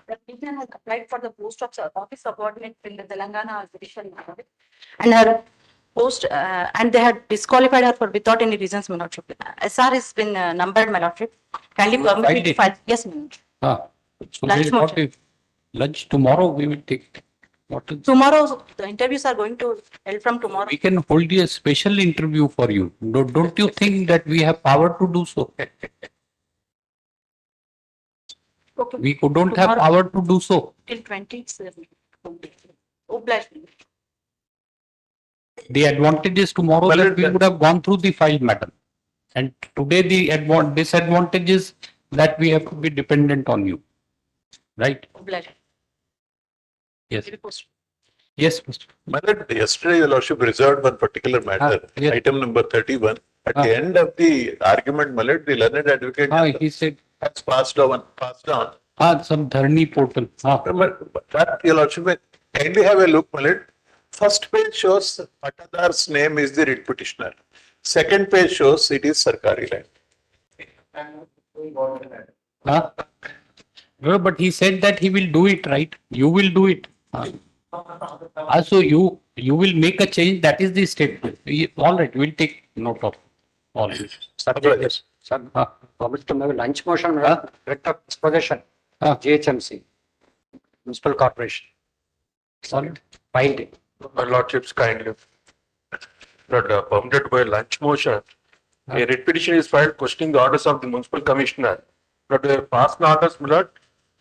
The petitioner has applied for the post of office subordinate in the Telangana Judicial Court, and her post, and they had disqualified her for without any reasons, my lordship. SR has been numbered, my lordship. Kindly permit me to file. Yes, my lordship. So Lunch then what motion. if lunch tomorrow we will take? What is, Tomorrow, the interviews are going to held from tomorrow. we can hold a special interview for you. Don't you think that we have power to do so? Okay. We don't have Tomorrow. power to do so. Till 27. Obliged. The advantage is tomorrow that we would have gone through the file, madam. And today the disadvantage is that we have to be dependent on you. Right? Obliged. Yes. Repost. Yes, Mr. My lord, yesterday your lordship reserved one particular matter, yes. item number 31. At the end of the argument, my lord, the learned advocate He said, has passed on. some Dharani portal. That your lordship may kindly have a look, my lord. First page shows Patadar's name is the writ petitioner. Second page shows it is Sarkari land. No, but he said that he will do it, right? You will do it. So you will make a change. That is the statement. All right, we'll take note of all this. Yes. Sir, permit to make a lunch motion, writ of disposition, GHMC, Municipal Corporation. Solid. Filed. My lordships kindly. Not permitted by lunch motion. A writ petition is filed questioning the orders of the municipal commissioner. But past orders, my lord,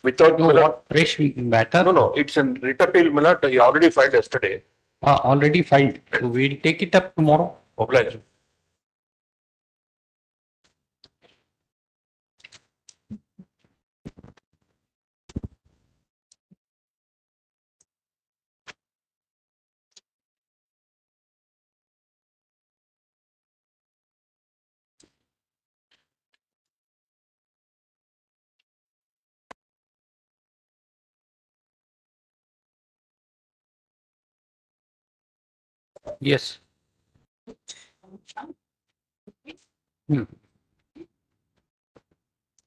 without What fresh matter? No, it's a writ appeal, my lord. You already filed yesterday. Already filed. So we'll take it up tomorrow. Obliged. Yes.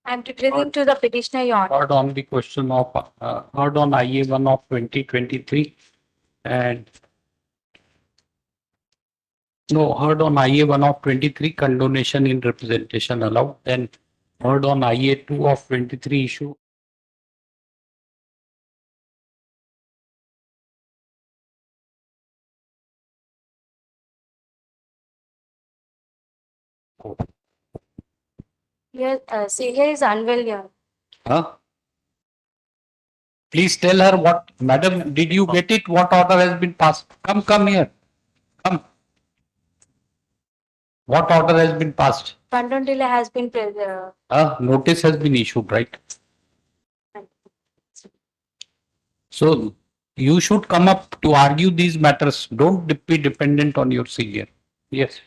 I'm declaring to the petitioner, Your Honor. Heard on the question of heard on IA1 of 2023 and no, heard on IA1 of 23 condonation in representation allowed. Then heard on IA2 of 23 issue. Here, senior is unwell here. Please tell her what, madam, did you get it? What order has been passed? Come here. Come. What order has been passed? Condon delay has been Notice has been issued, right? So you should come up to argue these matters. Don't be dependent on your senior. Yes.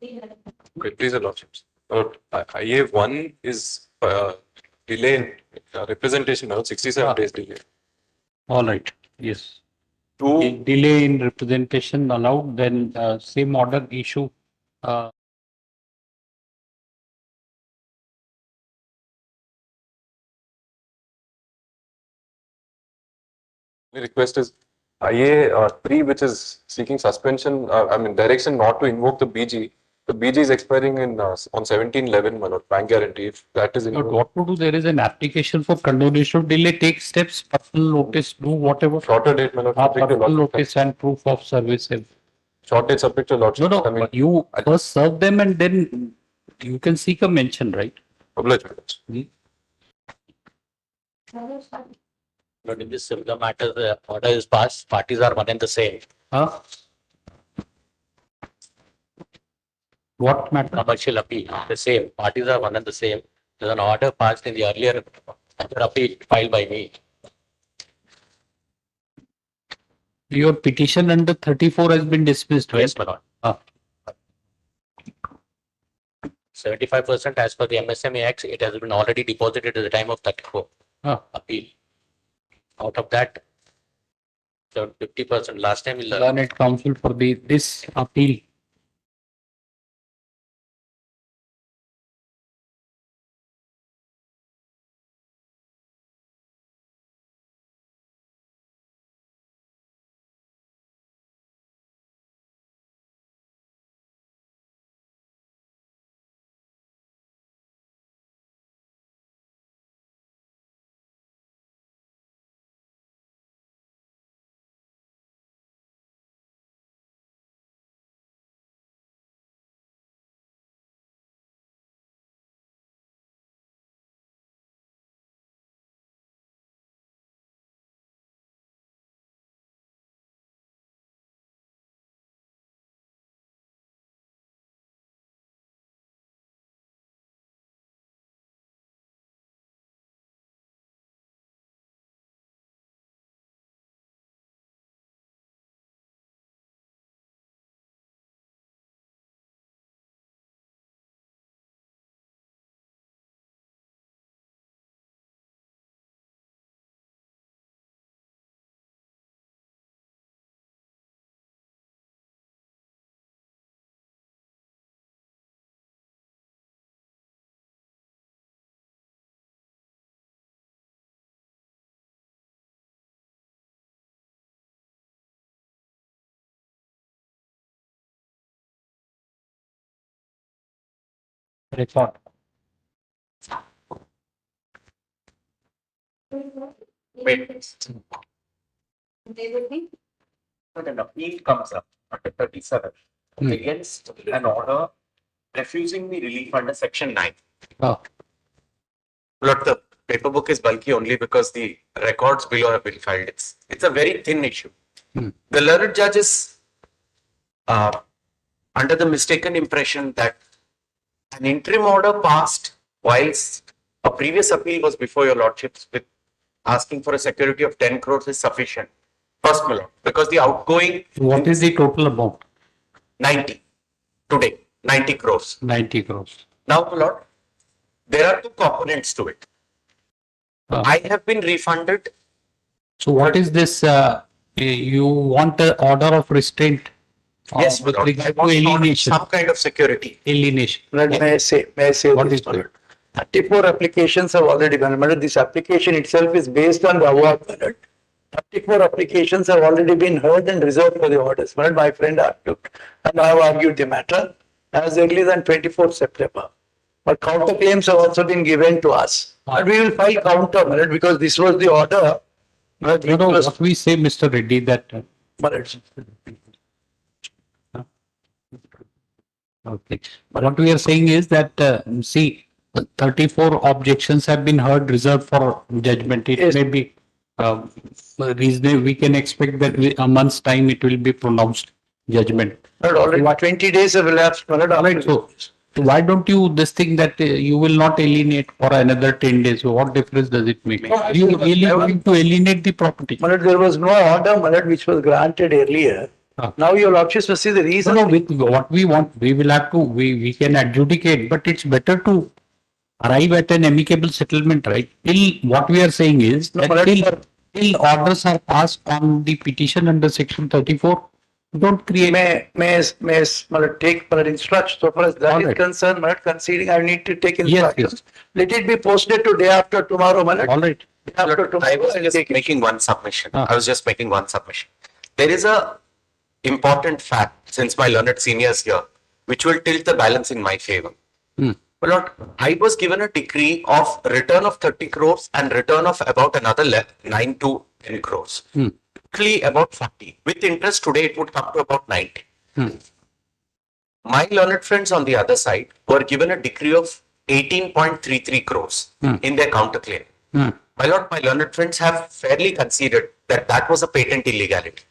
Okay, please, your lordships. IA1 is delay in representation now, 67 days delay. All right. Yes. Two, Delay in representation allowed, then same order issue. the request is IA3, which is seeking suspension, direction not to invoke the BG. The BG is expiring on 17/11, Manoj, bank guarantee. If that is But invoked, what to do? There is an application for condonation delay. Take steps, personal notice, do whatever. shorter date, Manoj, subject to Personal lordship. notice and proof of service. Short date subject to lordship. No, but you first serve them and then you can seek a mention, right? Obliged. But in this similar matter, the order is passed, parties are one and the same. What matter? Commercial appeal, the same, parties are one and the same. There's an order passed in the earlier appeal filed by me. Your petition under 34 has been dismissed, right? Yes, my lord. 75% as per the MSME Act, it has been already deposited at the time of 34 appeal. Out of that, 50% last time we learned. Learned counsel for this appeal. record. They will be. When an appeal comes up under 37 against an order refusing the relief under section 9. Oh, Look, the paper book is bulky only because the records below have been filed. It's a very thin issue. The learned judge is under the mistaken impression that an interim order passed whilst a previous appeal was before your lordships with asking for a security of 10 crores is sufficient. First, my lord, because the outgoing what is the total amount? 90 today, 90 crores. 90 crores. Now, my lord, there are two components to it. I have been refunded. So what is this? You want an order of restraint? Yes, with my lord, I regard to want alienation. some kind of security. Alienation. May I say What this, is my it? lord? 34 applications have already been, my lord. This application itself is based on the award, my lord. 34 applications have already been heard and reserved for the orders. My lord, my friend argued, and I have argued the matter as early than 24th September. But counter claims have also been given to us. But we will file counter, my lord, because this was the order. My lord, You which know was- what we say, Mr. Reddy, that my lord, okay. But what we are saying is that see, 34 objections have been heard, reserved for judgment. It Yes. may be reasonable. We can expect that a month's time it will be pronounced judgment. my lord, already 20 days have elapsed, my lord. Right. So why don't you this thing that you will not alienate for another 10 days? So what difference does it make? Are you really going to alienate the property? My lord, there was no order, my lord, which was granted earlier. Now your lordships must see the reason. No, with what we want, we will have to, we can adjudicate, but it's better to arrive at an amicable settlement, right? Till what we are saying is that till orders are passed on the petition under section 34, don't create. May, my lord, take, my lord, instruction, so far as that All is right. concerned, my lord, conceding I need to take Yes, instructions. Let it be posted to day after tomorrow, my lord. All right. Day after Look, I tomorrow, was I'll just take it. making one submission. Ah. I was just making one submission. There is a important fact since my learned seniors here, which will tilt the balance in my favor. But Lord, I was given a decree of return of 30 crores and return of about another 9 to 10 crores. Quickly about 40. With interest today, it would come to about 90. My learned friends on the other side were given a decree of 18.33 crores in their counterclaim. My lord, my learned friends have fairly conceded that that was a patent illegality.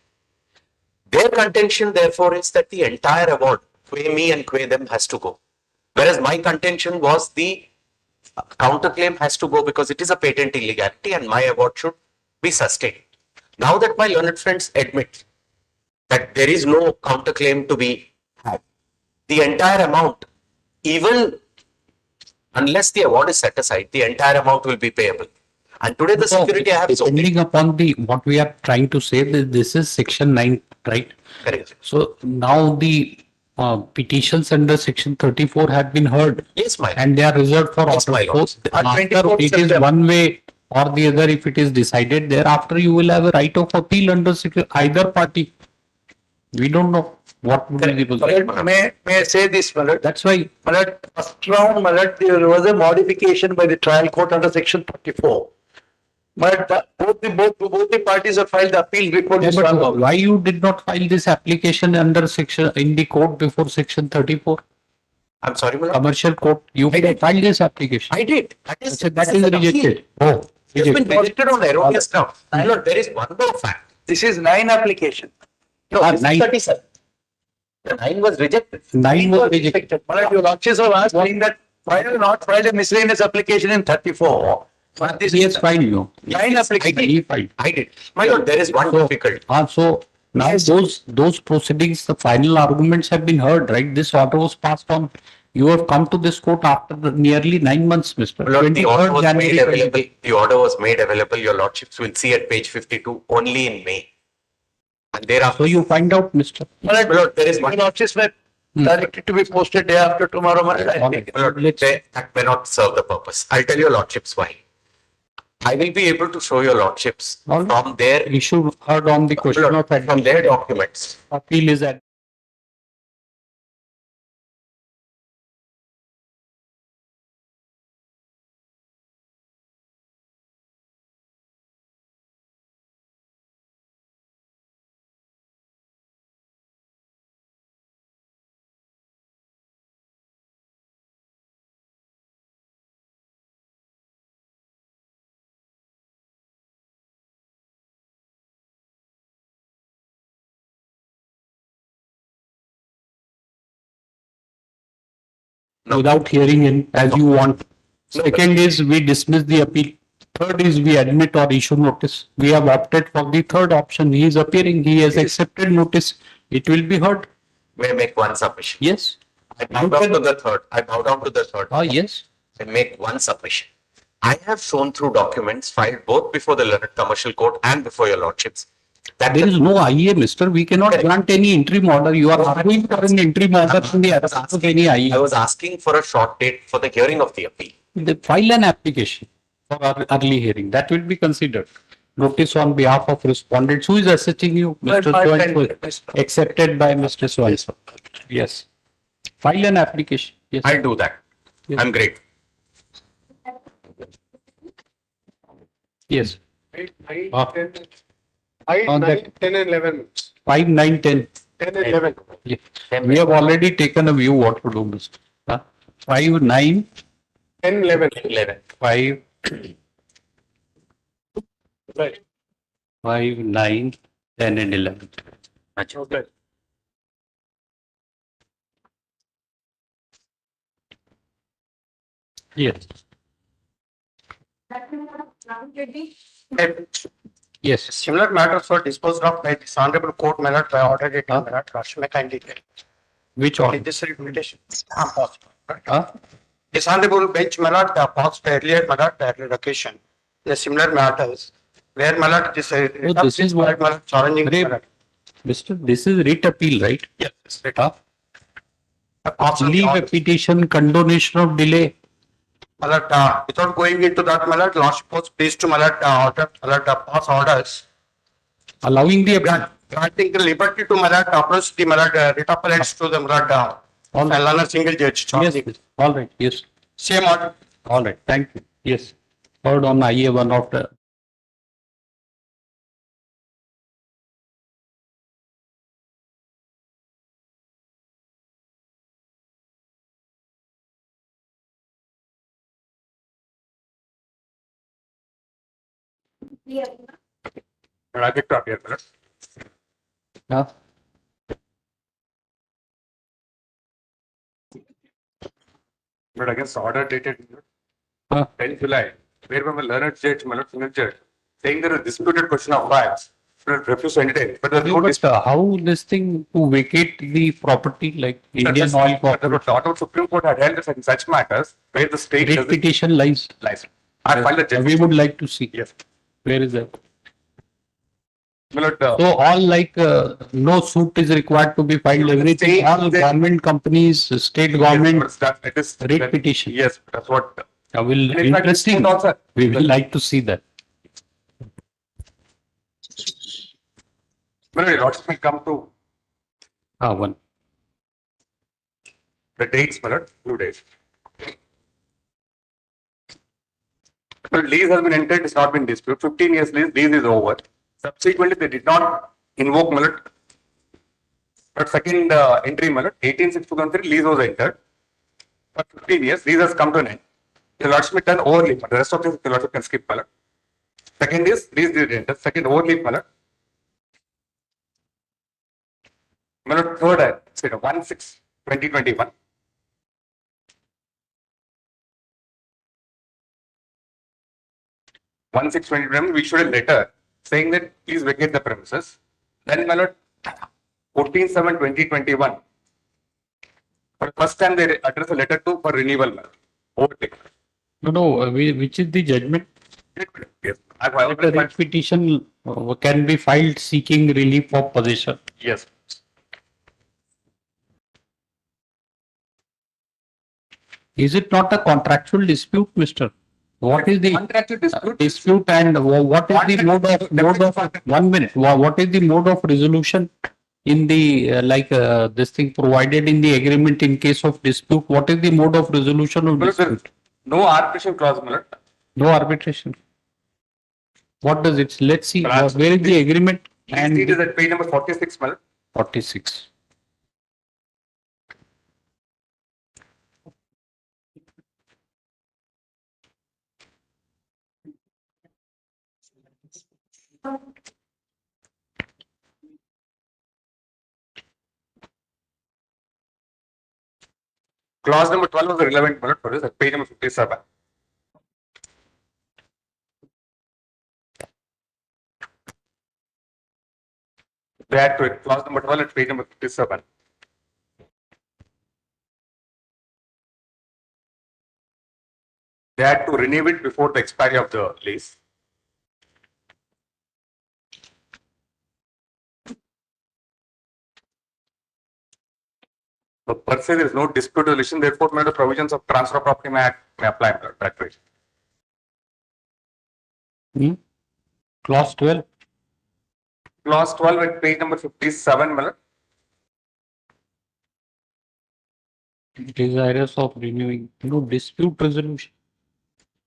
Their contention, therefore, is that the entire award, quay me and quay them, has to go. Whereas my contention was the counterclaim has to go because it is a patent illegality and my award should be sustained. Now that my learned friends admit that there is no counterclaim to be had, the entire amount, even unless the award is set aside, the entire amount will be payable. And today the security I have is okay. Depending upon the, what we are trying to say, that this is section 9, right? Correct. So now the petitions under section 34 have been heard. Yes, my lord. And they are reserved for Yes, my order. lord. So On after 24th it is September. one way or the other, if it is decided, thereafter you will have a right of appeal under either party. We don't know what would be the My position. lord, may I say this, my lord? That's why My lord, first round, my lord, there was a modification by the trial court under section 34. But both the parties have filed the appeal before yeah, this but round. why you did not file this application under section in the court before section 34? I'm sorry, my lord. Commercial court, you filed this application. I did. That is, So that this is an appeal. rejected. Oh, It's been rejected. rejected on erroneous ground. My lord, there is one more fact. This is 9 application. No, this is 9. 37. The 9 was rejected. 9 was rejected. My lord, your lordships have asked saying that why have you not filed a miscellaneous application in 34? But this Yes, filed you. 9 application. He filed. I did. My lord, there is one difficulty. So now Yes. those proceedings, the final arguments have been heard, right? This order was passed on. You have come to this court after nearly 9 months, Mr. My lord, the order 23rd was January. made available. The order was made available. Your lordships will see at page 52 only in May. And thereafter, So you find out, Mr. My lord, there is your one. lordships were directed to be posted day after tomorrow, my lord. I'll All take it. My lord, that may not serve the purpose. I'll tell your lordships why. I will be able to show your lordships All right. from their Issue heard on the question of from their documents. appeal is that without hearing him as you want. Second is we dismiss the appeal. Third is we admit or issue notice. We have opted for the third option. He is appearing. He has accepted notice. It will be heard. May I make one submission? Yes. I bow down to the third. I bow down to the third. Ah, yes. I make one submission. I have shown through documents filed both before the Learned Commercial Court and before your lordships that There is no IEA, mister. We cannot grant any interim order. You are arguing for an interim order in the absence of any I IEA. was asking for a short date for the hearing of the appeal. They file an application for early hearing. That will be considered. Notice on behalf of respondents. Who is assisting you? Mr. So-and-so. Accepted by Mr. So-and-so. Yes. File an application. Yes. I'll do that. Yes. I'm great. Yes. I, Ah. 10, On 9, that. 10 and 11. 5, 9, 10. 10 and 11. Yeah. We have already taken a view what to do, Mr. 5, 9, 10, 11. 11. 5, Right. 5, 9, 10 and 11. Okay. Yes. Yes. Similar matters were disposed of by this honorable court Malad by order dated Malad Rashmi kindly tell. Which Only order? this repetition. Possible. Right? Huh? This honorable bench Malad passed earlier Malad earlier occasion. The similar matters where Malad this this is what- Malad challenging Great. Malad. Mister, this is writ appeal, right? Yes. Yes. Right. Huh? Passed on the Leave a order. petition, condonation of delay. Malad, without going into that Malad, lordship was pleased to Malad order Malad pass orders. Allowing the appeal. Granting the liberty to Malad approach the Malad writ appellants to the Malad All right. learner single judge. Yes, yes. All right. Yes. Same order. All right. Thank you. Yes. Heard on IA one of the. I get to appear. Malad. Huh? But against order dated Huh? 10 July, where from a learned judge, Malad single judge, saying there is disputed question of facts, refused to entertain. But there is no But how this thing to vacate the property like Indian Oil Corporation? The order of Supreme Court had held in such matters where the state Writ doesn't petition lies. lies. I filed a We judgment. would like to see. Yes. Where is that? Malad, So all like no suit is required to be filed. Everything, all government companies, state government, it is writ petition. Yes, that's what. I will, In fact, this interesting. court also- We will like to see that. Malad, lots will come to One. the dates, Malad, few days. But lease has been entered, it's not been disputed. 15 years lease is over. Subsequently, they did not invoke Malad. But second entry, Malad, 18/6/2003, lease was entered. For 15 years, lease has come to an end. The lordship done overleaf. The rest of this, the lordship can skip, Malad. Second is lease did enter. Second overleaf, Malad. Malad, third, 1/6/2021. 1/6/2021, we issued a letter saying that please vacate the premises. Then, my lord, 14/7/2021. For the first time, they address a letter to for renewal. My lord. Overtake. No, which is the judgment? Yes. I filed The writ petition can be filed seeking relief of possession. Yes. Is it not a contractual dispute, mister? What is the Contractual dispute? dispute and what is the mode of 1 minute? What is the mode of resolution in the this thing provided in the agreement in case of dispute? What is the mode of resolution of Well, sir, dispute? no arbitration clause, my lord. No arbitration. What does it? Let's see. But Where is the agreement? And it And is at page number 46, my lord. 46. Clause number 12 was the relevant, my lord, for this, at page number 57. They had to, clause number 12 at page number 57. They had to renew it before the expiry of the lease. So per se, there is no dispute resolution, therefore, the provisions of transfer of property may apply, my lord, that way. Clause 12. Clause 12 at page number 57, my lord. Desirous of renewing, no dispute resolution.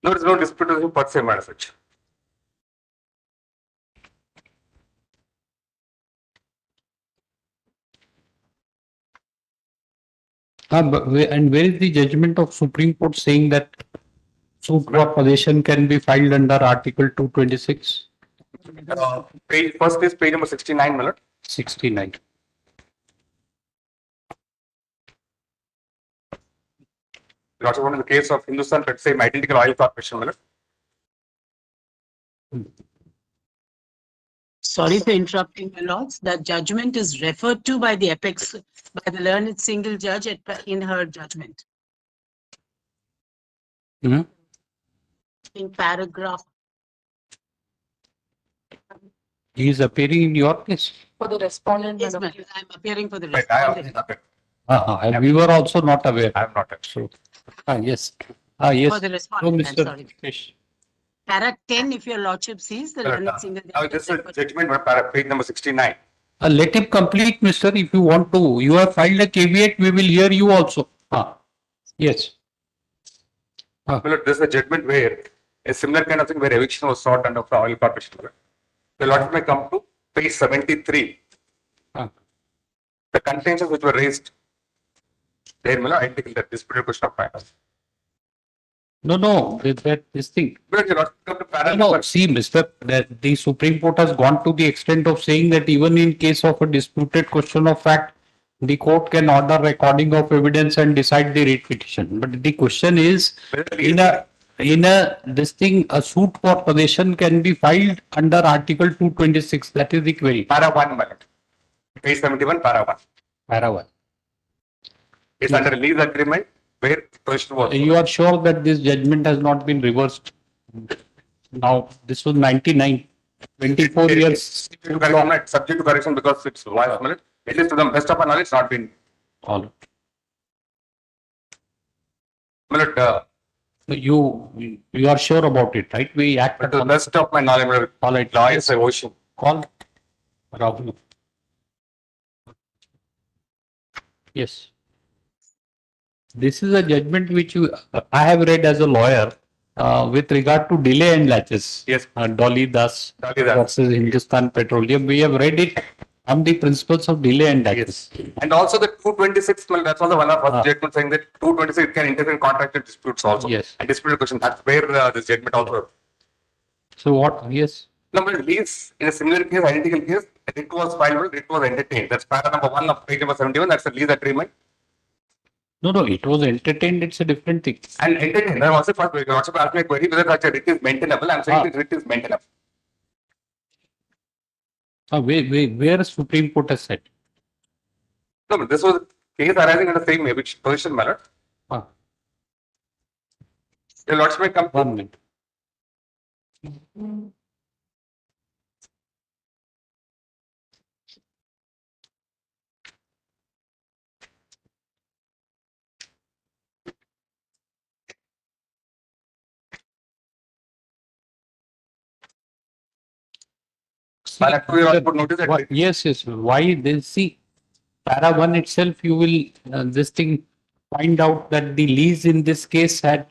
No, there is no dispute resolution per se, my lord, such. And where is the judgment of Supreme Court saying that suit for possession can be filed under Article 226? Page, first is page number 69, my lord. 69. Also, one in the case of Hindustan, let's say, identical oil corporation, my lord. Sorry for interrupting, my lords. That judgment is referred to by the apex, by the learned single judge in her judgment. In paragraph. He is appearing in your case. For the respondent. Yes, ma'am. I'm appearing for the Right, I respondent. have We were also not aware. I am not aware. So, yes. Yes. For the So, respondent, I'm Mr. sorry. Fish. Para 10, if your lordship sees, the learned single Now, judge. this is judgment, my lord, page number 69. Let him complete, mister, if you want to. You have filed a caveat, we will hear you also. Yes. My lord, this is a judgment where a similar kind of thing where eviction was sought under the oil corporation, my lord. The lordship may come to page 73. The contentions which were raised there, my lord, identical, that disputed question of fact. No, this thing. But your lordship come to paragraph. No, see, mister, that the Supreme Court has gone to the extent of saying that even in case of a disputed question of fact, the court can order recording of evidence and decide the writ petition. But the question is, this thing, a suit for possession can be filed under Article 226. That is the query. Para 1, my lord. Page 71, para 1. Para 1. It's under lease agreement where question was. You are sure that this judgment has not been reversed? Now, this was 99, 24 years. Subject to correction because it's last minute. At least to the best of our knowledge, it's not been. All. Minute, You are sure about it, right? We act to the best of my knowledge, all right. law is a ocean. Call Rahul. Yes. This is a judgment which I have read as a lawyer with regard to delay and latches. Yes. Dolly Das versus Hindustan Petroleum. We have read it on the principles of delay and latches. Yes. And also the 226, well, that's also one of our judgment saying that 226 can interfere in contractual disputes also. Yes. And disputed question. That's where this judgment also. So what? Yes. No, but lease in a similar case, identical case, it was filed, it was entertained. That's para number 1 of page number 71. That's the lease agreement. No, it was entertained. It's a different thing. And entertained. I also asked my query whether such a writ is maintainable. I'm saying that writ is maintainable. Where Supreme Court has said? No, but this was a case arising under the same eviction position matter. Your lordship may come. 1 minute. Yes. Why they see para 1 itself, you will this thing find out that the lease in this case had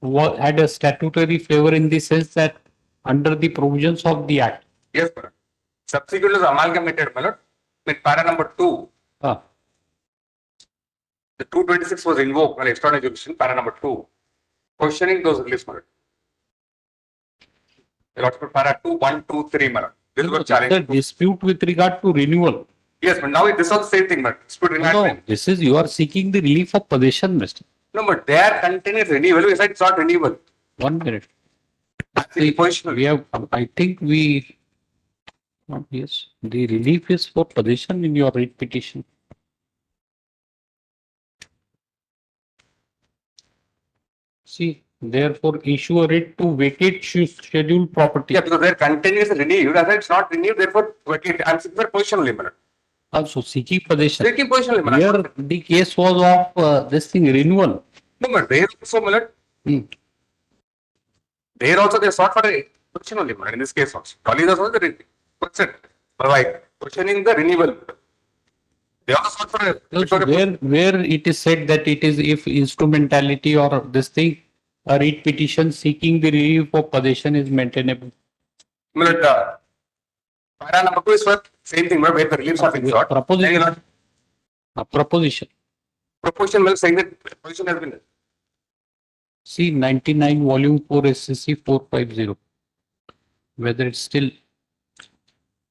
a statutory flavor in the sense that under the provisions of the act. Yes, sir. Subsequently, the amalgamated, my lord, with para number 2. The 226 was invoked by extraordinary jurisdiction, para number 2. Questioning those release, my lord. The lordship para 2, 1, 2, 3, my lord. This was challenged. The dispute with regard to renewal. Yes, but now this is also same thing, but dispute No, enactment. this is, you are seeking the relief of possession, Mr. No, but their content is renewable. We said it's not renewable. 1 minute. Seeking positional. We have, I think we, yes, the relief is for possession in your writ petition. See, therefore issue a writ to vacate scheduled property. Yeah, because their content is renewed. I said it's not renewed, therefore vacate. I'm seeking for positional limit. Also seeking possession. Seeking positional limit. Here the case was of this thing renewal. No, but there also, Millet. There also they sought for a positional limit in this case also. Colleagues also the question. Right. Questioning the renewal. They also sought for a. Also, where it is said that it is if instrumentality or this thing, a writ petition seeking the relief of possession is maintainable. Millet. Para number 2 is for same thing, where the reliefs have been sought. Proposition. A proposition. Proposition will saying that position has been. See 99 volume 4 SCC 450. Whether it's still,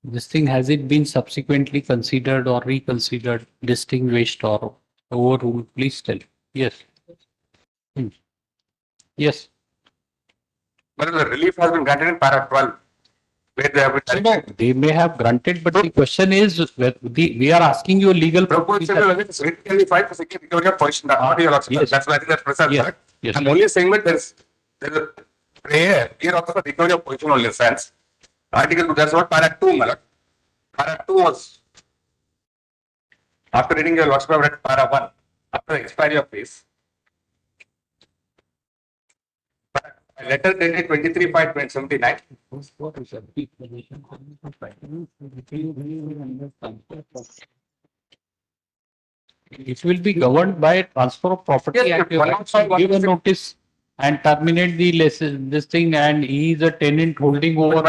this thing, has it been subsequently considered or reconsidered, distinguished or overruled? Please tell. Yes. Yes. But the relief has been granted in para 12. Where they have been. No, they may have granted, but the question is, we are asking you a legal proposition is can be filed for seeking recovery of position. Yes. That's why I think that's precise. Yes. Yes. I'm only saying that there's a prayer here also for recovery of position only sense. Article, that's what para 2, Malak. Para 2 was, after reading your lordship, I read para 1, after the expiry of fees. Letter dated 23/79. It will be governed by transfer of property Yes, act. You have to give a notice and terminate the this thing, and he is a tenant holding over.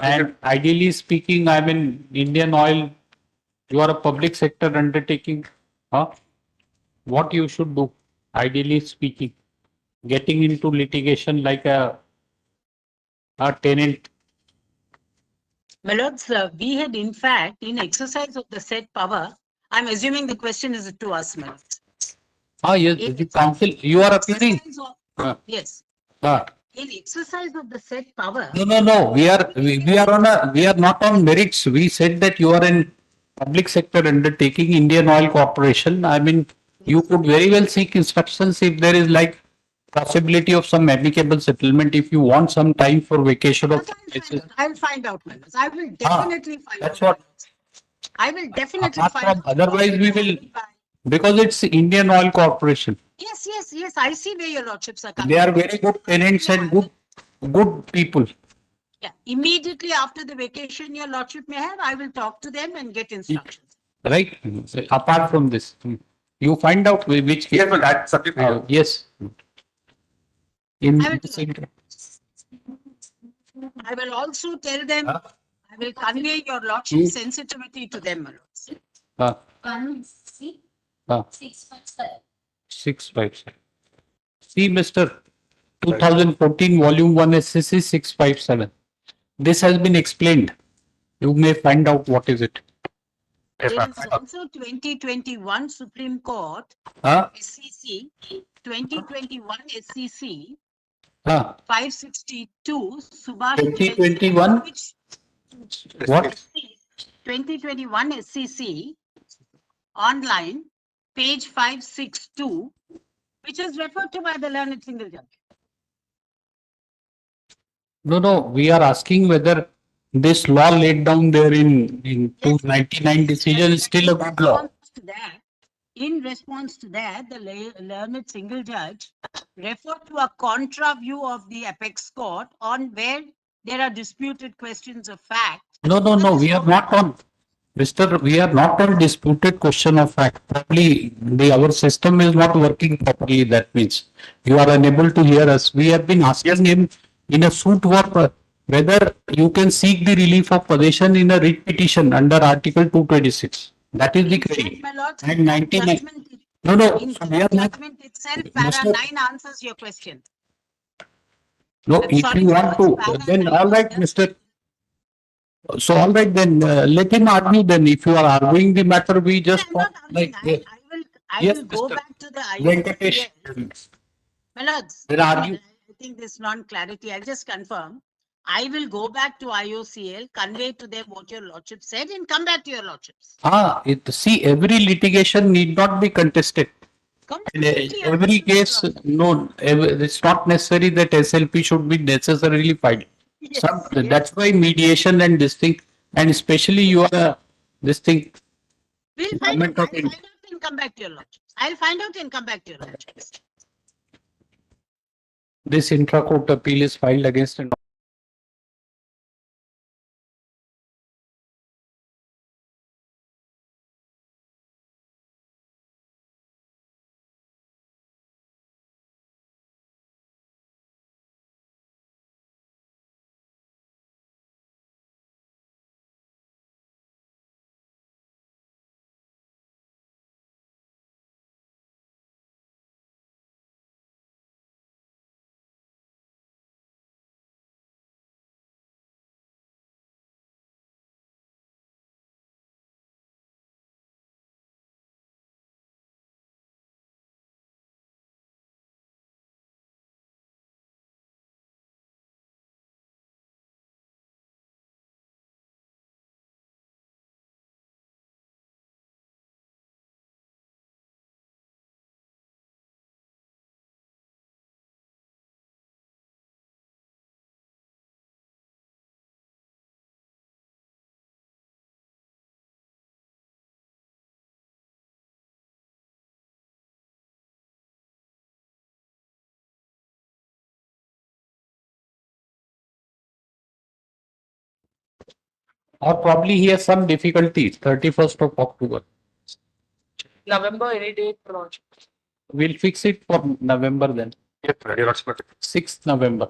And ideally speaking, I mean, Indian Oil, you are a public sector undertaking. What you should do, ideally speaking, getting into litigation like a tenant. My lords, we had in fact, in exercise of the said power, I'm assuming the question is to us, my lords. Yes, the council, you are appearing. Yes. In exercise of the said power. No. We are not on merits. We said that you are in public sector undertaking, Indian Oil Corporation. I mean, you could very well seek instructions if there is like possibility of some amicable settlement. If you want some time for vacation of. I'll find out, my lords. I will definitely find out. That's what. I will definitely Apart find from, otherwise we will, because it's Indian Oil Corporation. Yes. I see where your lordships are coming. They are very good tenants and good people. Yeah. Immediately after the vacation your lordship may have, I will talk to them and get instructions. Right. Apart from this, you find out which case. Yes, well, that's subject. Yes. I will also tell them, I will convey your lordship sensitivity to them, my lords. 657. See, Mr. 2014 volume 1 SCC 657. This has been explained. You may find out what is it. There is also 2021 Supreme Court, SCC, 2021 SCC, 562, Subhash. 2021? What? 2021 SCC, online, page 562, which is referred to by the learned single judge. No. We are asking whether this law laid down there in 299 decision is still a good law. In response to that, the learned single judge referred to a contra view of the apex court on where there are disputed questions of fact. No. We are not on. Mr. We are not on disputed question of fact. Probably our system is not working properly. That means you are unable to hear us. We have been asking him in a suit for whether you can seek the relief of possession in a writ petition under Article 226. That is the query. And 99. No. So we are not. Judgment itself, para 9 answers your question. No, if you want to, then all right, Mr. So all right then, let him argue then. If you are arguing the matter, we just I'm not arguing. like I yes, will go Mr. back to the Venkatesh. IOCL. Melods, Then argue. I think this non-clarity, I'll just confirm. I will go back to IOCL, convey to them what your lordship said and come back to your lordships. See, every litigation need not be contested. In Completely every understood, case, Lord. no, it's not necessary that SLP should be necessarily filed. Yes, That's why mediation and this thing, and especially you are this thing. We'll find out. Government of I'll find out and come back to your lordships. I'll find out and come back to your lordships. This intra-court appeal is filed against an or probably he has some difficulties. 31st of October. November, any date, launch. We'll fix it for November then. Yes, sir. Your lordship. 6th November.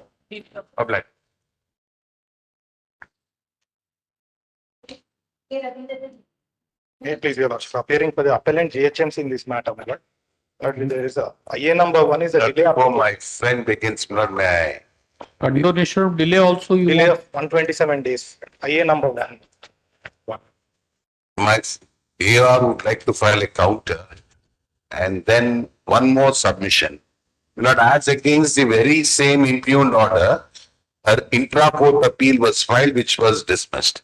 Apply. May please, your lordship, appearing for the appellant GHMC in this matter, my lord. There is a IA number 1 is a delay Before my friend begins, my lord, may Continuation of delay also you delay want? of 127 days. IA number 1. my AR would like to file a counter and then one more submission. Not as against the very same impugned order, her intra-court appeal was filed, which was dismissed.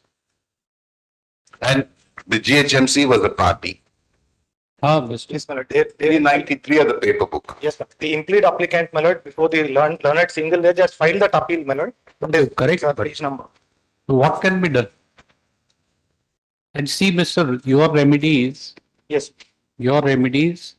And the GHMC was the party. Yes, my lord. 393 of the paper book. Yes, sir. The implead applicant, my lord, before the learned single judge has filed that appeal, my lord. Correct. Page number. So what can be done? And see, Mr. Your remedies. Yes. Your remedies,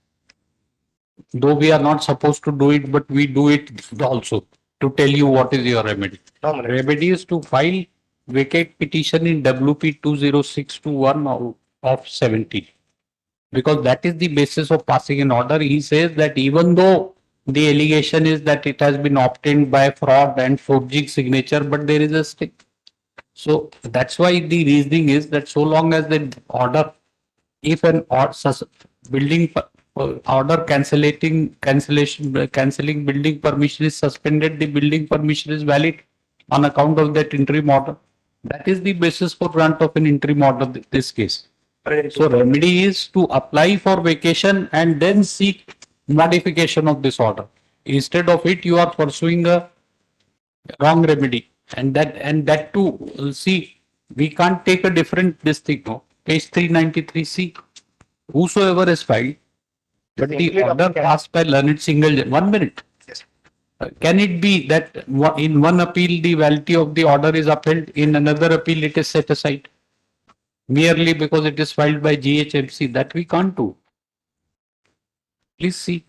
though we are not supposed to do it, but we do it also to tell you what is your remedy. No, my lord. Remedy is to file vacate petition in WP 20621 of 17. Because that is the basis of passing an order. He says that even though the allegation is that it has been obtained by fraud and forging signature, but there is a stay. So that's why the reasoning is that so long as the order, if an building order cancelling building permission is suspended, the building permission is valid on account of that interim order. That is the basis for grant of an interim order in this case. So remedy is to apply for vacation and then seek modification of this order. Instead of it, you are pursuing a wrong remedy. And that too, see, we can't take a different this thing. No? Page 393C. Whosoever is filed, but the order passed by learned single. 1 minute. Yes. Can it be that in one appeal the validity of the order is upheld, in another appeal it is set aside? Merely because it is filed by GHMC, that we can't do. Please see.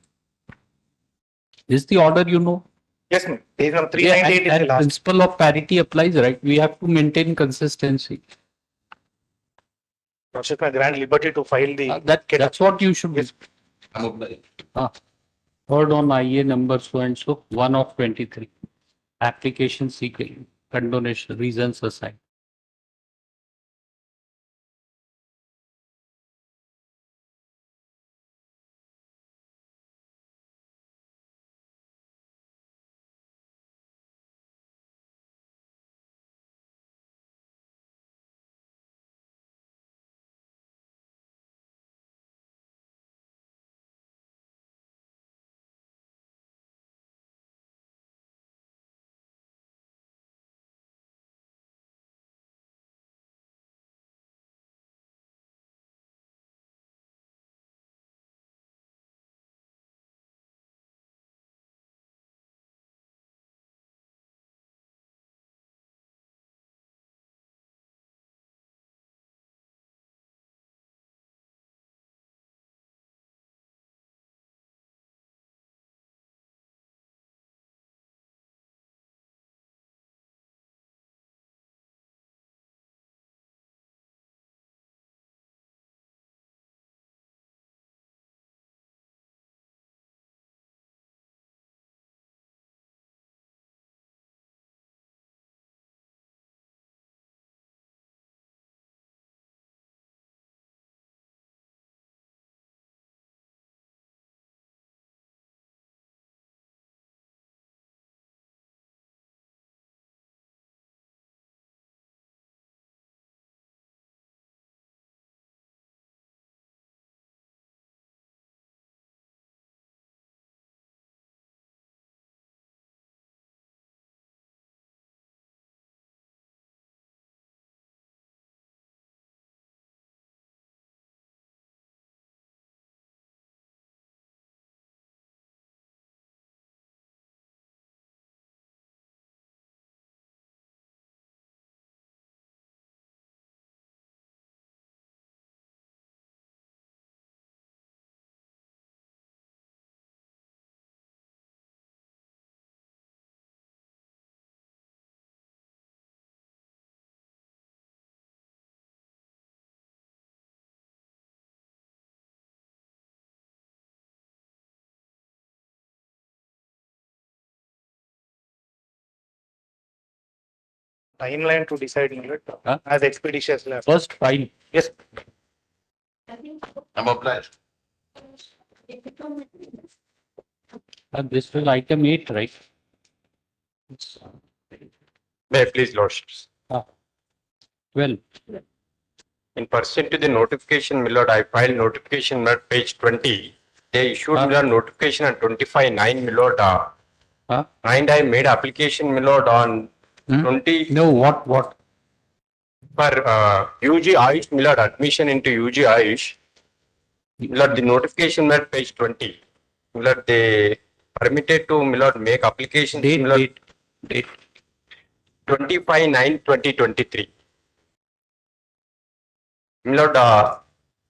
This is the order, you know. Yes, ma'am. Page number 398 is the last. Principle of parity applies, right? We have to maintain consistency. Lordship may grant liberty to file the. That's what you should Yes. do. Heard on IA number so and so, 1 of 23. Application seeking condonation, reasons assigned. timeline to decide, my lord, Huh? as expeditious left. First file. Yes. I'm obliged. This was item 8, right? May I please, Lordships? 12. In pursuant to the notification, my lord, I filed notification at page 20. They issued my lord notification on 25/9, my lord. And I made application, my lord, on 20 No, what? for UG Ayush, my lord, admission into UG Ayush. My lord, the notification at page 20. My lord, they permitted to, my lord, make applications. Date. 25/9/2023. My lord,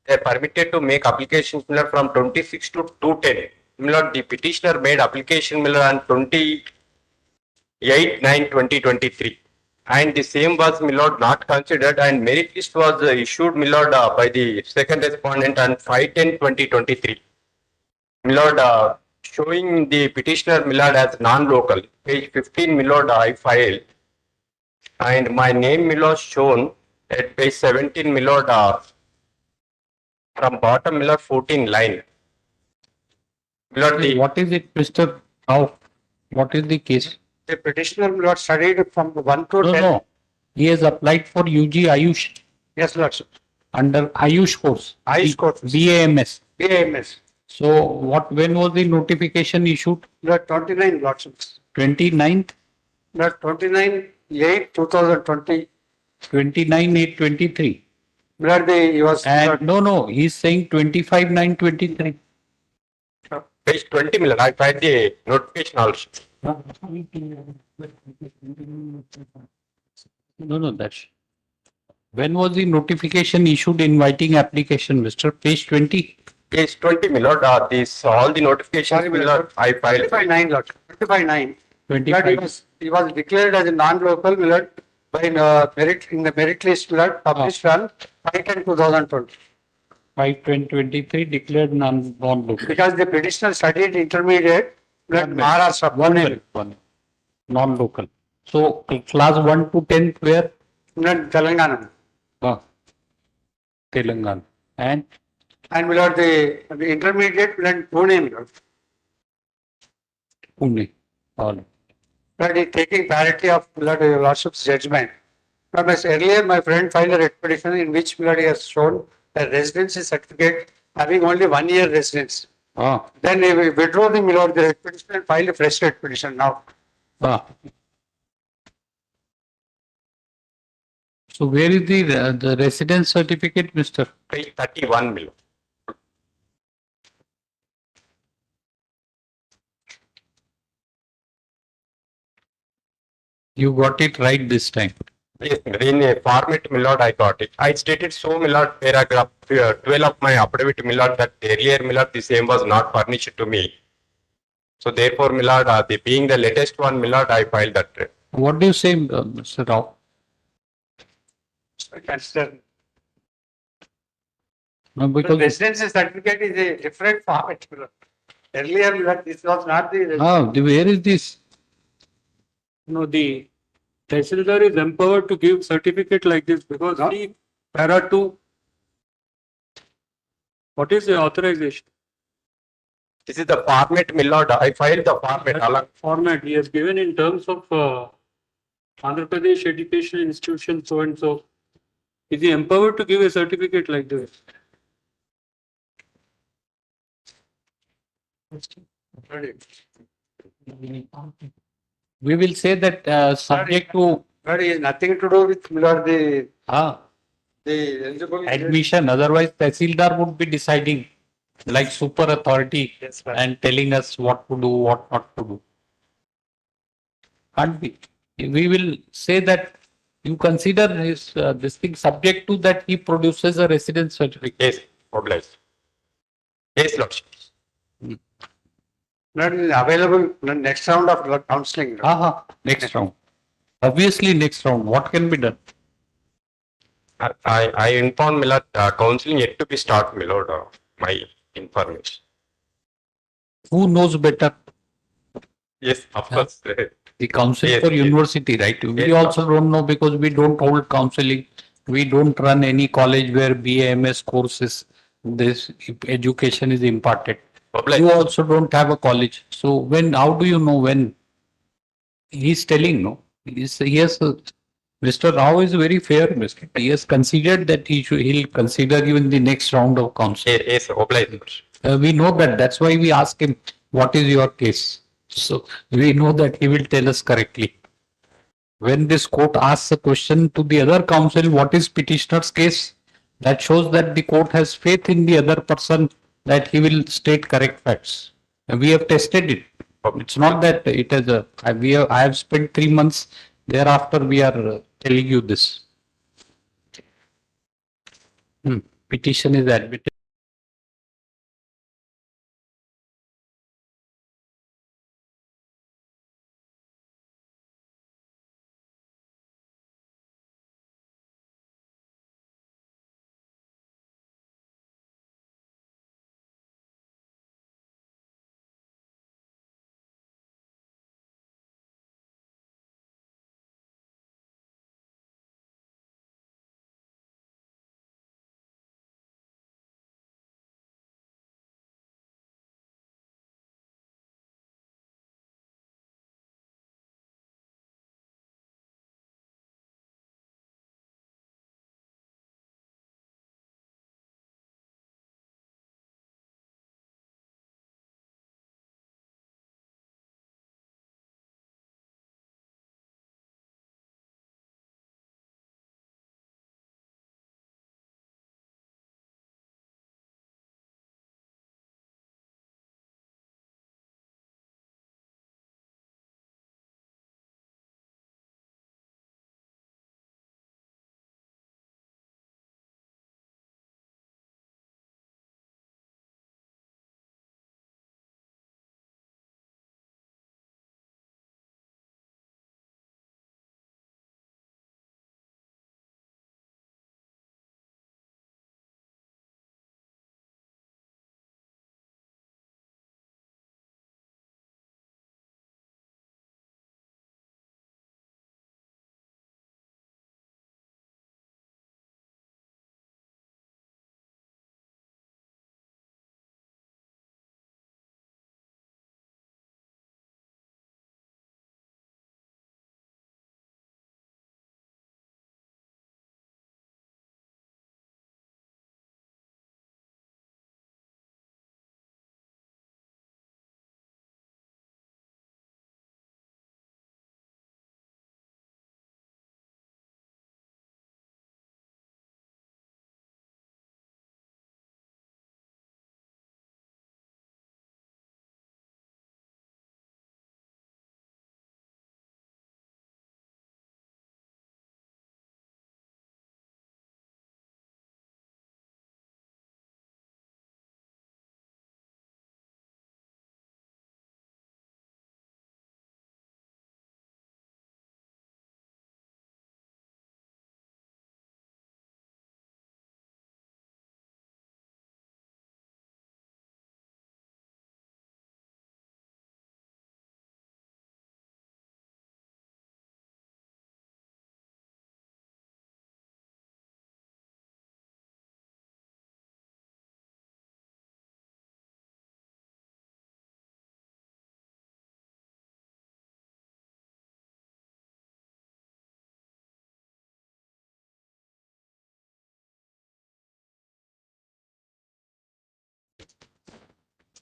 they are permitted to make applications, my lord, from 26 to 210. My lord, the petitioner made application, my lord, on 28/9/2023. And the same was, my lord, not considered, and merit list was issued, my lord, by the second respondent on 5/10/2023. My lord, showing the petitioner, my lord, as non-local. Page 15, my lord, I filed. And my name, my lord, shown at page 17, my lord, from bottom, my lord, 14 line. My lord, What is it, Mr. Rao? What is the case? The petitioner, my lord, studied from 1 to 10. No. He has applied for UG Ayush Yes, lordship. under Ayush course. Ayush course. BAMS. BAMS. So when was the notification issued? Lord, 29 lordships. 29th? Lord, 29/8/2020. 29/8/23. Lord, he was. And no, he's saying 25/9/23. page 20, my lord, I filed the notification also. No, that's. When was the notification issued inviting application, Mr. Page 20? Page 20, my lord, this, all the notifications, my lord, I filed. 25/9, Lord. 25/9. 25. Lord, he was declared as a non-local, my lord, by merit, in the merit list, my lord, published on 5/10/2020. 5/10/23 declared non-local. Because the petitioner studied intermediate, my lord, Maharashtra, Pune. One. Non-local. So class 1 to 10 where? My lord, Telangana. Telangana. And my lord, the intermediate, my lord, Pune, my lord. Pune. All. But he taking parity of my lord, your lordship's judgment. But as earlier, my friend filed a writ petition in which my lord, he has shown a residency certificate having only 1 year residence. Then he withdrew the, my lord, the writ petition and filed a fresh writ petition now. So where is the residence certificate, Mr.? Page 31, my lord. You got it right this time. Yes, in a format, my lord, I got it. I stated so, my lord, paragraph 12 of my affidavit, my lord, that earlier, my lord, the same was not furnished to me. So therefore, my lord, being the latest one, my lord, I filed that. What do you say, Mr. Rao? Consider. No, The because residency certificate is a different format. My lord. Earlier, my lord, this was not the. where is this? No, the Tehsildar is empowered to give certificate like this because the para 2. What is the authorization? This is the format, my lord. I filed the format. Along. Format he has given in terms of Andhra Pradesh Education Institution so and so. Is he empowered to give a certificate like this? We will say that subject to But it has nothing to do with, my lord, the eligible admission. Otherwise, Tehsildar would be deciding like super authority and telling us what to do, what not to do. And we will say that you consider this thing subject to that he produces a residence certificate. Yes, obliged. Yes, lordship. not available in the next round of counseling. Next round. Obviously, next round. What can be done? I informed my lord, counseling yet to be started, my lord, my information. Who knows better? Yes, of course. The council Yes, for yes. university, right? We Yes, also don't know because we don't hold counseling. We don't run any college where BAMS courses, this education is imparted. You also don't have a college. So how do you know when? He's telling, no? Mr. Rao is very fair, Mr. He has considered that he'll consider you in the next round of counseling. Yes, obliged. We know that. That's why we ask him, what is your case? So we know that he will tell us correctly. When this court asks a question to the other counsel, what is petitioner's case? That shows that the court has faith in the other person that he will state correct facts. And we have tested it. It's not that it is I have spent 3 months. Thereafter, we are telling you this. Petition is admitted.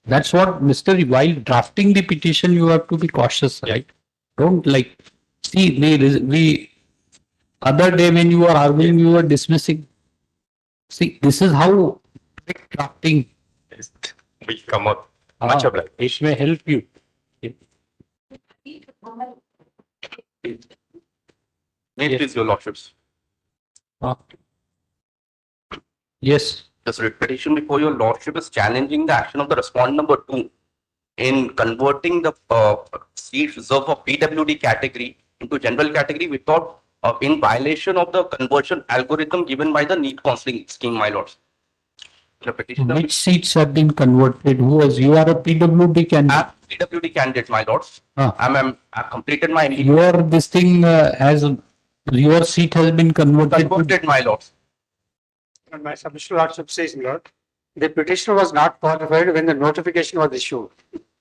That's what, Mr. While drafting the petition, you have to be cautious, right? Don't see, we other day when you were arguing, you were dismissing. See, this is how quick drafting. We come out. Much obliged. It may help you. May it please your lordships. Yes. This writ petition before your lordship is challenging the action of the respondent number 2 in converting the seat reserved for PWD category into general category without in violation of the conversion algorithm given by the NEET counseling scheme, my lords. The petitioner. Which seats have been converted? Who was, you are a PWD candidate? PWD candidate, my lords. Ah. I've completed my Your, this thing has, your seat has been converted. my lords. And my submission lordship says, Lord, the petitioner was not qualified when the notification was issued.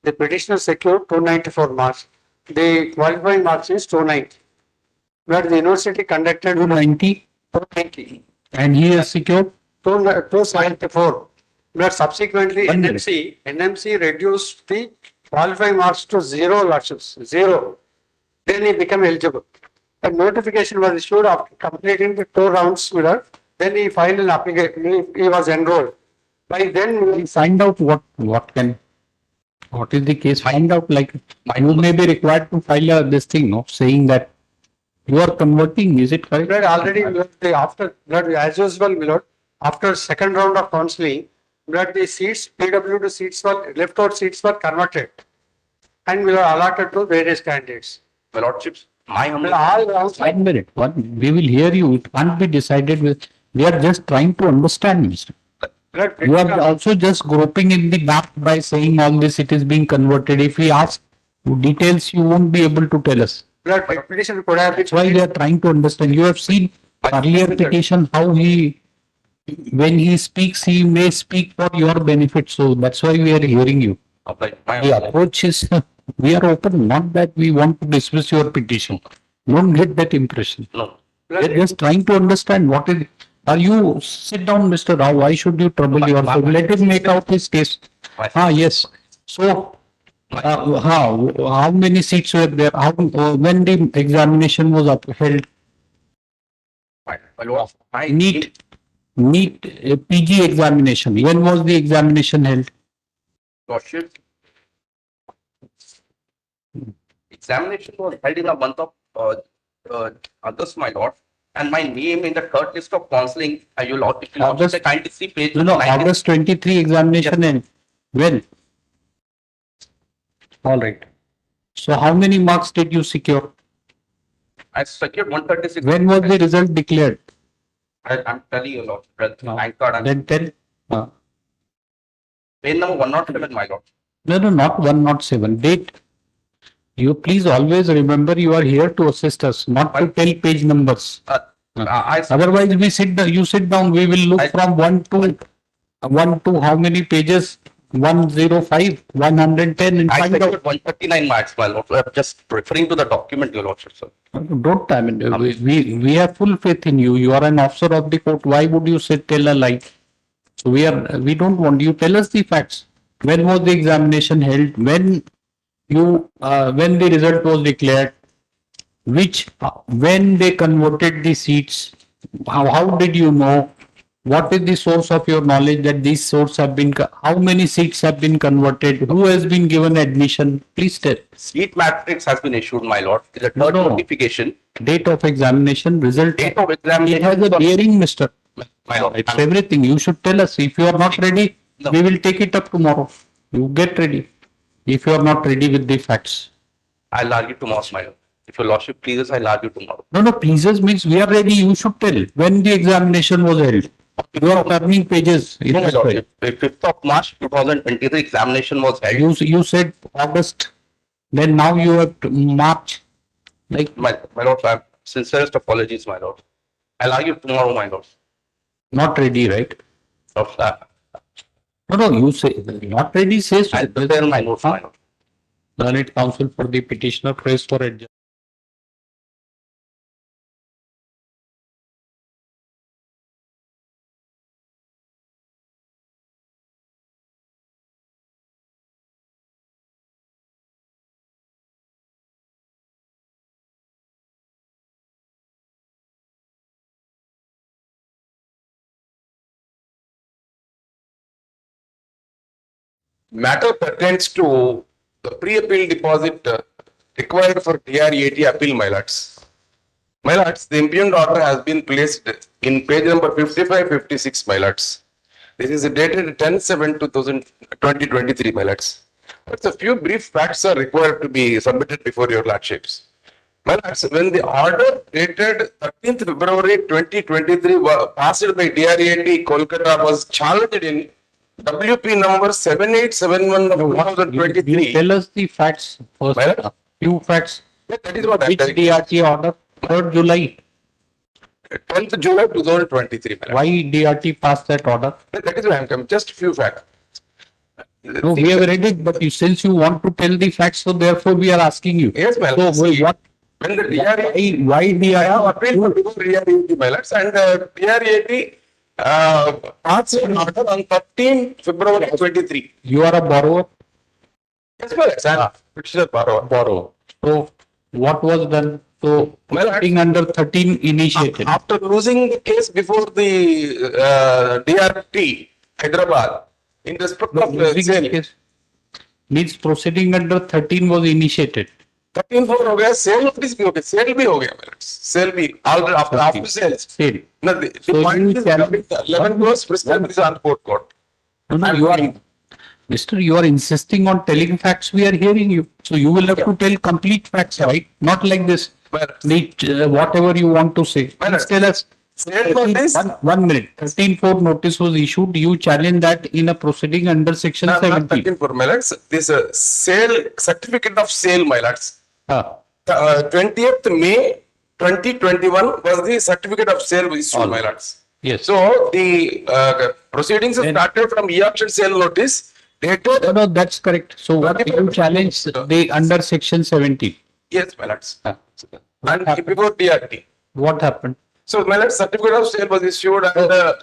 The petitioner secured 294 marks. The qualifying marks is 290. Where the university conducted 290 290. and he has secured 274. But subsequently NMC reduced the qualifying marks to 0 lordships, 0. Then he became eligible. A notification was issued after completing the 2 rounds. Then he filed an application. He was enrolled. By then, we find out what is the case. Find out, like, you may be required to file this thing, no, saying that you are converting. Is it correct? already after as usual, Milord, after second round of counseling, the seats, PWD seats were left out seats were converted and we were allotted to various candidates. My lordships, my humble. All rounds. 1 minute. We will hear you. It can't be decided with. We are just trying to understand, Mr. You are also just groping in the map by saying all this. It is being converted. If we ask details, you won't be able to tell us. Petition could have been. That's why we are trying to understand. You have seen earlier petition how he, when he speaks, he may speak for your benefit. So that's why we are hearing you. The approach is we are open, not that we want to dismiss your petition. Don't get that impression. No. We are just trying to understand what is. Are you sit down, Mr. Rao? Why should you trouble yourself? Let him make out his case. Yes. So, how many seats were there? When the examination was upheld? NEET PG examination. When was the examination held? Lordship, examination was held in the month of August, my lord, and my name in the third list of counseling. You lord, if you August, the 93 page. No, August 23 examination and when? All right. So how many marks did you secure? I secured 136. When was the result declared? I'm telling you, lord. Then tell. Page number 107, my lord. No, not 107. Date. You please always remember you are here to assist us, not to tell page numbers. Otherwise, you sit down. We will look from 1 to how many pages? 105, 110, and I find secured out. 139 marks, my lord. I'm just referring to the document, your lordship, sir. Don't, I mean, we have full faith in you. You are an officer of the court. Why would you tell a lie? So we don't want you. Tell us the facts. When was the examination held? When the result was declared? When they converted the seats? How did you know? What is the source of your knowledge that these sources have been? How many seats have been converted? Who has been given admission? Please tell. Seat matrix has been issued, my lord. It's a third notification. Date of examination, result. Date of examination. It has a bearing, Mr. My lord. It's everything. You should tell us. If you are not ready, we will take it up tomorrow. You get ready. If you are not ready with the facts. I'll argue tomorrow, my lord. If your lordship pleases, I'll argue tomorrow. No, pleases means we are ready. You should tell when the examination was held. You are turning pages. No, my lordship. 5th of March 2023 examination was held. You said August. Then now you have March. Like my lord, sincerest apologies, my lord. I'll argue tomorrow, my lord. Not ready, right? Of that. No, you say not ready. Says I'll prepare my notes, my lord. Learned counsel for the petitioner prays for adjournment. Matter pertains to the pre-appeal deposit required for TREAT appeal, my lords. My lords, the impugned order has been placed in page number 55-56, my lords. This is dated 10/7/2023, my lords. But a few brief facts are required to be submitted before your lordships. My lords, when the order dated 13th February 2023 passed by DRAT Kolkata was challenged in WP number 7871 of 2023. You tell us the facts first. My lord? Few facts. That is what Which I'm telling. DRT order? 3rd July. 12th July 2023. Why DRT passed that order? That is why I'm coming. Just a few facts. No, we have read it, but since you want to tell the facts, so therefore we are asking you. Yes, my So lord. what? When the DRAT, Why I have DRT? appealed before DRAT, my lords, and DRAT passed an order on 13th February 23. You are a borrower. Yes, my lords, and petitioner borrower. Borrower. So what was done? So My lord, thing under 13 initiated. after losing the case before the DRT Hyderabad in respect of sale, Means proceeding under 13 was initiated. 13 for हो गया, sale notice भी हो गया, sale भी हो गया, my lords. Sale भी already after sales. Sale. No, the So point you is can- 11 crores prescribed is on court. No, you are, Mister, you are insisting on telling facts. We are hearing you. So you will have to tell complete facts, right? Not like this. Whatever you want to say. Please tell us. Sale notice. One minute. 13-4 notice was issued. You challenge that in a proceeding under section Not 17. 13 for my lords. This sale certificate of sale, my lords. 20th May 2021 was the certificate of sale issued, my lords. Yes. So the proceedings started from e-auction sale notice dated. No, that's correct. So what you challenge the under section 17? Yes, my lords. And before DRT. What happened? So my lords, certificate of sale was issued and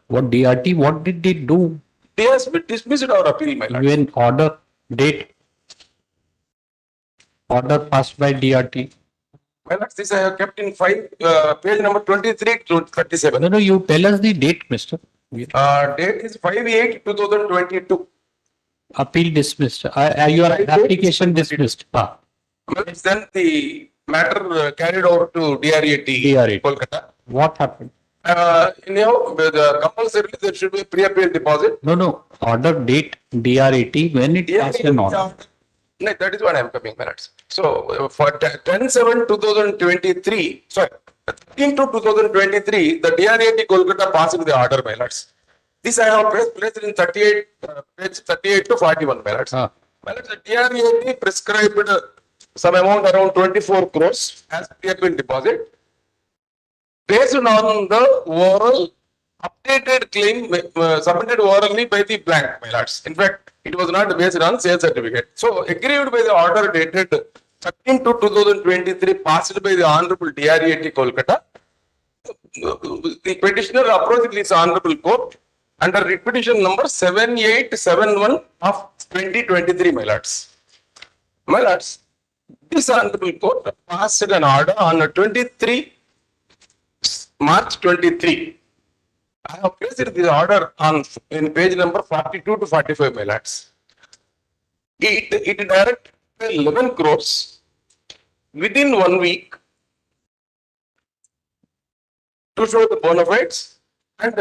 What DRT? What did they do? they has dismissed our appeal, my lords. When order date? Order passed by DRT. My lords, this I have kept in file, page number 23 to 37. No, you tell us the date, Mister. Date is 5/8/2022. Appeal dismissed. Your application dismissed. Then the matter carried over to DRAT, Kolkata. What happened? Anyhow, compulsorily there should be a pre-appeal deposit. No. Order date DRAT when it passed an order. No, that is what I am coming, my lords. So for 10/7/2023, sorry, 13 to 2023, the DRAT Kolkata passed the order, my lords. This I have placed in 38, page 38 to 41, my lords. My lords, the DRAT prescribed some amount around 24 crores as pre-appeal deposit based on the oral updated claim submitted orally by the blank, my lords. In fact, it was not based on sale certificate. So, aggrieved by the order dated 13 to 2023 passed by the Honorable DRAT Kolkata, the petitioner approached this Honorable Court under writ petition number 7871 of 2023, my lords. My lords, this Honorable Court passed an order on 23 March 23. I have placed this order on in page number 42 to 45, my lords. It directed 11 crores within 1 week to show the bona fides, and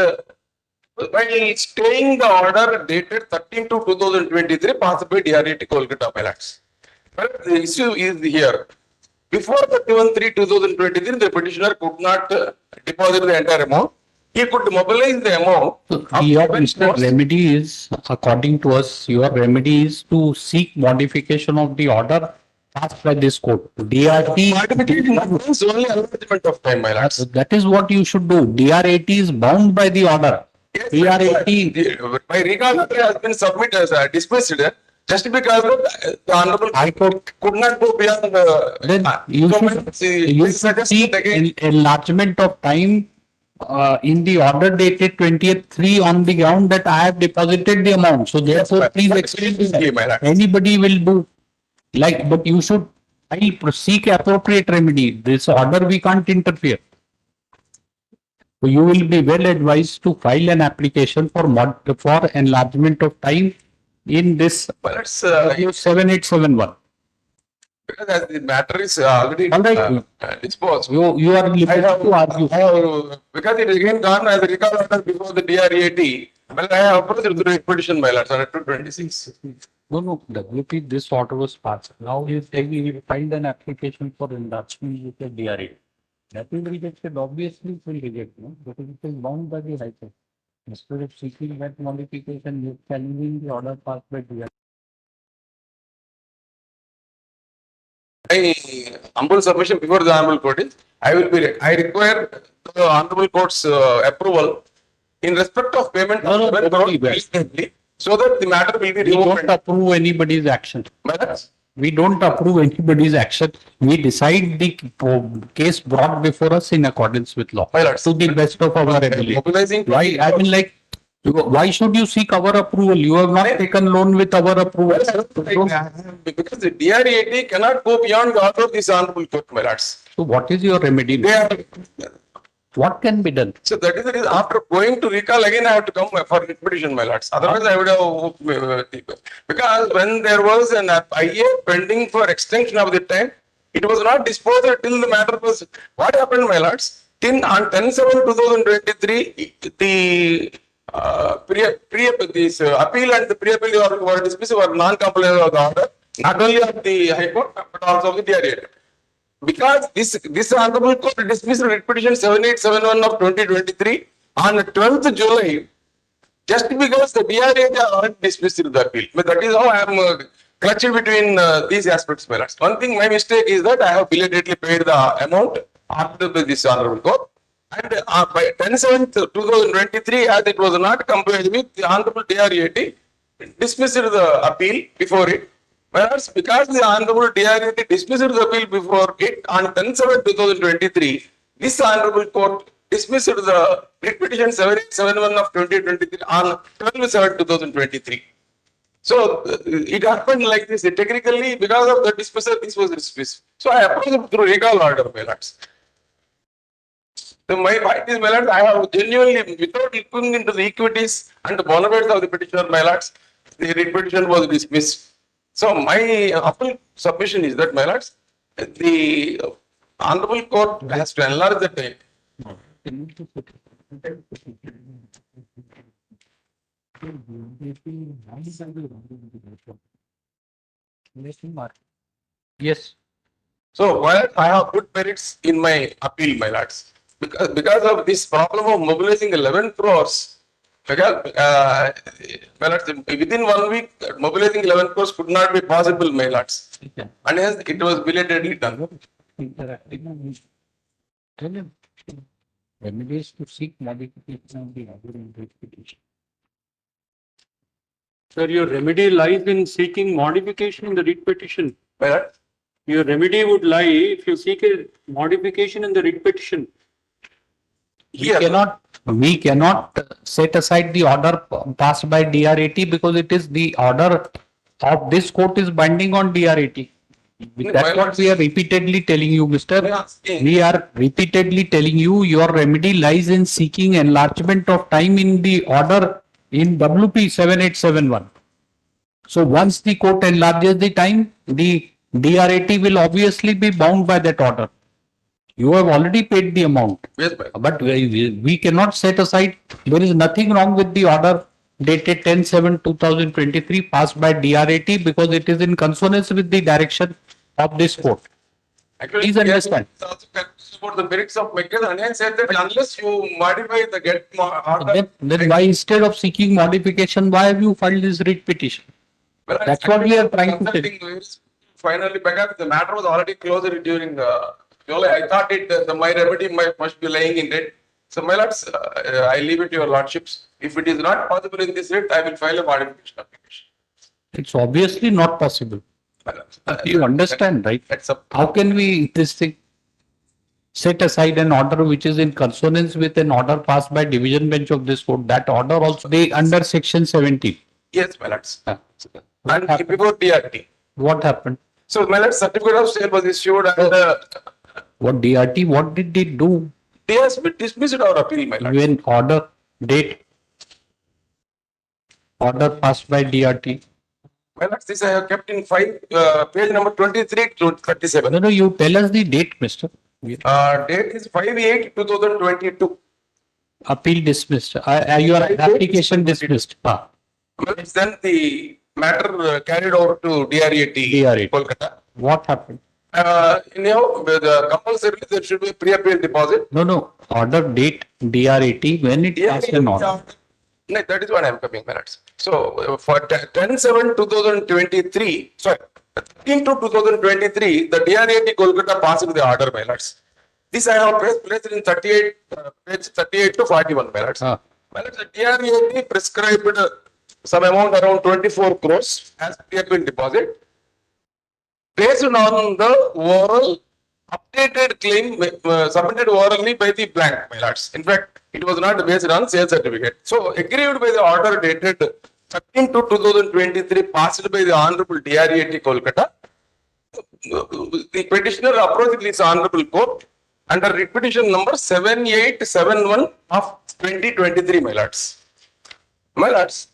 while staying the order dated 13 to 2023 passed by DRAT Kolkata, my lords. But the issue is here. Before 31/3/2023, the petitioner could not deposit the entire amount. He could mobilize the amount. Your remedy is, according to us, your remedy is to seek modification of the order passed by this court. DRT. Modification is only allotment of time, my lords. That is what you should do. DRAT is bound by the order. DRAT. My recall letter has been submitted, dismissed just because the Honorable High Court could not go beyond then you should seek enlargement of time in the order dated 20th/3 on the ground that I have deposited the amount. So therefore, please explain to that. Anybody will do like, but you should seek appropriate remedy. This order we can't interfere. So you will be well advised to file an application for enlargement of time in this 7871. Because as the matter is already disposed. You are limited to argue. Because it is again gone as a recall order before the DRAT. Well, I have approached the petition, my lords, under 226. No, WP, this order was passed. Now he is saying he will find an application for enlargement with the DRA. That will be rejected, obviously it will reject, no? Because it is bound by the High Court. Instead of seeking that modification, you challenging the order passed by DRA. My humble submission before the Honorable Court is, I require the Honorable Court's approval in respect of payment of 7 crore immediately, so that the matter will be We reopened. don't approve anybody's action. Madam, We don't approve anybody's action. We decide the case brought before us in accordance with law. My lords. To the best of our ability. mobilizing. Why, I mean, like, why should you seek our approval? You have not taken loan with our approval. Because the DRAT cannot go beyond the order of this Honorable Court, my lords. So what is your remedy? They are, What can be done? so that is the reason, after going to recall again, I have to come for petition, my lords. Otherwise, I would have, because when there was an IA pending for extension of the time, it was not disposed of till the matter was, what happened, my lords? On 10/7/2023, the this appeal and the pre-appeal were dismissed, were non-compliant of the order, not only of the High Court, but also of the DRAT. Because this Honorable Court dismissed writ petition 7871 of 2023 on 12th July, just because the DRAT already dismissed the appeal. But that is how I am clutching between these aspects, my lords. One thing, my mistake is that I have belatedly paid the amount after this Honorable Court. And by 10/7/2023, as it was not complied with, the Honorable DRAT dismissed the appeal before it. Whereas because the Honorable DRAT dismissed the appeal before it on 10/7/2023, this Honorable Court dismissed the writ petition 7871 of 2023 on 12/7/2023. So it happened like this. Technically, because of the dismissal, this was dismissed. So I approached through recall order, my lords. So my point is, my lords, I have genuinely, without looking into the equities and the bona fides of the petitioner, my lords, the writ petition was dismissed. So my humble submission is that, my lords, the Honorable Court has to enlarge the time. Yes. So while I have good merits in my appeal, my lords, because of this problem of mobilizing 11 crores, because, my lords, within 1 week, mobilizing 11 crores could not be possible, my lords. And hence it was belatedly done. Remedies to seek modification of the order in writ petition. Sir, your remedy lies in seeking modification in the writ petition. My lords, Your remedy would lie if you seek a modification in the writ petition. We cannot set aside the order passed by DRAT because it is the order of this court is binding on DRAT. That's what we are repeatedly telling you, Mr. We are repeatedly telling you your remedy lies in seeking enlargement of time in the order in WP 7871. So once the court enlarges the time, the DRAT will obviously be bound by that order. You have already paid the amount. yes, But we cannot set aside, there is nothing wrong with the order dated 10/7/2023 passed by DRAT because it is in consonance with the direction of this court. actually, Please understand. it's also about the merits of mechanism, and I said that unless you modify the order. Then why instead of seeking modification, why have you filed this writ petition? Well, That's what we are trying to say. consulting finally, because the matter was already closed during July, I thought my remedy must be lying in it. So, my lords, I leave it to your lordships. If it is not possible in this writ, I will file a modification application. It's obviously not possible. My lords, You understand, right? that's up. How can we this thing set aside an order which is in consonance with an order passed by division bench of this court? That order also they under section 17. Yes, my lords. What And happened? before DRT. What happened? So, my lords, certificate of sale was issued and What DRT? What did they do? they has dismissed our appeal, my lords. When order date order passed by DRT. My lords, this I have kept in file, page number 23 to 37. No, you tell us the date, Mister. Date is 5/8/2022. Appeal dismissed. Your application dismissed. Then the matter carried over to DRAT, Kolkata. What happened? Anyhow, compulsorily there should be a pre-appeal deposit. No. Order date DRAT when it passed an order. No, that is what I am coming, my lords. So for 10/7/2023, sorry, 13 to 2023, the DRAT Kolkata passed the order, my lords. This I have placed in 38, page 38 to 41, my lords. My lords, the DRAT prescribed some amount around 24 crores as pre-appeal deposit based on the oral updated claim submitted orally by the blank, my lords. In fact, it was not based on sale certificate. So, aggrieved by the order dated 13 to 2023 passed by the Honorable DRAT Kolkata, the petitioner approached this Honorable Court under writ petition number 7871 of 2023, my lords. My lords,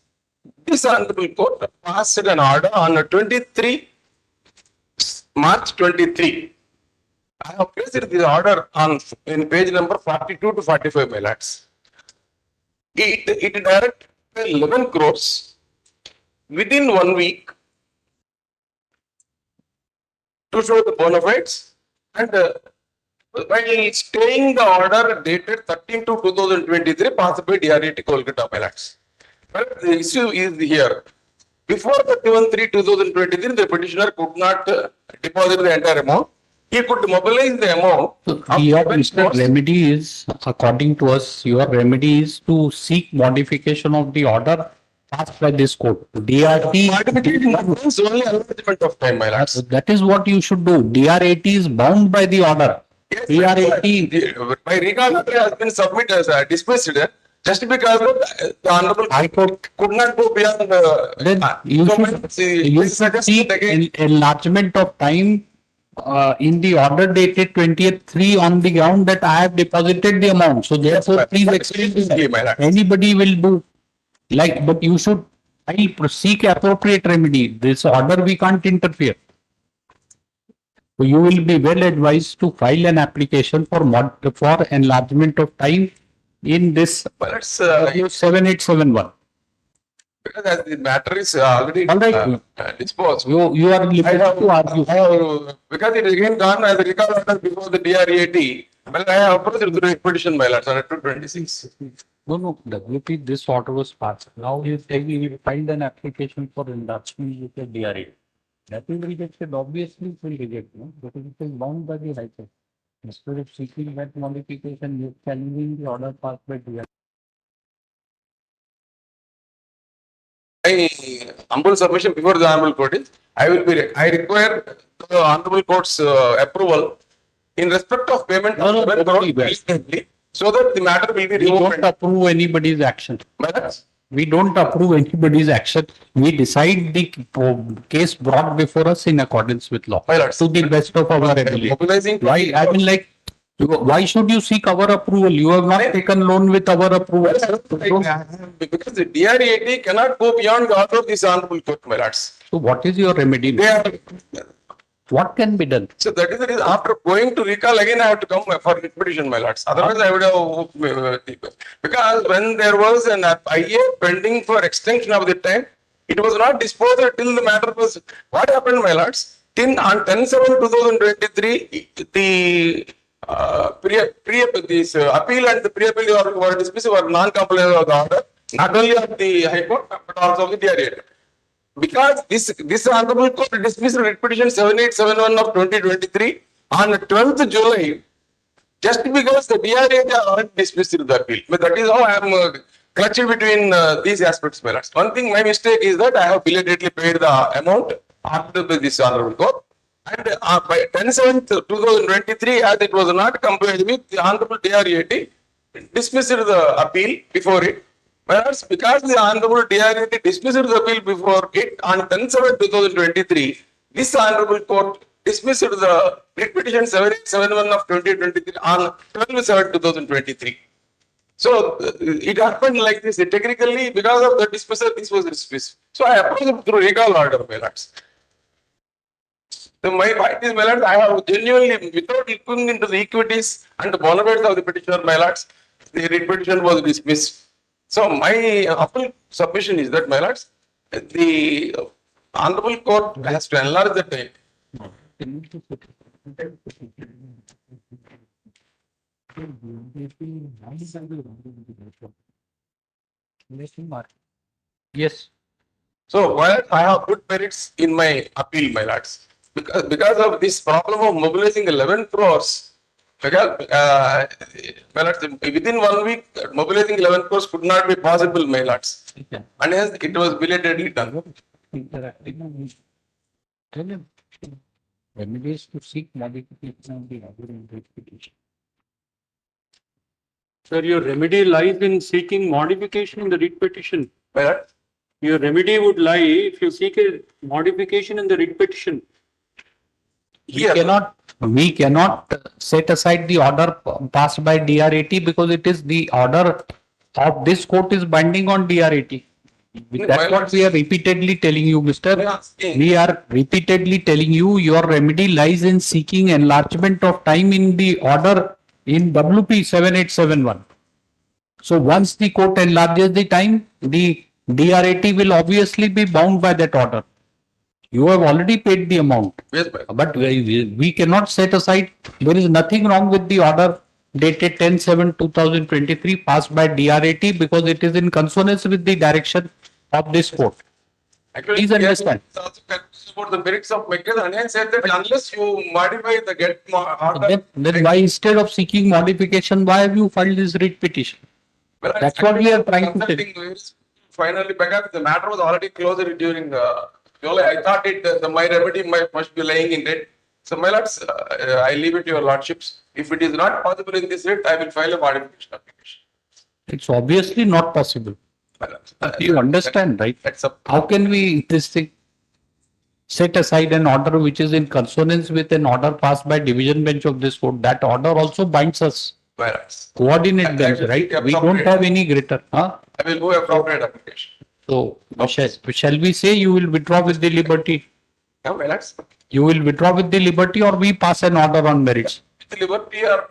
this Honorable Court passed an order on 23 March 23. I have placed this order on in page number 42 to 45, my lords. It directed 11 crores within 1 week to show the bona fides, and while staying the order dated 13 to 2023 passed by DRAT Kolkata, my lords. But the issue is here. Before 31/3/2023, the petitioner could not deposit the entire amount. He could mobilize the amount. Your remedy is, according to us, your remedy is to seek modification of the order passed by this court. Modification is only allotment of time, my lords. That is what you should do. DRAT is bound by the order. DRAT. My recall letter has been submitted, dismissed just because the Honorable High Court could not go beyond. Then you should seek enlargement of time in the order dated 20th/3 on the ground that I have deposited the amount. So therefore, please explain to me. Anybody will do like, but you should seek appropriate remedy. This order we can't interfere. So you will be well advised to file an application for enlargement of time in this 7871. Because as the matter is already disposed. You are limited to argue. Because it is again gone as a recall order before the DRAT. Well, I have approached the petition, my lords, on 226. No, WP, this order was passed. Now he is saying he will file an application for enlargement with the DRAT. That is rejected. Obviously, it will reject, no? Because it is bound by the High Court. Instead of seeking that modification, you are challenging the order passed by DRAT. My humble submission before the Honorable Court is, I require the Honorable Court's approval in respect of payment of so that the matter will be We removed. don't approve anybody's action. We don't approve anybody's action. We decide the case brought before us in accordance with law to the best of our ability. Why? I mean, like, why should you seek our approval? You have not taken loan with our approval. Because the DRAT cannot go beyond the order of this Honorable Court, my lords. So what is your remedy? What can be done? So that is the reason, after going to recall again, I have to come for petition, my lords. Otherwise, I would have, because when there was an IA pending for extension of the time, it was not disposed of till the matter was, what happened, my lords? On 10/7/2023, the this appeal and the pre-appeal were dismissed, were non-compliant of the order, not only of the High Court, but also of the DRAT. Because this Honorable Court dismissed writ petition 7871 of 2023 on 12th July, just because the DRAT already dismissed the appeal. But that is how I am clutched between these aspects, my lords. One thing, my mistake is that I have belatedly paid the amount after this Honorable Court. And by 10/7/2023, as it was not complied with, the Honorable DRAT dismissed the appeal before it. Whereas because the Honorable DRAT dismissed the appeal before it on 10/7/2023, this Honorable Court dismissed the writ petition 7871 of 2023 on 12/7/2023. So it happened like this. Technically, because of the dismissal, this was dismissed. So I approached through recall order, my lords. So my point is, my lords, I have genuinely, without looking into the equities and the bona fides of the petitioner, my lords, the writ petition was dismissed. So my humble submission is that, my lords, the honorable court has to enlarge the time. Yes. So while I have good merits in my appeal, my lords, because of this problem of mobilizing 11 crores, because, my lords, within 1 week, mobilizing 11 crores could not be possible, my lords. And hence it was belatedly done. Tell him. Remedies to seek modification of the order in the petition. Sir, your remedy lies in seeking modification in the writ petition. Where? Your remedy would lie if you seek a modification in the writ petition. We cannot set aside the order passed by DRAT because it is the order of this court is binding on DRAT. That's what we are repeatedly telling you, Mr. We are repeatedly telling you your remedy lies in seeking enlargement of time in the order in WP 7871. So once the court enlarges the time, the DRAT will obviously be bound by that order. You have already paid the amount. Yes, but we cannot set aside. There is nothing wrong with the order dated 10/7/2023 passed by DRAT because it is in consonance with the direction of this court. Actually, Please understand. it's also confused about the merits of Mekel, and hence said that unless you modify the order. Then why instead of seeking modification, why have you filed this writ petition? Well, That's what we are trying to tell. Finally, because the matter was already closed during July, I thought my remedy must be lying in it. So, my lords, I leave it to your lordships. If it is not possible in this writ, I will file a modification application. It's obviously not possible. You understand, right? How can we this thing set aside an order which is in consonance with an order passed by division bench of this court? That order also binds us. Coordinate bench, right? We don't have any greater. Huh? I will do appropriate application. So, shall we say you will withdraw with the liberty? Yeah, my lords. You will withdraw with the liberty or we pass an order on merits? The liberty or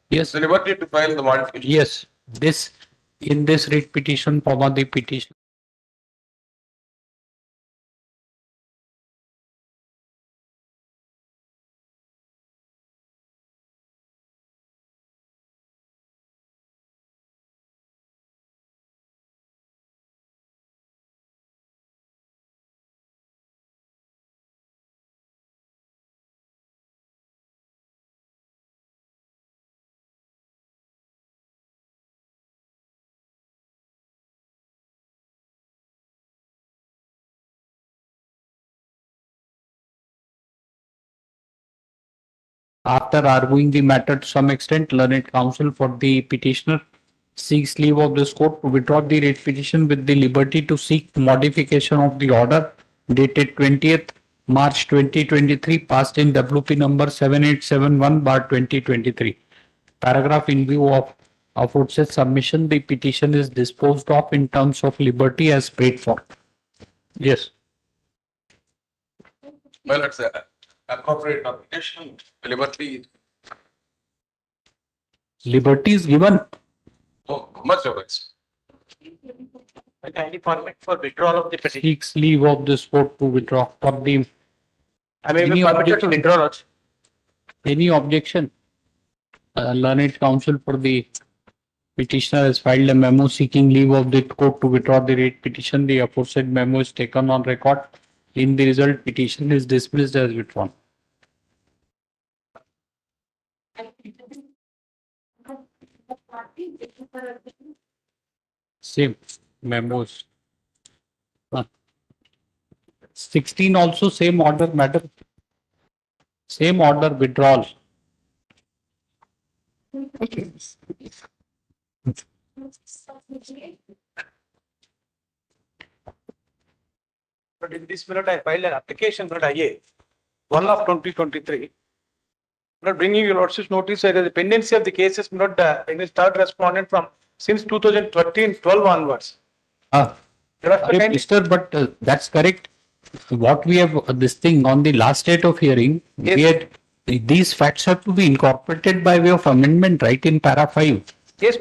yes. The liberty to file the modification. Yes. In this writ petition, the petition. After arguing the matter to some extent, learned counsel for the petitioner seeks leave of this court to withdraw the writ petition with the liberty to seek modification of the order dated 20th March 2023 passed in WP number 7871/2023. Paragraph in view of aforesaid submission, the petition is disposed of in terms of liberty as paid for. Yes. Well, it's a appropriate application. Liberty. Liberty is given. Oh, much of it. Kindly format for withdrawal of the petition. Seeks leave of this court to withdraw for the. I may be permitted to withdraw also. Any objection? Learned counsel for the petitioner has filed a memo seeking leave of the court to withdraw the writ petition. The aforesaid memo is taken on record. In the result, petition is dismissed as withdrawn. Same memos. 16 also same order, madam. Same order withdrawal. But in this minute, I filed an application for IA 1 of 2023. Not bringing your lordship's notice that the pendency of the cases not against third respondent from since 2013-12 onwards. Mr. But that's correct. What we have this thing on the last date of hearing, we had these facts have to be incorporated by way of amendment, right, in para 5. Yes,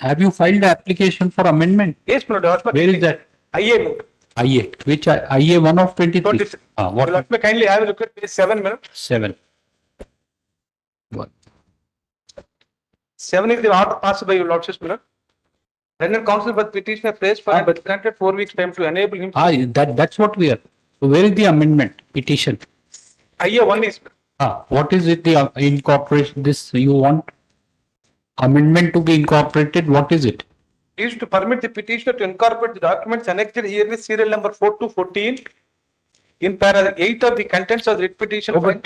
Have you filed the application for amendment? Yes, Where is that? IA. IA, which IA 1 of 23? 23. What? Let me kindly have a look at page 7 minutes. 7. What? 7 is the order passed by your lordship's minute. Then counsel for petitioner prays for him, but granted 4 weeks time to enable him. That's what we are. So where is the amendment petition? IA 1 is. What is it, the incorporation, this you want? Amendment to be incorporated, what is it? Is to permit the petitioner to incorporate the documents annexed here with serial number 4 to 14 in paragraph 8 of the contents of the writ petition.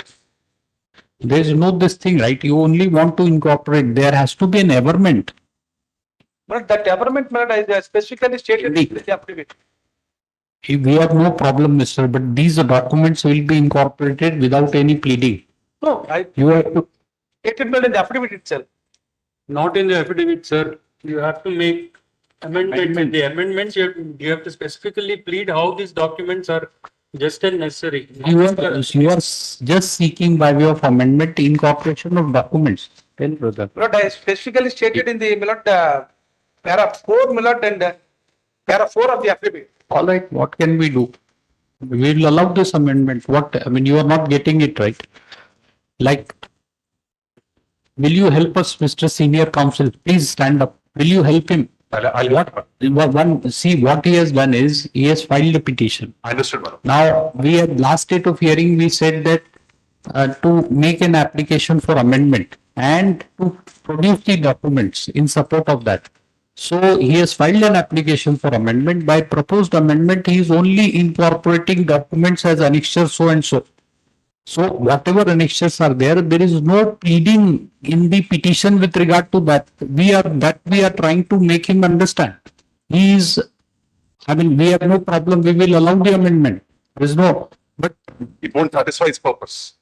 There is no this thing, right? You only want to incorporate. There has to be an averment. But that averment is specifically stated in the affidavit. We have no problem, Mr. But these documents will be incorporated without any pleading. No, you have to. Stated in the affidavit itself. Not in the affidavit, sir. You have to make amendments. In the amendments, you have to specifically plead how these documents are just and necessary. You are just seeking by way of amendment incorporation of documents. Tell brother. But I specifically stated in the paragraph 4 and paragraph 4 of the affidavit. All right, what can we do? We will allow this amendment. What, I mean, you are not getting it right. Like, will you help us, Mr. Senior Counsel? Please stand up. Will you help him? See, what he has done is, he has filed a petition. I understood, madam. Now, we at last date of hearing, we said that to make an application for amendment and to produce the documents in support of that. So he has filed an application for amendment. By proposed amendment, he is only incorporating documents as annexure so and so. So whatever annexures are there, there is no pleading in the petition with regard to that. We are trying to make him understand. We have no problem. We will allow the amendment. There is no, but it won't satisfy its purpose.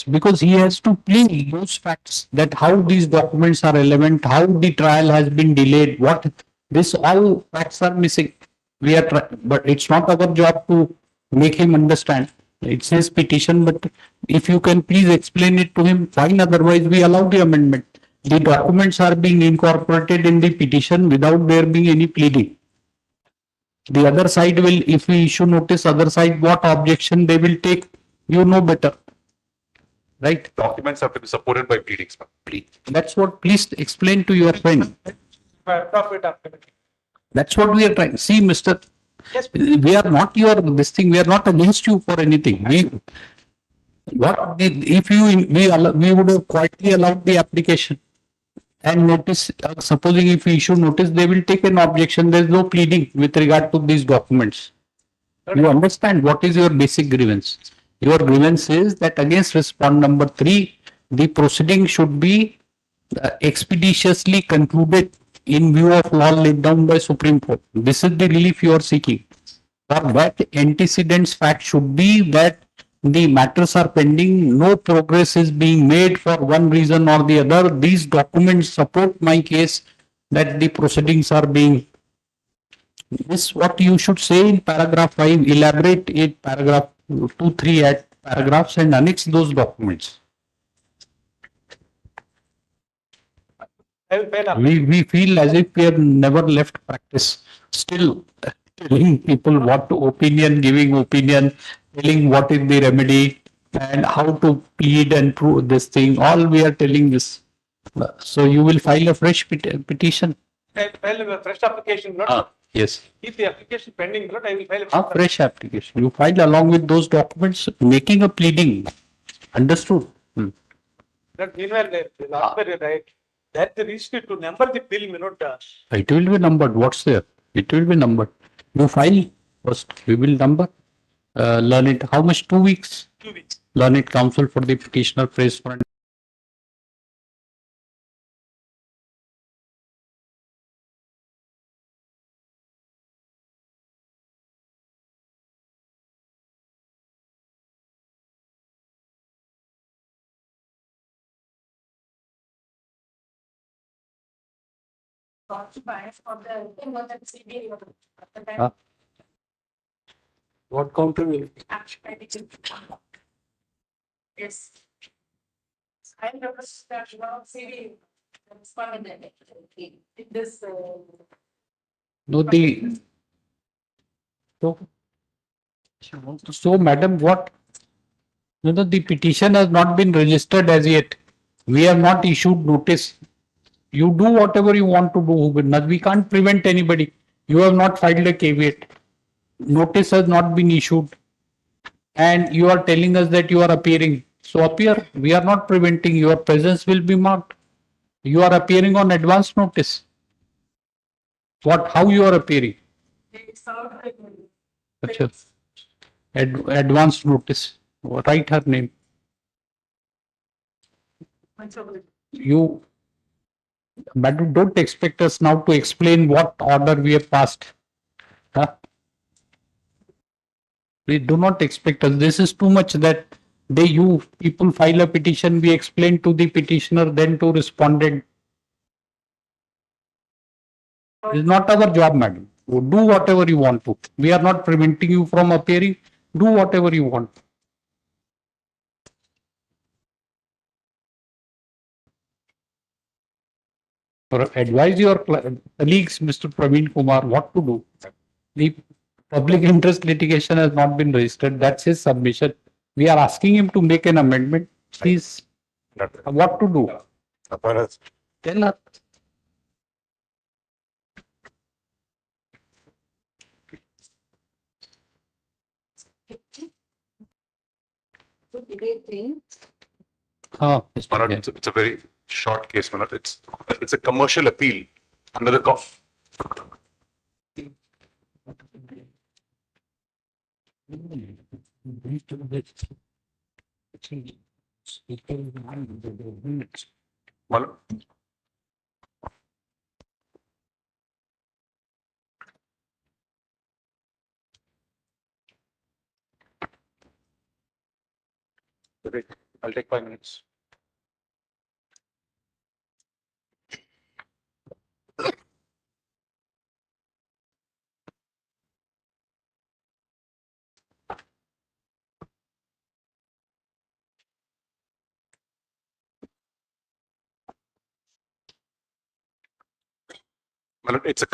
Because he has to plead those facts that how these documents are relevant, how the trial has been delayed, what this all facts are missing. But it's not our job to make him understand. It's his petition, but if you can please explain it to him, fine. Otherwise, we allow the amendment. The documents are being incorporated in the petition without there being any pleading. The other side will, if we issue notice, other side, what objection they will take, you know better. Right? Documents have to be supported by pleadings. That's what, please explain to your friend. That's what we are trying. See, Mr. Yes. We are not this thing, we are not against you for anything. We would have quietly allowed the application and notice, supposing if we issue notice, they will take an objection. There is no pleading with regard to these documents. You understand what is your basic grievance? Your grievance is that against respondent number 3, the proceeding should be expeditiously concluded in view of law laid down by Supreme Court. This is the relief you are seeking. For that, antecedents fact should be that the matters are pending, no progress is being made for one reason or the other. These documents support my case that the proceedings are being. This is what you should say in paragraph 5, elaborate it, paragraph 2, 3 at paragraphs and annex those documents. We feel as if we have never left practice, still telling people what to opinion, giving opinion, telling what is the remedy and how to plead and prove this thing. All we are telling this. So you will file a fresh petition. I will file a fresh application. Yes. If the application pending, I will file a fresh application. You file along with those documents, making a pleading. Understood? That meanwhile, right? That's the reason to number the bill, It will be numbered. What's there? It will be numbered. You file first. We will number. Learn it. How much? 2 weeks? 2 weeks. Learn it. Counsel for the petitioner prays for an What counter will? Yes. I noticed that one of CD responded this. no, the. So So, madam, what? The petition has not been registered as yet. We have not issued notice. You do whatever you want to do. But we can't prevent anybody. You have not filed a caveat. Notice has not been issued. And you are telling us that you are appearing. So appear. We are not preventing. Your presence will be marked. You are appearing on advance notice. What? How you are appearing? Achha. Advance notice. Write her name. You, madam, don't expect us now to explain what order we have passed. Huh? We do not expect us. This is too much that you people file a petition, we explain to the petitioner, then to respondent. It's not our job, madam. Do whatever you want to. We are not preventing you from appearing. Do whatever you want. Or advise your colleagues, Mr. Praveen Kumar, what to do. The public interest litigation has not been registered. That's his submission. We are asking him to make an amendment. Please, what to do? Tell us. It's a very short case, Manoj. It's a commercial appeal under the I'll take 5 minutes. It's a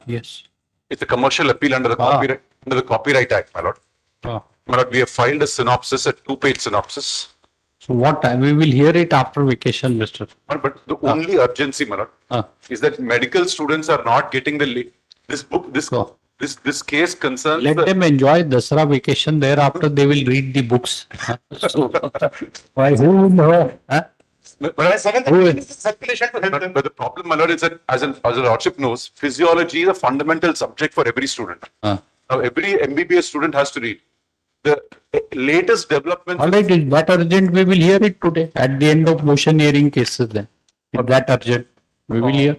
yes. It's a commercial appeal under the Copyright Act, my lord. My lord, we have filed a synopsis, a 2-page synopsis. So what time? We will hear it after vacation, Mr. But the only urgency, my lord, is that medical students are not getting this case concerns. Let them enjoy Dasara vacation. Thereafter, they will read the books. So, why who will know? But the problem, my lord, is that as the lordship knows, physiology is a fundamental subject for every student. Now, every MBBS student has to read. The latest developments. All right, is that urgent? We will hear it today at the end of motion hearing cases. Then, is that urgent? We will hear.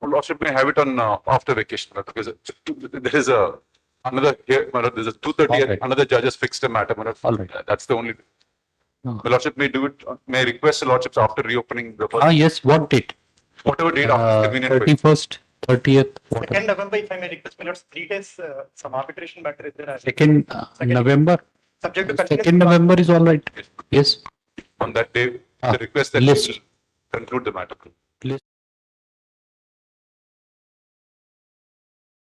Lordship may have it on after vacation because there is another here. There's a 2:30. Another judge has fixed a matter. All right. That's the only. The lordship may do it. May request the lordships after reopening the. Yes. What date? Whatever date after convenient. 31st, 30th. 2nd November, if I may request, my lords, 3 days, some arbitration matter is there. 2nd November. Subject to 2nd November is all right. Yes. On that day, the request that we will conclude the matter.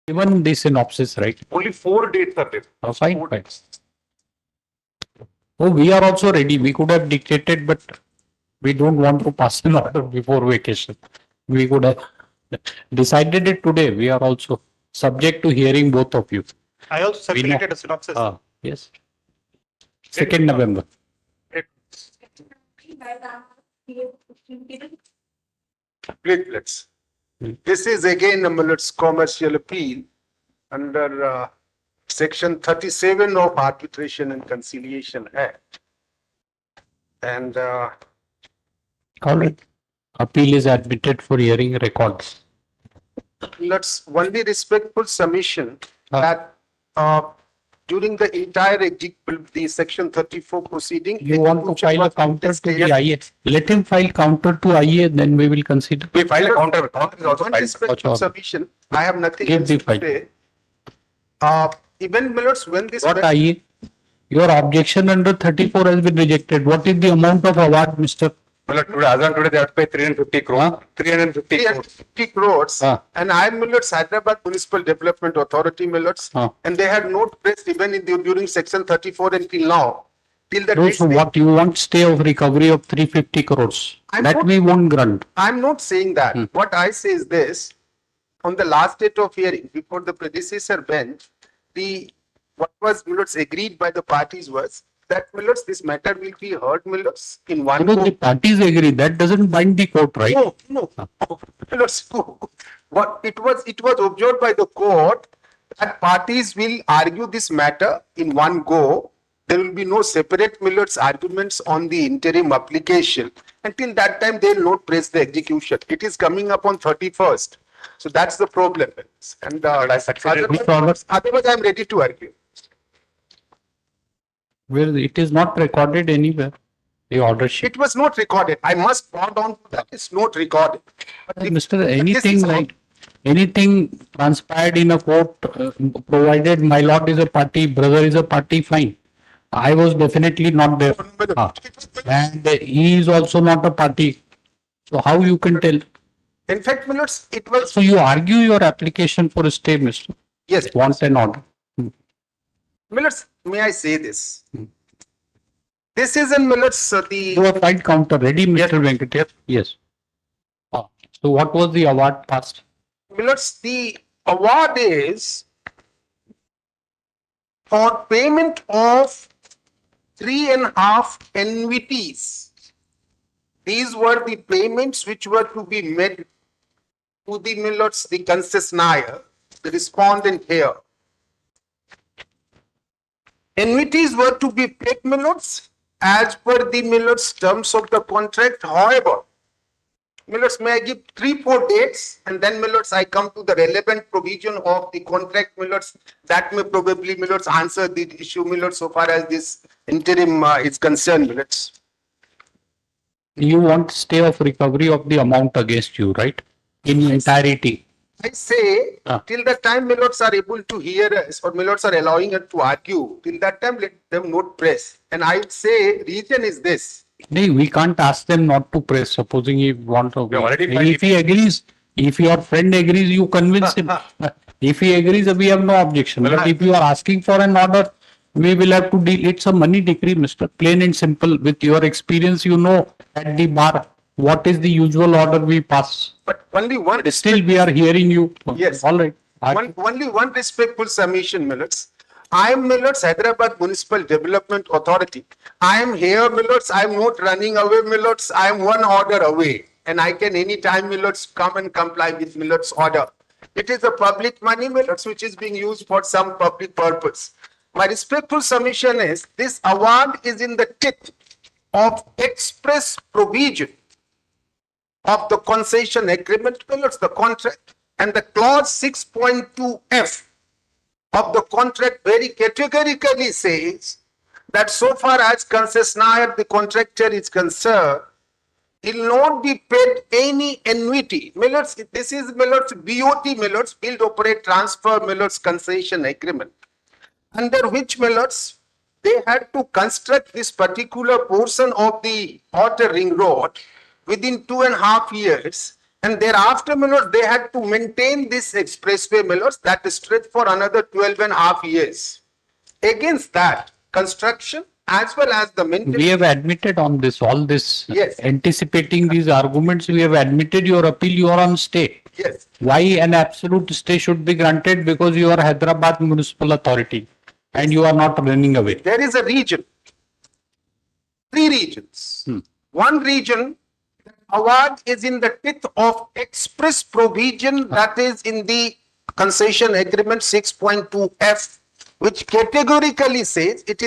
Even the synopsis, right? Only 4 dates are there. Fine. Oh, we are also ready. We could have dictated, but we don't want to pass an order before vacation. We could have decided it today. We are also subject to hearing both of you. I also circulated a synopsis. Yes. 2nd November. Platelets. This is again a commercial appeal under Section 37 of Arbitration and Conciliation Act. And Call it. Appeal is admitted for hearing records. let's only respectful submission that during the entire the Section 34 proceeding, You want to file a counter to the IA. Let him file counter to IA, then we will consider. We file a counter. Counter is also one filed. respectful submission. I have nothing Give else the to file. say. Even Millets, when this What IA? Your objection under 34 has been rejected. What is the amount of award, Mr. Well, today, as on today, they have to pay 350 crores. 350 crores. 350 crores. And I am Millets Hyderabad Municipal Development Authority Millets. And they had not pressed even during section 34 until now. Till the So what you want stay of recovery of 350 crores? We won't grant. I'm not saying that. What I say is this. On the last date of hearing, before the predecessor bench, what was Millets agreed by the parties was that Millets, this matter will be heard Millets in one No, the parties agree. That doesn't bind the court, right? No. Millets, what it was observed by the court that parties will argue this matter in one go. There will be no separate Millets arguments on the interim application. Until that time, they will not press the execution. It is coming up on 31st. So that's the problem. And otherwise, I'm ready to argue. Well, it is not recorded anywhere. The order sheet. It was not recorded. I must bow down to that. It's not recorded. Mr. Anything transpired in a court, provided my lord is a party, brother is a party, fine. I was definitely not there. And he is also not a party. So how you can tell? In fact, Millets, it was. So you argue your application for a stay, Mr. Yes. Want an order. Millets, may I say this? This is in Millets, the. You have right counter ready, Mr. Venkatesh? Yes. So what was the award passed? Millets, the award is for payment of 3.5 NVTs. These were the payments which were to be made to the Millets, the concessionaire, the respondent here. NVTs were to be paid Millets as per the Millets terms of the contract. However, Millets, may I give 3-4 dates and then Millets I come to the relevant provision of the contract Millets that may probably Millets answer the issue Millets so far as this interim is concerned Millets. You want stay of recovery of the amount against you, right? In entirety. I say till the time Millets are able to hear us or Millets are allowing us to argue, till that time let them not press. And I would say reason is this. No, we can't ask them not to press. Supposing he want to. If he agrees, if your friend agrees, you convince him. If he agrees, we have no objection. But if you are asking for an order, we will have to deal. It's a money decree, Mr. Plain and simple. With your experience, you know at the bar what is the usual order we pass. But only one. Still, we are hearing you. Yes. All right. Only one respectful submission, Millets. I am Millets Hyderabad Municipal Development Authority. I am here, Millets. I am not running away, Millets. I am one order away. And I can anytime, Millets, come and comply with Millets' order. It is a public money, Millets, which is being used for some public purpose. My respectful submission is this award is in the teeth of express provision of the concession agreement, Millets, the contract, and the clause 6.2F of the contract very categorically says that so far as concessionaire, the contractor is concerned, he will not be paid any annuity. Millets, this is Millets, BOT Millets, Build, Operate, Transfer Millets concession agreement, under which Millets, they had to construct this particular portion of the outer ring road within 2.5 years. And thereafter, Millets, they had to maintain this expressway, Millets, that stretch for another 12.5 years. Against that, construction as well as the maintenance. We have admitted on this, all this, yes. Anticipating these arguments, we have admitted your appeal, you are on stay. Yes. Why an absolute stay should be granted? Because you are Hyderabad Municipal Authority and you are not running away. There is a region, 3 regions. One region, award is in the teeth of express provision that is in the concession agreement 6.2F, which categorically says, it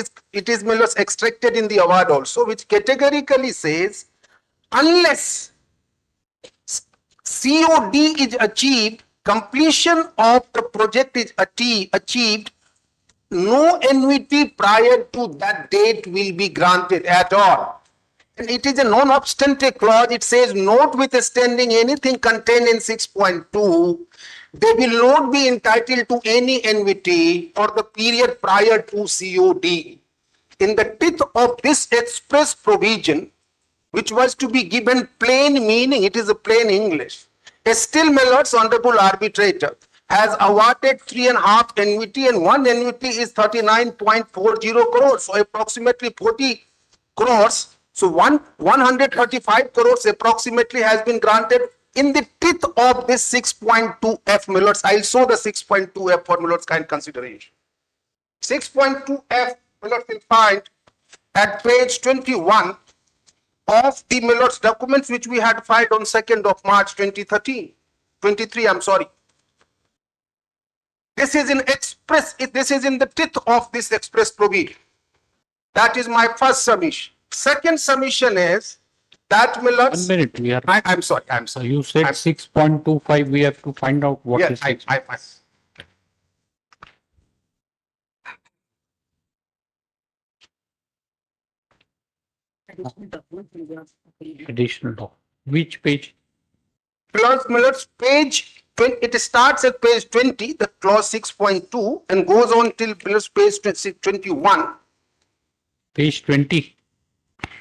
is Millets extracted in the award also, which categorically says, unless COD is achieved, completion of the project is achieved, no annuity prior to that date will be granted at all. And it is a non-obstante clause. It says, notwithstanding anything contained in 6.2, they will not be entitled to any annuity for the period prior to COD. In the teeth of this express provision, which was to be given plain meaning, it is a plain English. Still, my lords, honorable arbitrator has awarded 3.5 annuity, and one annuity is 39.40 crores, so approximately 40 crores. So 135 crores approximately has been granted in the teeth of this 6.2F, my lords. I'll show the 6.2F for my lords kind consideration. 6.2F, my lords, will find at page 21 of the my lords documents which we had filed on 2nd of March 2013, 23, I'm sorry. This is in this is in the teeth of this express provision. That is my first submission. Second submission is that my lords. 1 minute, we are. I'm sorry. You said 6.25, we have to find out what is. Additional doc. Which page? Clause Miller's page 20, it starts at page 20, the clause 6.2, and goes on till Miller's page 21. Page 20.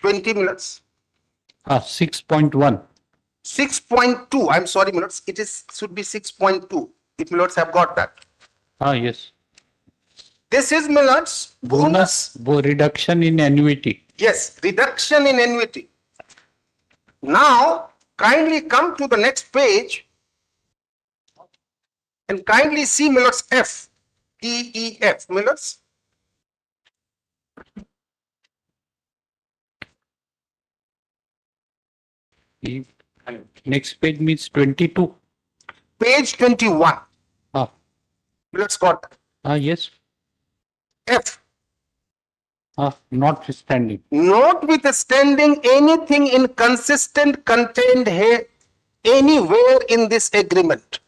20 minutes. 6.1. 6.2. I'm sorry, Millers. It is should be 6.2. If Millers have got that. Yes. This is Millers bonus. Reduction in annuity. Yes, reduction in annuity. Now, kindly come to the next page and kindly see Miller's F. TEF. Millers. Next page means 22. Page 21. Let's got that. Yes. F. Notwithstanding. Notwithstanding anything inconsistent contained here anywhere in this agreement.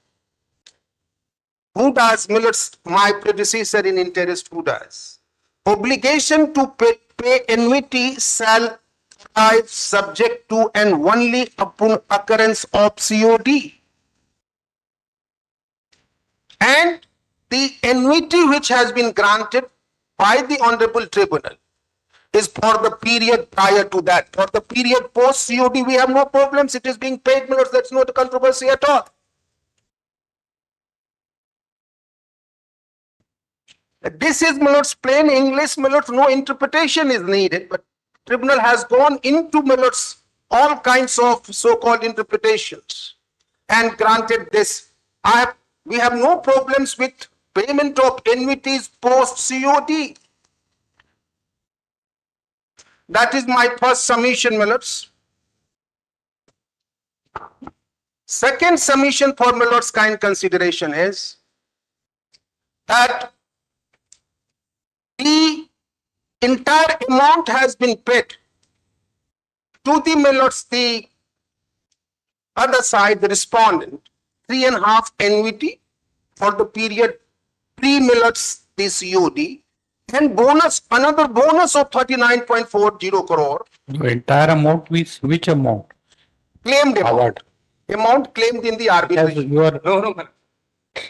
Who does Miller's, my predecessor in interest, who does? Obligation to pay annuity shall arise subject to and only upon occurrence of COD. And the annuity which has been granted by the Honorable Tribunal is for the period prior to that. For the period post COD, we have no problems. It is being paid, Millers. That's not a controversy at all. This is Miller's plain English, Miller's, no interpretation is needed, but Tribunal has gone into Miller's all kinds of so-called interpretations and granted this. We have no problems with payment of annuities post COD. That is my first submission, Millers. Second submission for Miller's kind consideration is that the entire amount has been paid to the Millers, the other side, the respondent, 3.5 annuity for the period pre-Millers, the COD, and bonus, another bonus of 39.40 crore. The entire amount with which amount? Claimed amount. Amount claimed in the arbitration. No,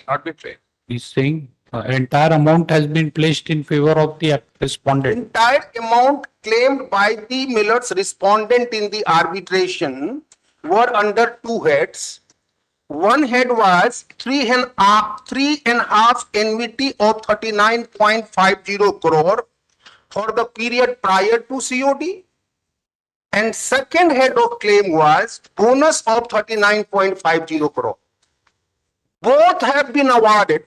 arbitrary. He's saying entire amount has been placed in favor of the respondent. Entire amount claimed by the Millers respondent in the arbitration were under two heads. One head was 3.5 annuity of 39.50 crore for the period prior to COD. And second head of claim was bonus of 39.50 crore. Both have been awarded.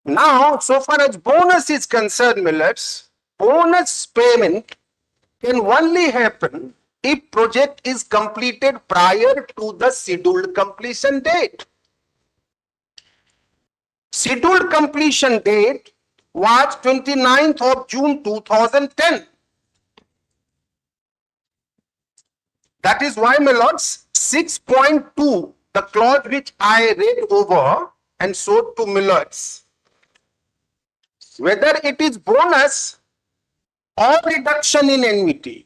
Now, so far as bonus is concerned, Millers, bonus payment can only happen if project is completed prior to the scheduled completion date. Scheduled completion date was 29th of June 2010. That is why, my lords, 6.2, the clause which I read over and showed to Millers, whether it is bonus or reduction in annuity.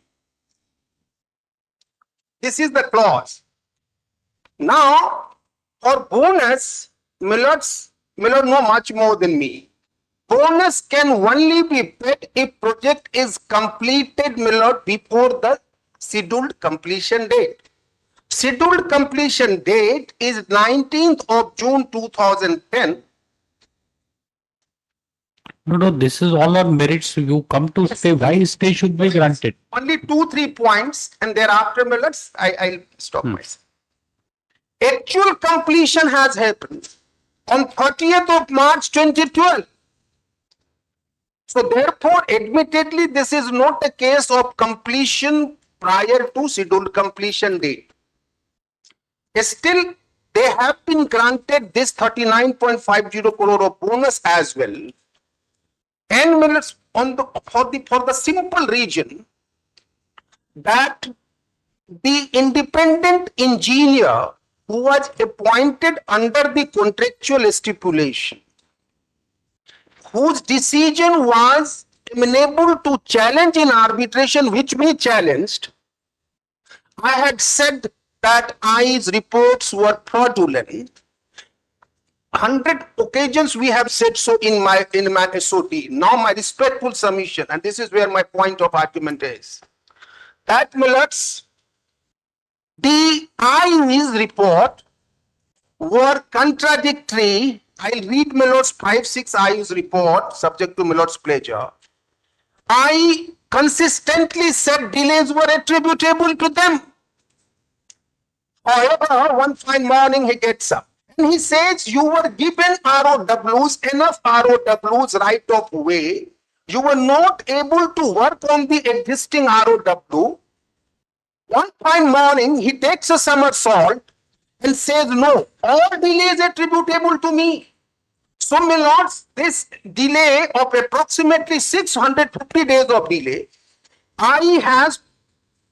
This is the clause. Now, for bonus, Miller know much more than me. Bonus can only be paid if project is completed, Miller, before the scheduled completion date. Scheduled completion date is 19th of June 2010. No, this is all on merits. You come to say why stay should be granted. Only 2-3 points, and thereafter, my lords, I'll stop myself. Actual completion has happened on 30th of March 2012. So therefore, admittedly, this is not a case of completion prior to scheduled completion date. Still, they have been granted this 39.50 crore of bonus as well. And minutes on for the simple reason that the independent engineer who was appointed under the contractual stipulation, whose decision was amenable to challenge in arbitration, which we challenged, I had said that IE's reports were fraudulent. 100 occasions we have said so in my SOT. Now my respectful submission, and this is where my point of argument is, that millards, the IE's report were contradictory. I'll read Millard's 5-6 IE's report, subject to Millard's pleasure. I consistently said delays were attributable to them. However, one fine morning he gets up and he says, you were given ROWs, enough ROWs right of way. You were not able to work on the existing ROW. One fine morning, he takes a somersault and says, no, all delays attributable to me. So, my lords, this delay of approximately 650 days of delay, I has,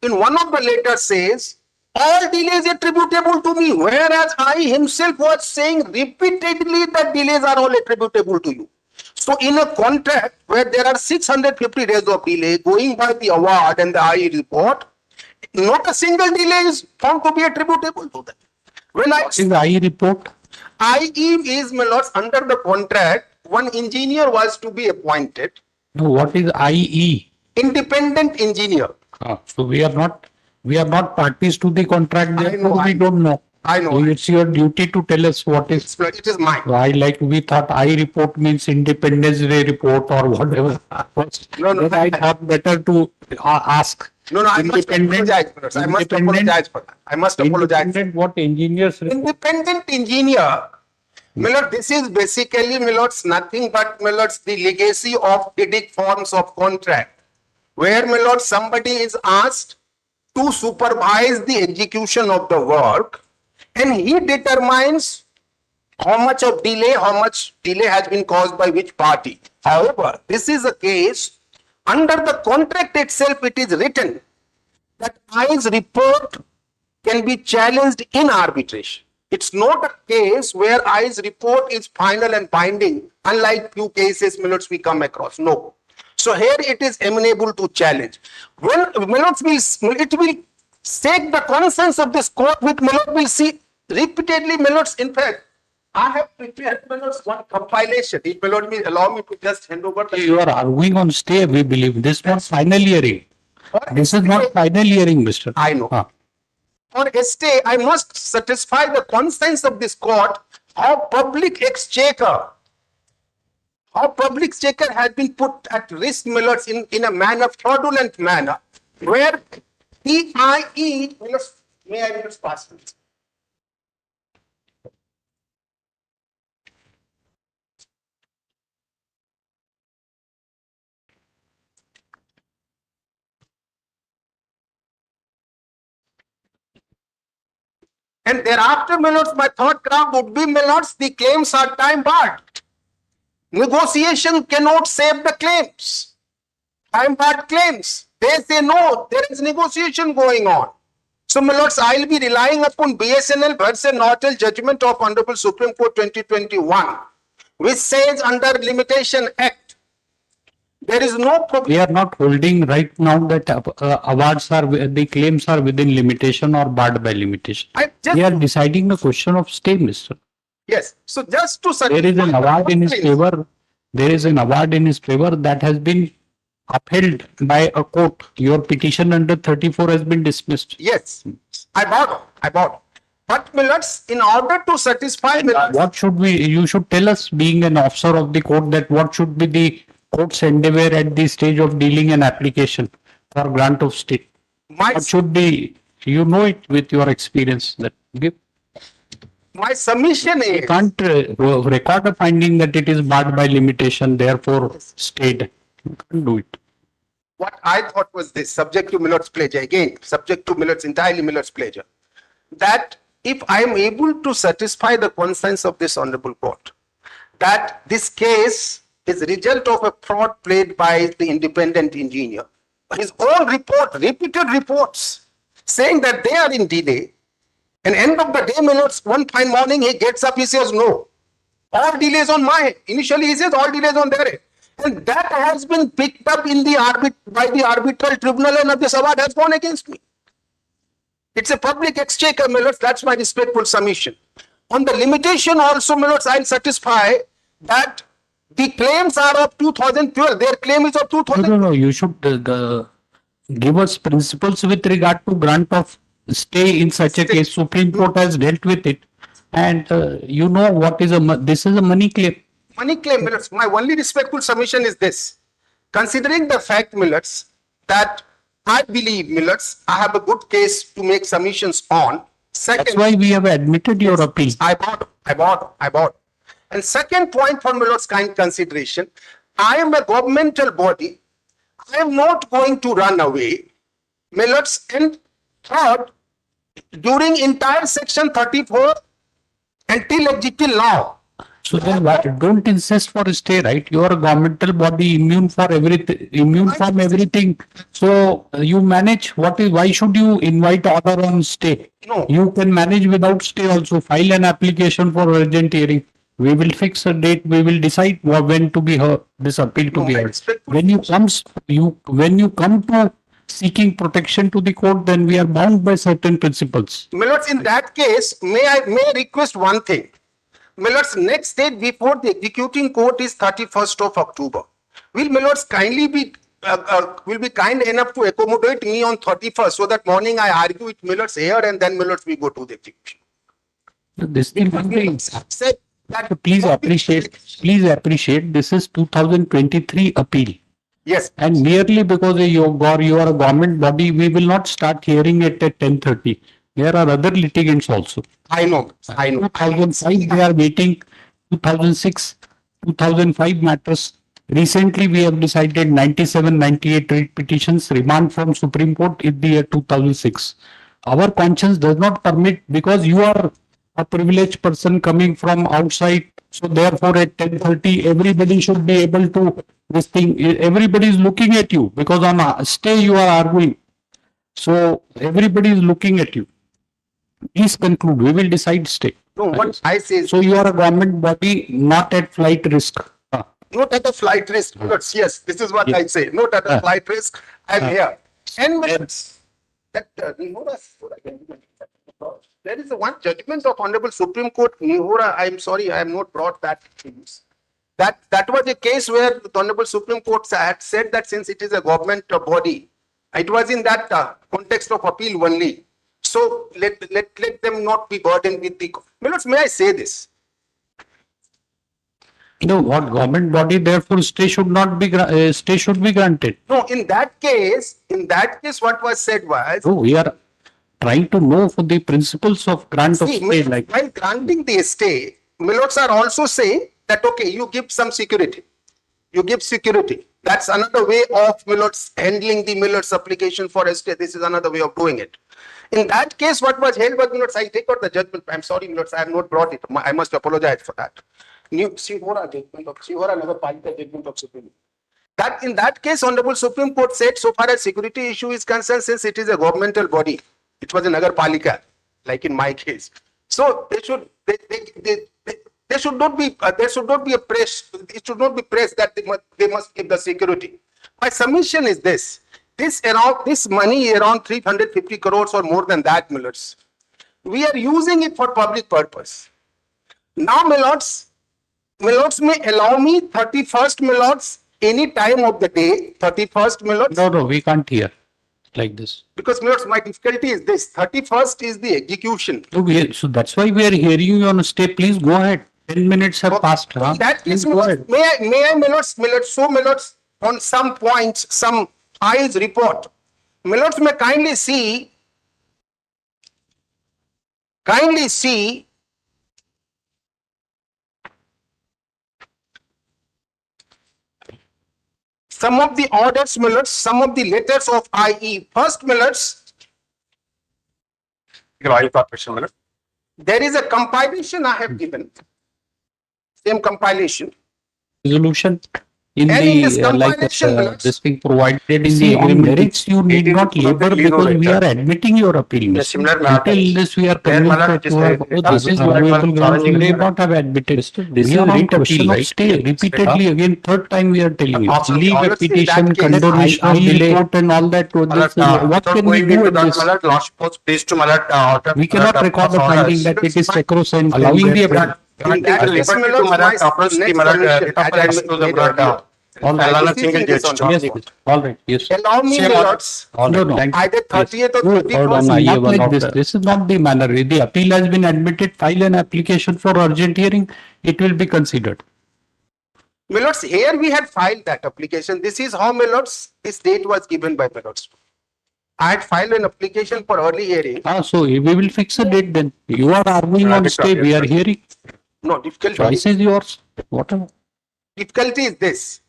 in one of the letters says, all delays attributable to me, whereas I himself was saying repeatedly that delays are all attributable to you. So, in a contract where there are 650 days of delay going by the award and the IE report, not a single delay is found to be attributable to them. When I In the IE report, IE is, my lords, under the contract, one engineer was to be appointed. no, what is IE? Independent engineer. So we are not parties to the contract. Therefore, I we don't know. I know. So it's your duty to tell us what is. It is mine. Why, like we thought, IE report means Independence Day report or whatever. No, Then I thought better to ask. No, I must apologize for that. I must apologize for that. I must apologize. What engineers? Independent engineer, Millard, this is basically, Millards, nothing but, Millards, the legacy of TDIC forms of contract, where, Millard, somebody is asked to supervise the execution of the work, and he determines how much delay has been caused by which party. However, this is a case, under the contract itself, it is written that IE's report can be challenged in arbitration. It's not a case where IE's report is final and binding, unlike few cases, Millards, we come across. No. So here it is amenable to challenge. When Millards it will take the conscience of this court, which Millard will see repeatedly. Millards, in fact, I have prepared, Millards, one compilation. If Millard will allow me to just hand over the... You are arguing on stay, we believe. This is not final hearing. This is not final hearing, Mr. I know. For stay, I must satisfy the conscience of this court how public exchequer has been put at risk, Millards, in a manner, fraudulent manner, where EIE, may I just pass it? And thereafter, Millards, my third ground would be, Millards, the claims are time barred. Negotiation cannot save the claims. Time barred claims. They say no, there is negotiation going on. So, Millards, I will be relying upon BSNL versus Nortel judgment of Honorable Supreme Court 2021, which says under Limitation Act, there is no problem. We are not holding right now that awards are, the claims are within limitation or barred by limitation. We are deciding the question of stay, Mr. Yes. So just to there is an award in his favor. There is an award in his favor that has been upheld by a court, your petition under 34 has been dismissed. Yes, I bought. But Millets, in order to satisfy Millets, What should you should tell us, being an officer of the court, that what should be the court's endeavor at the stage of dealing an application for grant of stay? What should be, you know it with your experience, that give. My submission is. You can't record a finding that it is barred by limitation, therefore stayed. You can't do it. What I thought was this, subject to Miller's pleasure, again, subject to Miller's, entirely Miller's pleasure, that if I am able to satisfy the conscience of this honorable court, that this case is a result of a fraud played by the independent engineer, his own report, repeated reports, saying that they are in delay, and end of the day, Miller's, one fine morning, he gets up, he says, no, all delays on my head. Initially, he says, all delays on their head. And that has been picked up in the by the arbitral tribunal, and this award has gone against me. It's a public exchequer, Millets. That's my respectful submission. On the limitation also, Millets, I'll satisfy that the claims are of 2012. Their claim is of 2012. No, you should give us principles with regard to grant of stay in such a case. Supreme Court has dealt with it. And you know what is this is a money claim. Money claim, Millets. My only respectful submission is this. Considering the fact, Millets, that I believe, Millets, I have a good case to make submissions on. Second, that's why we have admitted your appeal. I bought. And second point for Miller's kind consideration, I am a governmental body. I am not going to run away. Miller's, and third, during entire section 34 until now. So then don't insist for a stay, right? You are a governmental body, immune from everything. So you manage why should you invite order on stay? No. You can manage without stay also. File an application for urgent hearing. We will fix a date. We will decide when to be heard, this appeal to be heard. When you come to seeking protection to the court, then we are bound by certain principles. Millets, in that case, may I request one thing. Miller's next date before the executing court is 31st of October. Will Miller's kindly be kind enough to accommodate me on 31st so that morning I argue with Miller's here and then Miller's we go to the execution. This thing, please appreciate this is 2023 appeal. Yes. And merely because you are a government body, we will not start hearing it at 10:30. There are other litigants also. I know. 2005 they are waiting, 2006, 2005 matters. Recently we have decided 97, 98 writ petitions, remand from Supreme Court in the year 2006. Our conscience does not permit, because you are a privileged person coming from outside. So therefore at 10:30 everybody should be able to this thing. Everybody is looking at you because on a stay you are arguing. So everybody is looking at you. Please conclude. We will decide stay. No, what I say. So you are a government body, not at flight risk. Not at a flight risk. Yes, this is what I say. Not at a flight risk. I am here. 10 minutes. That there is one judgment of Honorable Supreme Court, Nihora. I am sorry, I have not brought that news. That was a case where the Honorable Supreme Court had said that since it is a government body, it was in that context of appeal only. So let them not be burdened with the. Miller's, may I say this? No, what government body, therefore stay should not be stay should be granted. No, in that case, what was said was. No, we are trying to know for the principles of grant of stay. Like while granting the stay, Millets are also saying that okay, you give some security. You give security. That's another way of Millets handling the Miller's application for a stay. This is another way of doing it. In that case, what was held by Millets, I take out the judgment. I'm sorry, Millets, I have not brought it. I must apologize for that. Sihora judgment of Sihora, another Palika judgment of Supreme. That in that case, Honorable Supreme Court said, so far as security issue is concerned, since it is a governmental body, it was a Nagar Palika, like in my case. So they should not be a press. It should not be pressed that they must give the security. My submission is this: this money around 350 crores or more than that, Millets, we are using it for public purpose. Now, Millets may allow me 31st, Millets, any time of the day, 31st, my lords. No, we can't hear like this. Because, my lords, my difficulty is this, 31st is the execution. So that's why we are hearing you on a stay. Please go ahead. 10 minutes have passed. Huh? In that Please case, my go lords, ahead. may I, my lords, so, my lords, on some points, some I's report, my lords, may kindly see some of the orders, my lords, some of the letters of IE. First, my lords, Oil corporation, my lord. there is a compilation I have given. Same compilation. Resolution in And in this the compilation, my lords, this thing provided in See, the on agreement. merits, You need not labor because we are admitting your appeal. The similar Until this we are convinced that you have, oh, this is valuable grounds, you may not have admitted. This We is are on writ question appeal, of right? stay. Repeatedly again, third time we are telling you. Absolutely. Leave a Honestly, in petition, that case, condonation of delay court and all that. What can we do with this? We cannot record the finding that it is sacrosanct. Allowing the appeal. in that case, my lords, my next submission, as I made earlier. All right. Yes, All right. Yes. allow me, my lords, No. either 30th or Hold on, 31st. not like this. This is not the manner. The appeal has been admitted. File an application for urgent hearing. It will be considered. My lords, here we had filed that application. This is how, my lords, this date was given by my lords. I had filed an application for early hearing. So we will fix a date then. You are arguing on stay. We are hearing. No, difficulty. Choice is yours. Whatever. Difficulty is this.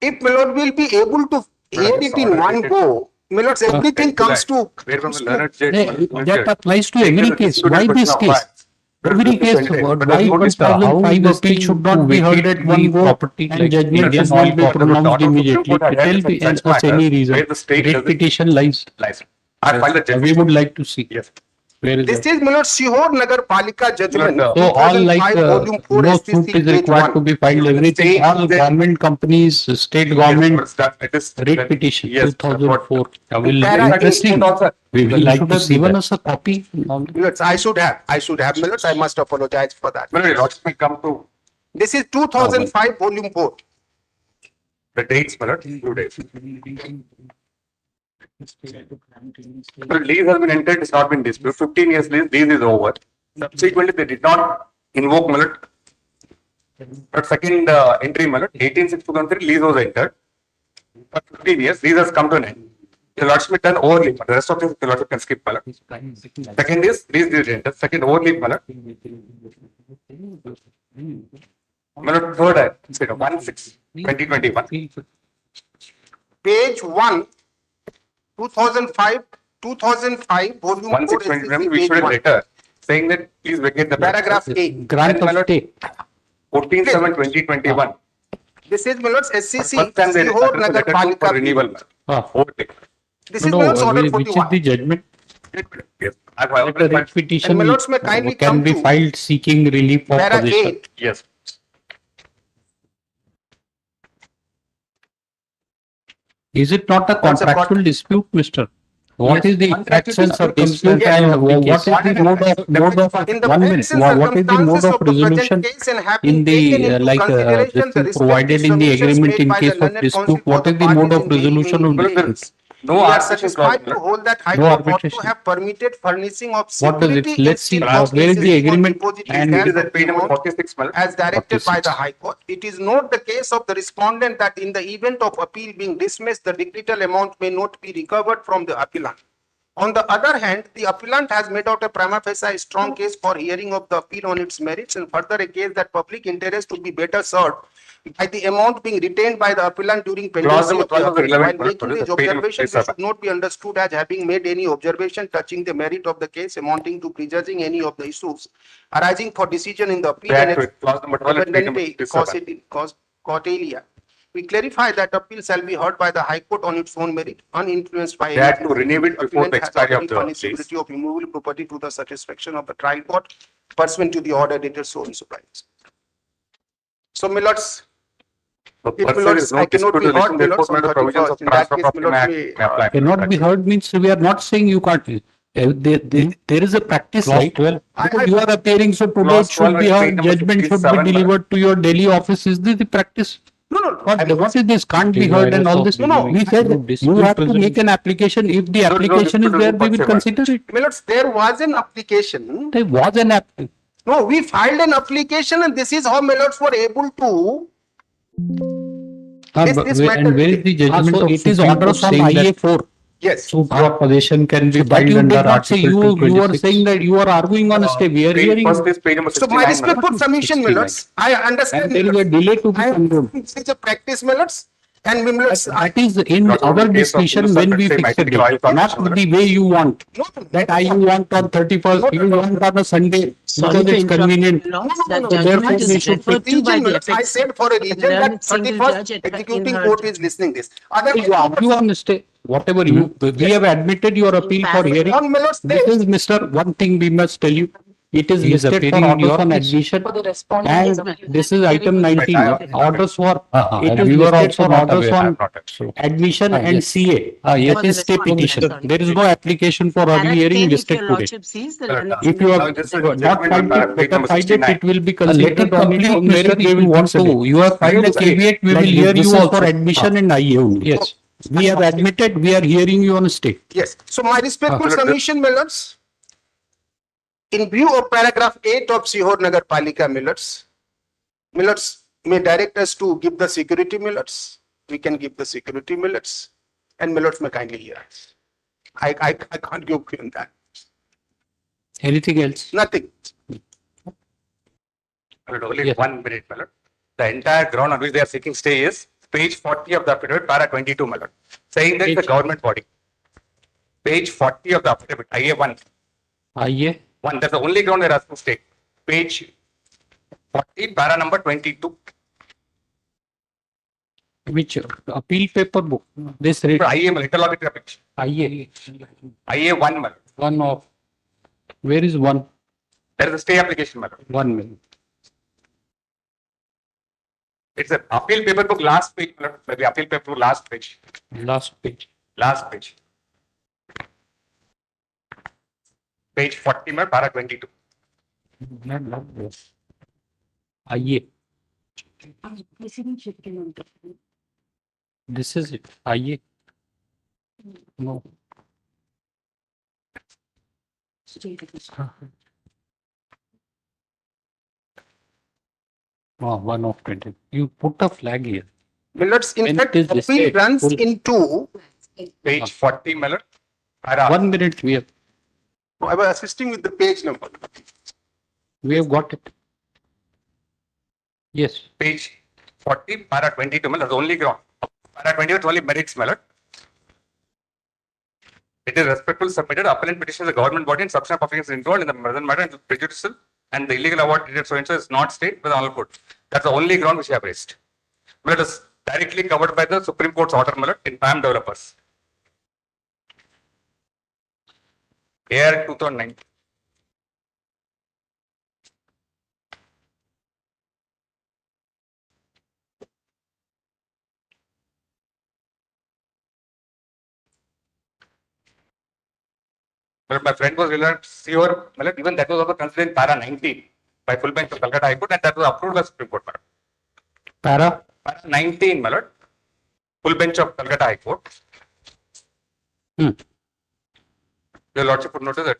If my lord will be able to hear it in one go, my lords, everything comes to. That applies to every case. Why this case? Every case. Why 2005 appeal should not be heard at one go and judgment should not be pronounced immediately. Tell me us any reason. Writ petition lies. We would like to see. Yes. Where is This it? is, my lord, Sihor Nagar Palika judgment. So all like 2005, volume 4, no SCC, suit is page required 1. to be filed. Everything, all government companies, state government, writ petition, 2004. Interesting. We will like to see given us a copy. Yes, I should have, my lords, I must apologize for that. May come to This is 2005, volume 4. the dates, my lord, 2 days. The lease has been entered, it's not been disputed. 15 years lease is over. Subsequently, they did not invoke, my lord. But second entry, my lord, 18/6/2003, lease was entered. For 15 years, lease has come to an end. The lordship done overleap, but the rest of this, the lordship can skip, my lord. Second is, lease did enter. Second overleap, my lord. My lord, third, 1/6/2021. Page 1, 2005, volume 4, 1/6/2021, we page issued a 1. letter saying that please vacate the Paragraph A. Grant of stay. 14/7/2021. This is, my lords, SCC, First time they Sihor addressed the Nagar letter to Palika. for renewal. Overtake. This is, my lords, order Which is 41. the judgment? Yes. The writ petition And my lords, may kindly can come be to filed seeking relief of Para position. 8. Yes. Is it not a That's a contractual dispute, Mister? What is the facts and circumstances Yes. and what is the mode of In the 1 minute? facts and What is the mode circumstances of of the present resolution case and have in been taken the into this consideration the thing provided in the respective agreement submissions in made by case the of learned dispute? counsel What for is the the mode of parties in the resolution of main dispute? No We are arbitration clause. satisfied to hold that High No Court ought to arbitration. have permitted furnishing of What does it? security in Let's see. steel house Where is the cases for agreement? depository And cash It is at of page number amount 46, my lord. as directed by the 46. High Court. It is not the case of the respondent that in the event of appeal being dismissed, the decretal amount may not be recovered from the appellant. On the other hand, the appellant has made out a prima facie strong case for hearing of the appeal on its merits and further a case that public interest would be better served by the amount being retained by the appellant during pendency of the 12 of the appeal. relevant While making matter, these the page number observations, is they up. should not be understood as having made any observation touching the merit of the case amounting to prejudging any of the issues arising for decision in the appeal and its Clause number 12 at page number independent 57. cautelia. We clarify that appeal shall be heard by the High Court on its own merit, uninfluenced by They had any to renew it before the appellant has expiry of already the furnished lease. security of immovable property to the satisfaction of the trial court pursuant to the order dated so and so price. So, my lords, So, It per will se, not- is no I cannot dispute be relation, heard, therefore, my lords, the on provisions 31st. of In that transfer case, property my may lords, may apply. Cannot be heard means we are not saying you can't. There is a practice, Clause right? 12. Because you are appearing, so today Clause it should 12 be at heard, page number judgment should 57, be delivered to your Delhi office. Is this the practice? What is this can't be heard and all this? We said you have to make an application. If the application is there, we will consider it. My lords, there was an application. There was an app. No, we filed an application and this is how my lords were able to. And where is the judgment so of it is Supreme order Court from saying that IA4. Yes. So your possession can be So that filed you under did not say. Article You are 226. saying that you are arguing on a stay. We are hearing. So my respectful submission, my lords, I understand. And there is a delay to be controlled. It's a practice, my lords. And my lords, That is in our discretion when we fix the date, not the way you want. That you want on 31st, you want on a Sunday because it's convenient. That So therefore, judgment we is should referred to by the I said for a reason that 31st executing court is listening this. You argue on the stay, whatever you, we have admitted your appeal for hearing. This is Mr. One thing we must tell you. It is He is listed for appealing orders your on case. admission. For the respondent. And this is item 19, orders for, it is we were listed also for not orders aware. on admission and Yes. CA. Yes. That is stay petition. There is no application for early hearing listed today. If you have not filed it, better file it, it will be considered on its own merit. We will want to. You have filed a caveat, we will hear you also for admission and IA only. Yes. We have admitted, we are hearing you on stay. Yes. So my respectful submission, my lords. In view of paragraph 8 of Sihor Nagar Palika, my lords may direct us to give the security, my lords. We can give the security, my lords. And my lords may kindly hear us. I can't go beyond that. Anything else? Nothing. Only 1 minute, my lord. The entire ground on which they are seeking stay is page 40 of the affidavit, para 22, my lord, saying that it's a government body. Page 40 of the affidavit, IA1. IA? 1, that's the only ground they're asking stay. Page 40, para number 22. Which appeal paper book? This rate? IA, interlocutory application. IA. IA1, my lord. One of, where is one? There is a stay application, my lord. 1 minute. It's an appeal paper book, last page, my lord. The appeal paper book, last page. Last page. Last page. Page 40, my para 22. IA. This is it. IA. No. Oh, 1 of 20. You put a flag here. My lords, in When fact, it is appeal listed, runs full- into. Page 40, my lord. Para. 1 minute we have. I was assisting with the page number. We have got it. Yes. Page 40, para 22, my lord, the only ground. Para 22 is only merits, my lord. It is respectful submitted, appellant petition is a government body and substantive offense is involved in the present matter and prejudicial and the illegal award treated so and so is not state with the honorable court. That's the only ground which I have raised. But it is directly covered by the Supreme Court's order, my lord, in PAM developers. AR 2009. But my friend was realized, see your, even that was also considered in para 19 by full bench of Calcutta High Court and that was approved by Supreme Court. Para? Para 19, my lord. Full bench of Calcutta High Court. Your lordship would notice that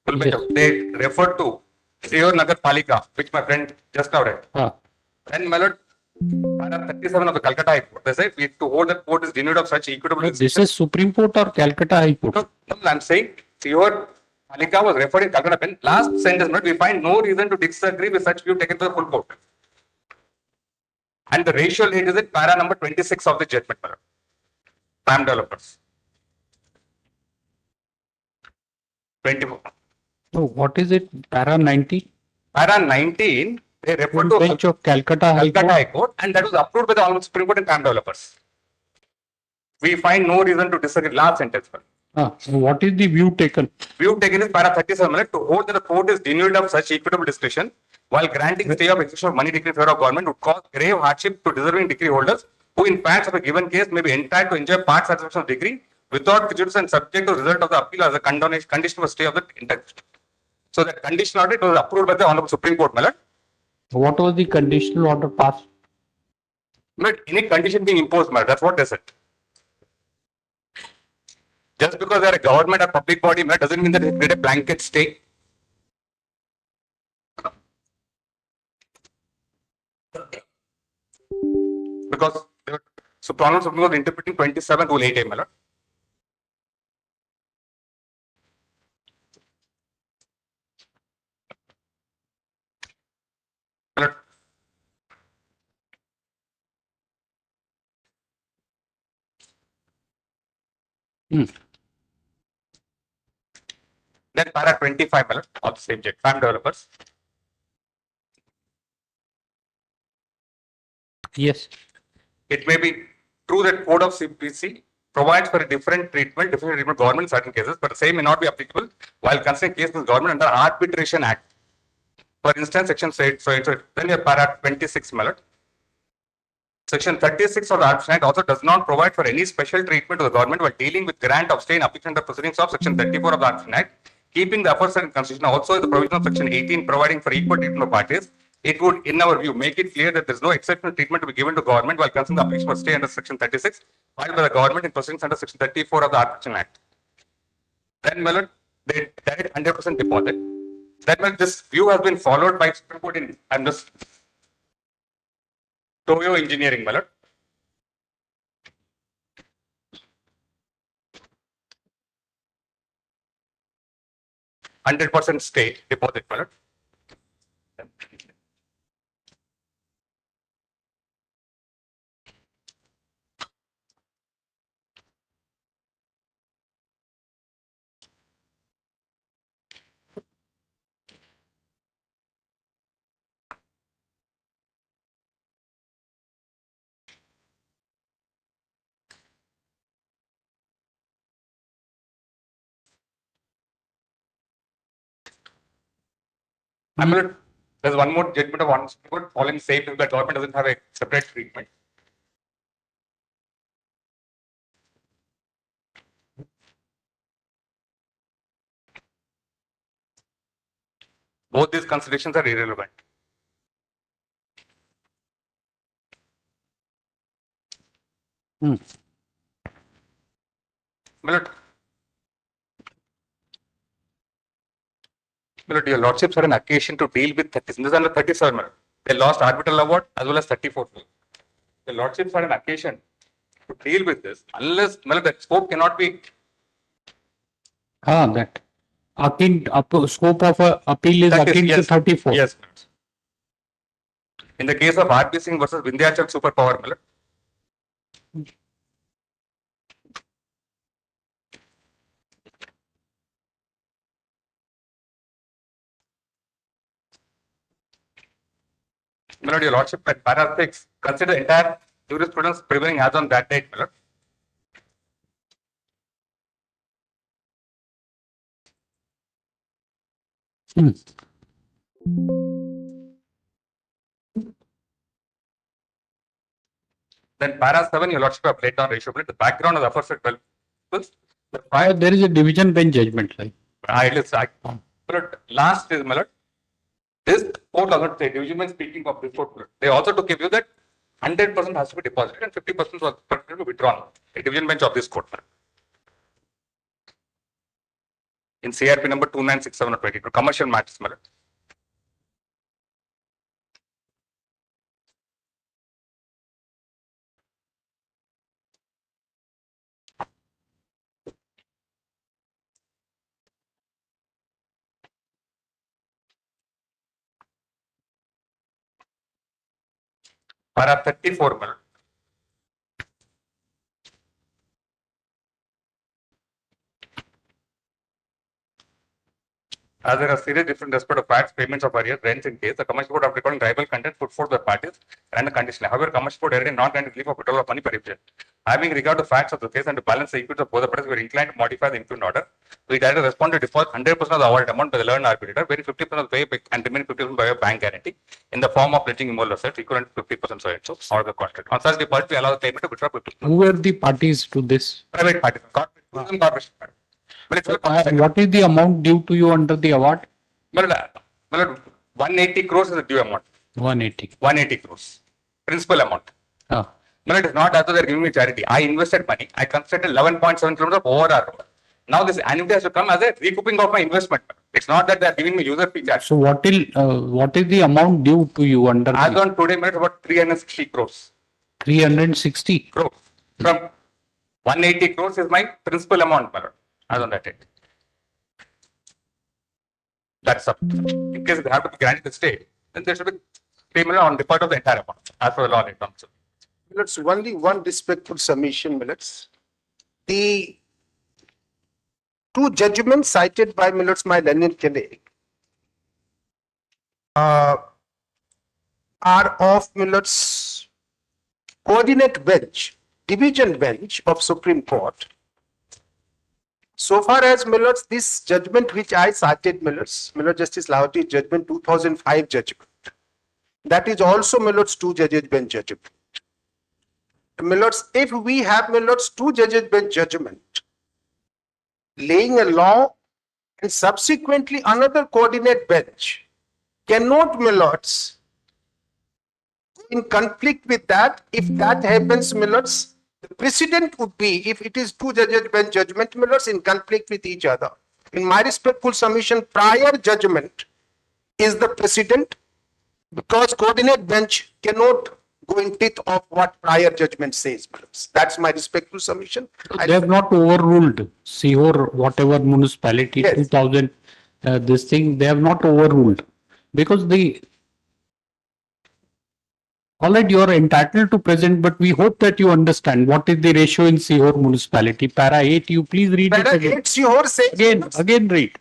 full bench of, they referred to Sihor Nagar Palika, which my friend just now read. And my lord, para 37 of the Calcutta High Court, they say to hold that court is denuded of such equitable. This is Supreme Court or Calcutta High Court? No, I'm saying Sihor Palika was referred in Calcutta pen. Last sentence, but we find no reason to disagree with such view taken to the full court. And the ratio late is at para number 26 of the judgment. PAM developers. 24. So what is it? Para 90? Para 19, they refer Full to bench of Calcutta High Calcutta Court. High Court and that was approved by the Honorable Supreme Court in PAM developers. We find no reason to disagree. Last sentence. So what is the view taken? View taken is para 37 to hold that the court is denuded of such equitable discretion while granting stay of execution of money decree in favor of government would cause grave hardship to deserving decree holders who in facts of a given case may be entitled to enjoy part satisfaction of decree without prejudice and subject to result of the appeal as a condition of stay of the intent. So that conditional order was approved by the Honorable Supreme Court, my lord. What was the conditional order passed? But any condition being imposed, madam, that's what they said. Just because they are a government or public body, madam, doesn't mean that they create a blanket stay. Because so Parliament Supreme Court was interpreting 27 Rule 8A, madam. Then para 25, madam, of the same jet, farm developers. Yes. It may be true that code of CPC provides for a different treatment government in certain cases, but the same may not be applicable while considering cases of government under Arbitration Act. For instance, section then you have para 26, my lord. Section 36 of the Arbitration Act also does not provide for any special treatment to the government while dealing with grant of stay in application under proceedings of section 34 of the Arbitration Act. Keeping the aforesaid in consideration, also the provision of section 18 providing for equal treatment of parties, it would, in our view, make it clear that there is no exceptional treatment to be given to government while considering the application for stay under section 36 filed by the government in proceedings under section 34 of the Arbitration Act. Then, my lord, they direct 100% deposit. That means this view has been followed by Supreme Court in this Toyo Engineering, my lord. %100% stay deposit, my lord. There's one more judgment of one Supreme Court following safe if the government doesn't have a separate treatment. Both these considerations are irrelevant. My lord, your lordships are an occasion to deal with 30. This is under 37, my lord. They lost arbitral award as well as 34. The lordships are an occasion to deal with this unless, my lord, that scope cannot be. That scope of appeal is akin to 34. Yes. In the case of RP Singh versus Vindhyachal Superpower, my lord. My lord, your lordship at para 6, consider the entire jurisprudence prevailing as on that date, my lord. Then para 7, your lordship have laid down ratio. The background of the aforesaid 12. There is a division bench judgment. Like. Last is, my lord, this court does not say, division bench speaking of this court, they also took a view that 100% has to be deposited and 50% was to be withdrawn. A division bench of this court. In CRP number 2967 of 22, commercial matters, my lord. Para 34, my lord. As there are serious different respect of facts, payments of arrears, rents in case, the commercial court of recording tribal content put forth the parties and the condition. However, commercial court already not granted leave of withdrawal of money per revision. Having regard to facts of the case and to balance the equities of both the parties, we are inclined to modify the impugned order. We directly respond to deposit 100% of the awarded amount by the learned arbitrator, wherein 50% of the pay and remaining 50% by a bank guarantee in the form of pledging immobile assets equivalent to 50% so and so, or the contract. On such deposit, we allow the claimant to withdraw 50%. Who were the parties to this? Private parties, corporation. What is the amount due to you under the award? 180 crores is the due amount. 180. 180 crores. Principal amount. No, it is not as though they're giving me charity. I invested money. I constructed 11.7 kilometers of ORR road. Now this annuity has to come as a recouping of my investment. It's not that they're giving me user fee charge. So what is the amount due to you under As on today, it's about 360 crores. 360 crores? From 180 crores is my principal amount, as on that date. That's up. In case they have to be granted the state, then there should be payment on the part of the entire amount, as per the law in terms of. Millets, only one respectful submission, Millets. The two judgments cited by Millets, my learned colleague, are of Millets coordinate bench, division bench of Supreme Court. So far as Millets, this judgment which I cited, Millets Justice Lahoti judgment 2005 judgment, that is also Millets two judges bench judgment. Millets, if we have Millets two judges bench judgment, laying a law and subsequently another coordinate bench cannot Millets in conflict with that. If that happens, Millets, the precedent would be if it is two judges bench judgment, Millets in conflict with each other. In my respectful submission, prior judgment is the precedent because coordinate bench cannot go in teeth of what prior judgment says. That's my respectful submission. They have not overruled Sihor, whatever municipality, Yes. 2000, this thing, they have not overruled. Because all right, you are entitled to present, but we hope that you understand what is the ratio in Sihor municipality. Para 8, you please read Para it again. 8 Sihor says. Again read.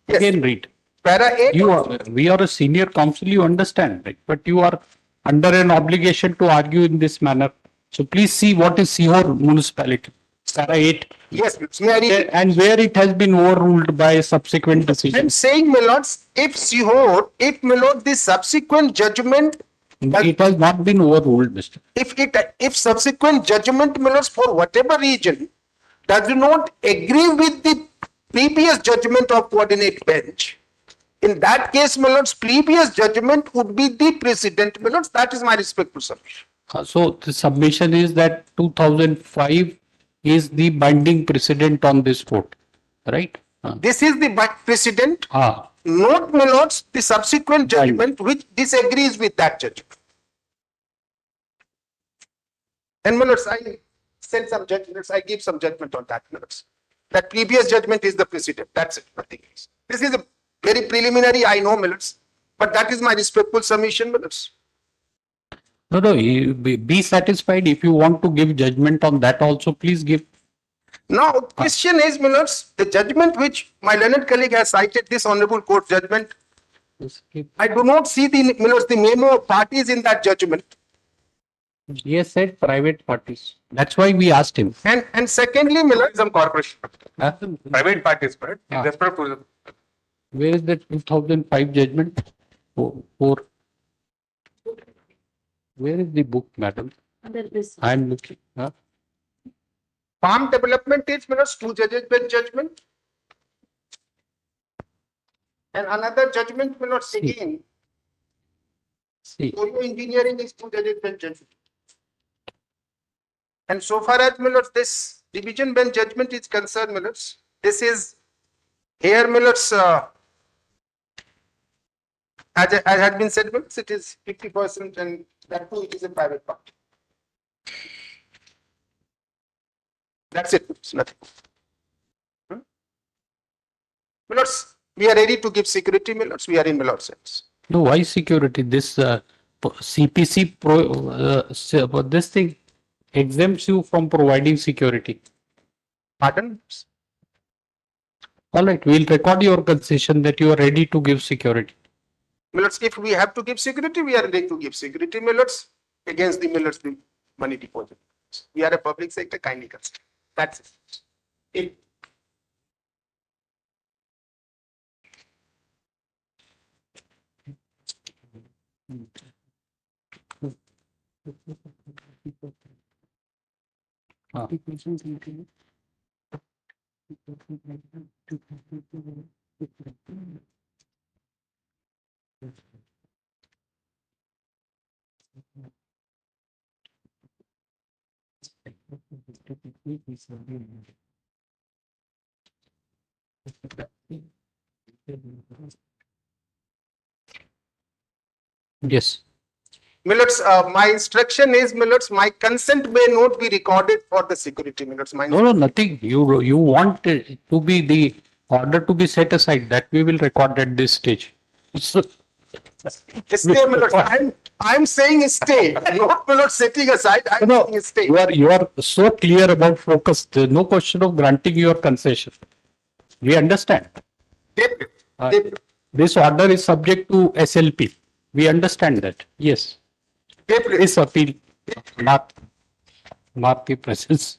Yes. Again read. Para 8. We are a senior counsel, you understand, right? But you are under an obligation to argue in this manner. So please see what is Sihor municipality. Para 8. Yes, may I read? And where it has been overruled by a subsequent decision. I'm saying, my lords, if Sihor, if my lord, the subsequent judgment, It has not been overruled, Mr. if subsequent judgment, my lords, for whatever reason, does not agree with the previous judgment of coordinate bench, in that case, my lords, previous judgment would be the precedent, my lords. That is my respectful submission. So the submission is that 2005 is the binding precedent on this court, right? This is the precedent. Note, my lords, the subsequent judgment which disagrees with that judgment. And my lords, I send some judgments, I give some judgment on that, my lords. That previous judgment is the precedent. That's it, nothing else. This is a very preliminary, I know, my lords, but that is my respectful submission, my lords. No, be satisfied. If you want to give judgment on that also, please give. Now, question is, my lords, the judgment which my learned colleague has cited, this honorable court judgment, I do not see the, my lords, the memo of parties in that judgment. He has said private parties. That's why we asked him. And secondly, my lords, Some corporation, private parties, right? In respect to the Where is the 2005 judgment? Where is the book, madam? I am looking. farm development is, my lords, two judges bench judgment. And another judgment, my lords, again. Soil engineering is two judges bench judgment. And so far as, my lords, this division bench judgment is concerned, my lords, this is here, my lords, as had been said, my lords, it is 50% and that too it is a private party. That's it, it's nothing. My lords, we are ready to give security, my lords, we are in my lords' hands. No, why security? This CPC this thing exempts you from providing security. Pardon? All right, we'll record your concession that you are ready to give security. My lords, if we have to give security, we are ready to give security, my lords, against the, my lords, the money deposit. We are a public sector, kindly consider. That's it. Yes. Millards, my instruction is, Millards, my consent may not be recorded for the security, Millards. No, nothing. You want it to be the order to be set aside, that we will record at this stage. So, Stay, Millards. I'm saying stay, not Millards setting aside. I'm saying stay. you are so clear about focus. There's no question of granting your concession. We understand. This order is subject to SLP. We understand that. Yes. This appeal, not the presence.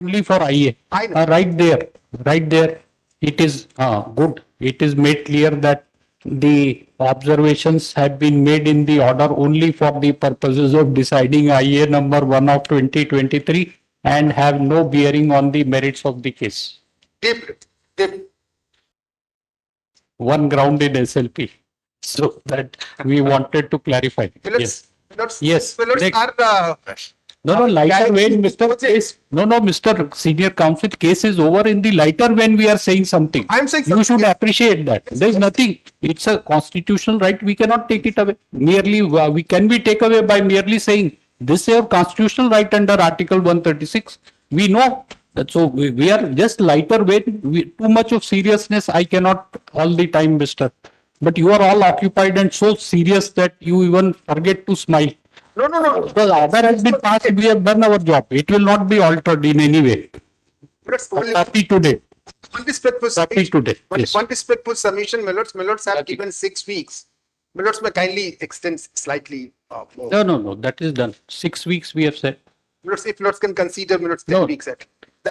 only for IA. I know. Right there, it is good. It is made clear that the observations have been made in the order only for the purposes of deciding IA number 1 of 2023 and have no bearing on the merits of the case. Tip. One ground in SLP. So that we wanted to clarify. Yes. Yes. Next. No, lighter vein, Mr. Case. No, Mr. Senior Counsel, case is over in the lighter vein we are saying something. I'm saying you should appreciate that. There's nothing. It's a constitutional right. We cannot take it away. Merely, we can be take away by merely saying this is your constitutional right under Article 136. We know that. So we are just lighter vein. Too much of seriousness. I cannot all the time, Mr. But you are all occupied and so serious that you even forget to smile. No. The order has been passed. We have done our job. It will not be altered in any way. Happy today. One respectful submission, Millards have given 6 weeks. Millards may kindly extend slightly more. No. That is done. 6 weeks we have said. Millards, if Millards can consider Millards 10 weeks at.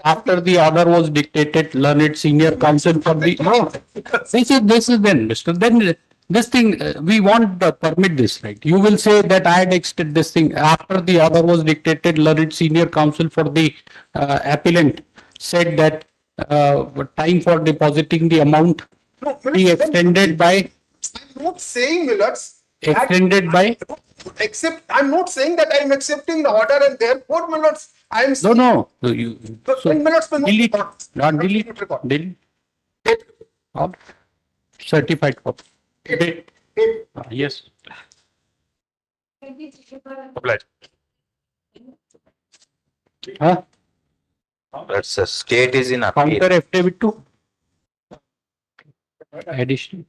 After the order was dictated, learned senior counsel for the this is then, Mr. Then this thing we want permit this, right? You will say that I had extended this thing after the order was dictated. Learned senior counsel for the appellant said that time for depositing the amount be extended by. I'm not saying Millards. Extended by. Except I'm not saying that I'm accepting the order and therefore Millards. I'm saying, No. Delete. Certified copy. Yes. Obliged. Huh? That's a state is in appeal. Counter affidavit to addition.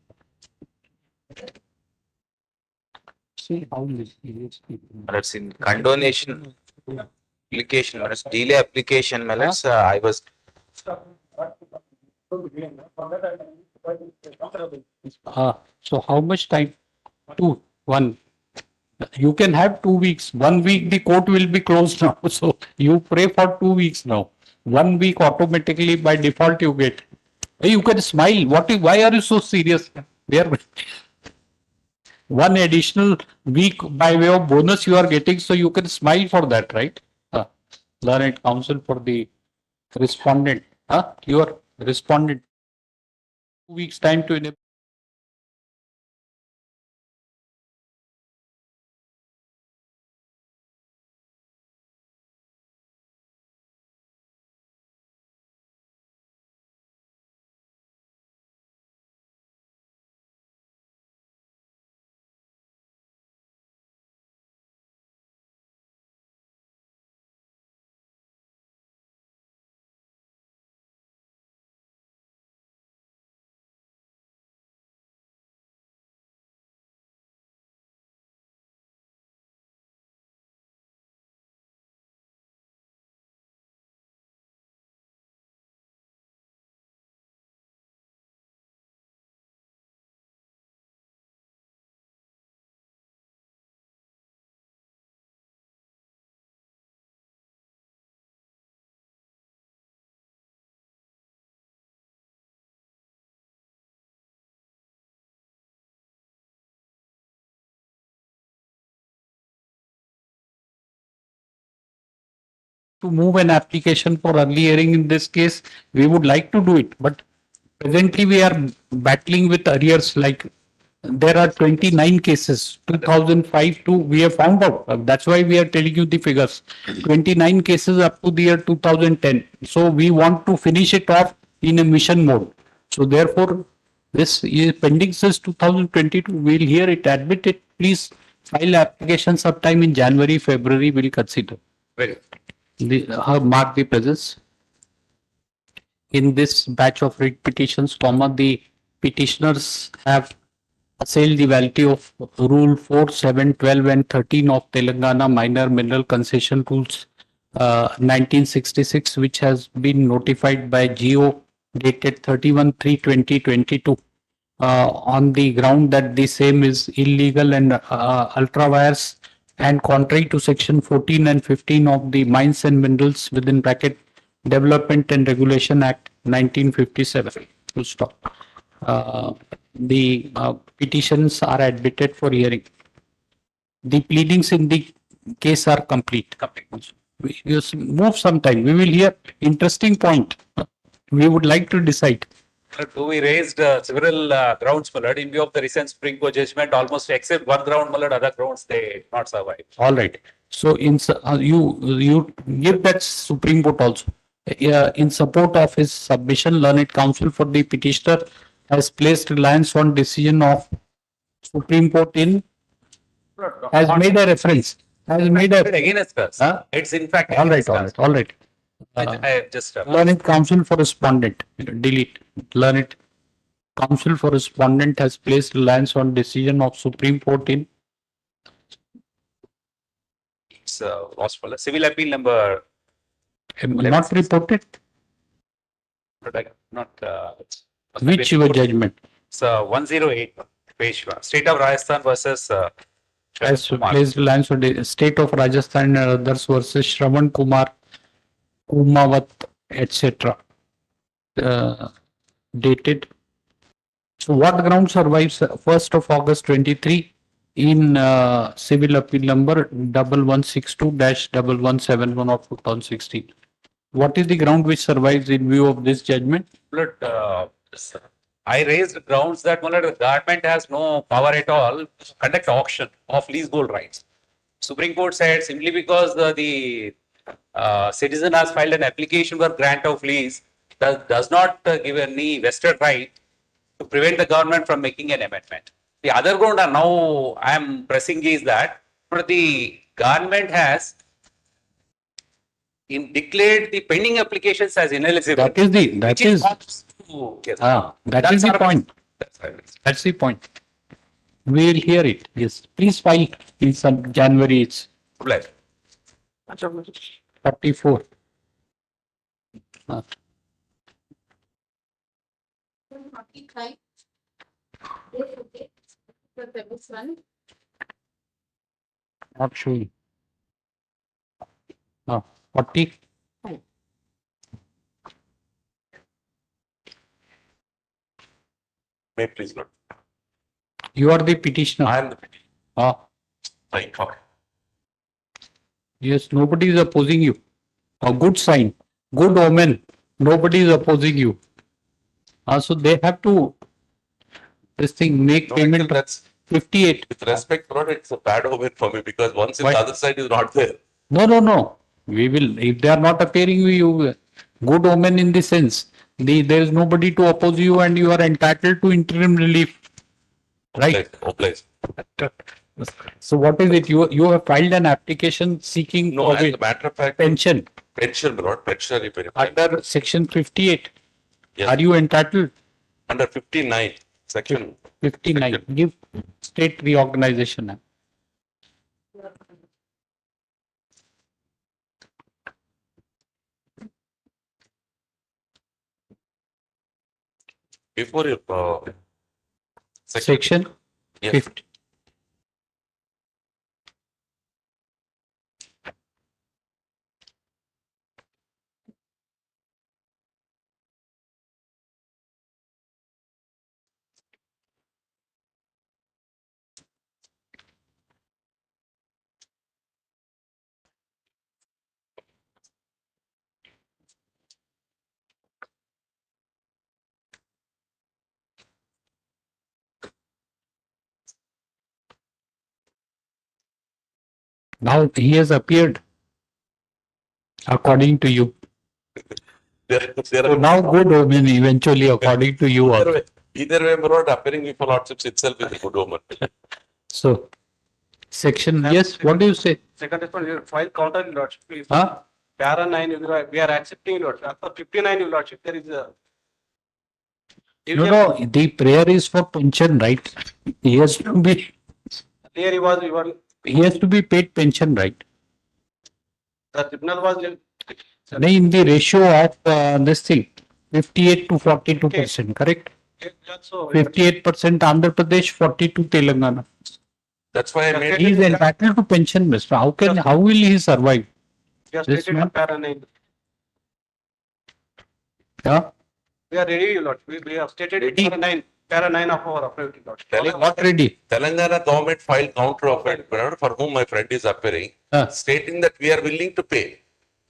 See how this is. That's in condonation application, delay application. I was. So how much time? 1. You can have 2 weeks. 1 week the court will be closed now. So you pray for 2 weeks now. 1 week automatically by default you get. Hey, you can smile. Why are you so serious? One additional week by way of bonus you are getting, so you can smile for that, right? Learned counsel for the respondent. Your respondent. 2 weeks time to enable. To move an application for early hearing in this case, we would like to do it, but presently we are battling with arrears. Like there are 29 cases, 2005 to we have found out. That's why we are telling you the figures. 29 cases up to the year 2010. So we want to finish it off in a mission mode. So therefore, this is pending since 2022. We'll hear it, admit it. Please file application sometime in January, February. We'll consider. Very good. Mark the presence in this batch of writ petitions, the petitioners have assailed the validity of Rule 4, 7, 12 and 13 of Telangana Minor Mineral Concession Rules 1966, which has been notified by GO dated 31/3/2022 on the ground that the same is illegal and ultra vires and contrary to section 14 and 15 of the Mines and Minerals within bracket Development and Regulation Act 1957. Full stop. The petitions are admitted for hearing. The pleadings in the case are complete. We just move some time. We will hear interesting point. We would like to decide. Do we raised several grounds, my lord, in view of the recent Supreme Court judgment, almost except one ground, my lord, other grounds they did not survive. All right. So you give that Supreme Court also. In support of his submission, learned counsel for the petitioner has placed reliance on decision of Supreme Court in has made a reference. Has made a Against us. Huh? It's in fact. All right, against all us. right, all right. I just. Learned counsel for respondent. Delete. Learned counsel for respondent has placed reliance on decision of Supreme Court in It's lost for civil appeal number. not reported. Not. Which your judgment? It's 108 page 1. State of Rajasthan versus. Has placed reliance on the state of Rajasthan and others versus Shravan Kumar, Kumawat, etc. Dated. So what ground survives 1st of August 23 in civil appeal number 1162-1171 of 2016? What is the ground which survives in view of this judgment? I raised grounds that the government has no power at all to conduct auction of leasehold rights. Supreme Court said simply because the citizen has filed an application for grant of lease does not give any vested right to prevent the government from making an amendment. The other ground now I am pressing is that the government has declared the pending applications as ineligible. That is the point. That's the point. We will hear it. Yes, please file in some January. It's 44. Not showing. 40. May please not. You are the petitioner. I am the petitioner. Right, okay. Yes, nobody is opposing you. A good sign, good omen. Nobody is opposing you. So they have to make payment. That's 58. With respect, Lord, it's a bad omen for me because once the other side is not there. No. We will, if they are not appearing, you good omen in the sense. There is nobody to oppose you and you are entitled to interim relief. Right? Obliged. So what is it? You have filed an application seeking No, as a matter of fact, pension. Pension, Lord, pensionary benefit. Under section 58. Yes. Are you entitled? Under 59, section 59. Give State Reorganization Act. Before your section 50. Now he has appeared according to you. So now good omen eventually according to you. Either way, my lord, appearing before lordships itself is a good omen. So, section, yes, what do you say? Second response, file counter in lordship, please. Huh? Para 9, we are accepting lordship. After 59 in lordship, there is a. No, the prayer is for pension, right? He has to be. Here He has to be paid pension, right? The tribunal was. In the ratio of this thing, 58 to 42%, correct? 58% Andhra Pradesh, 42 Telangana. That's why I made. He is entitled to pension, Mr. How will he survive? Just This stated man? in para 9. Yeah. We are ready, Lord. We have stated it para 9 of our affidavit, Lord. What ready? Telangana government filed counter offer for whom my friend is appearing, stating that we are willing to pay.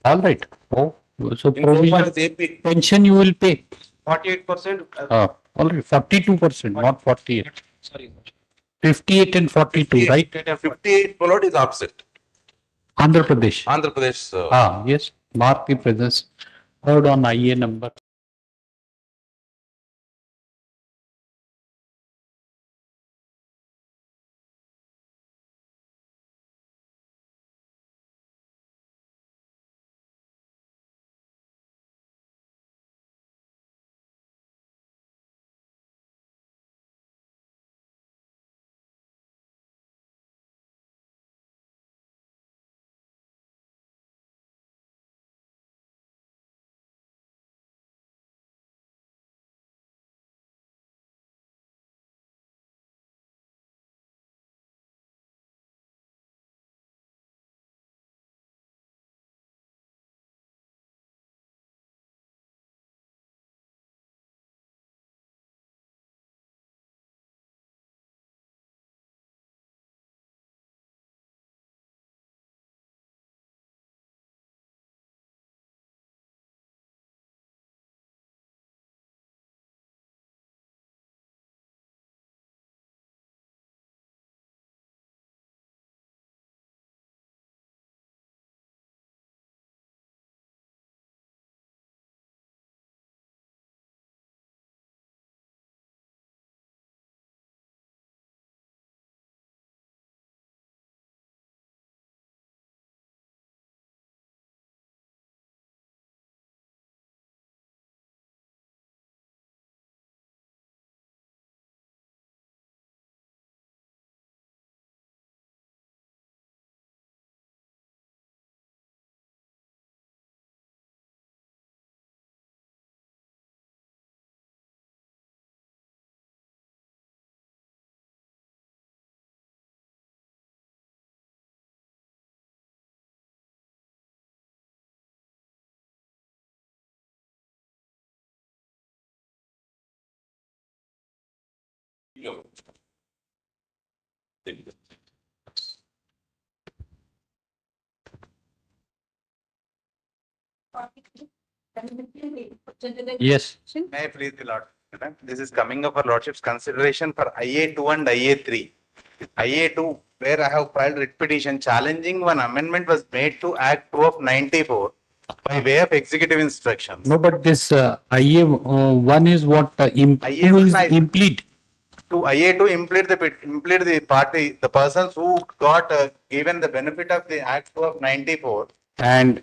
All right. Oh, so In so far provision as AP pension you will pay. 48%. All right. 42%, not 48. Sorry. 58 and 42, right? 58 plot is offset. Andhra Pradesh. Andhra Pradesh. Yes. Mark the presence. Heard on IA number. Yes. May I please the Lord? This is coming up for Lordship's consideration for IA2 and IA3. IA2, where I have filed writ petition challenging one amendment was made to Act 2 of 94 by way of executive instructions. No, but this IA one is what implead. To IA2 implead the party, the persons who got given the benefit of the Act 2 of 94. And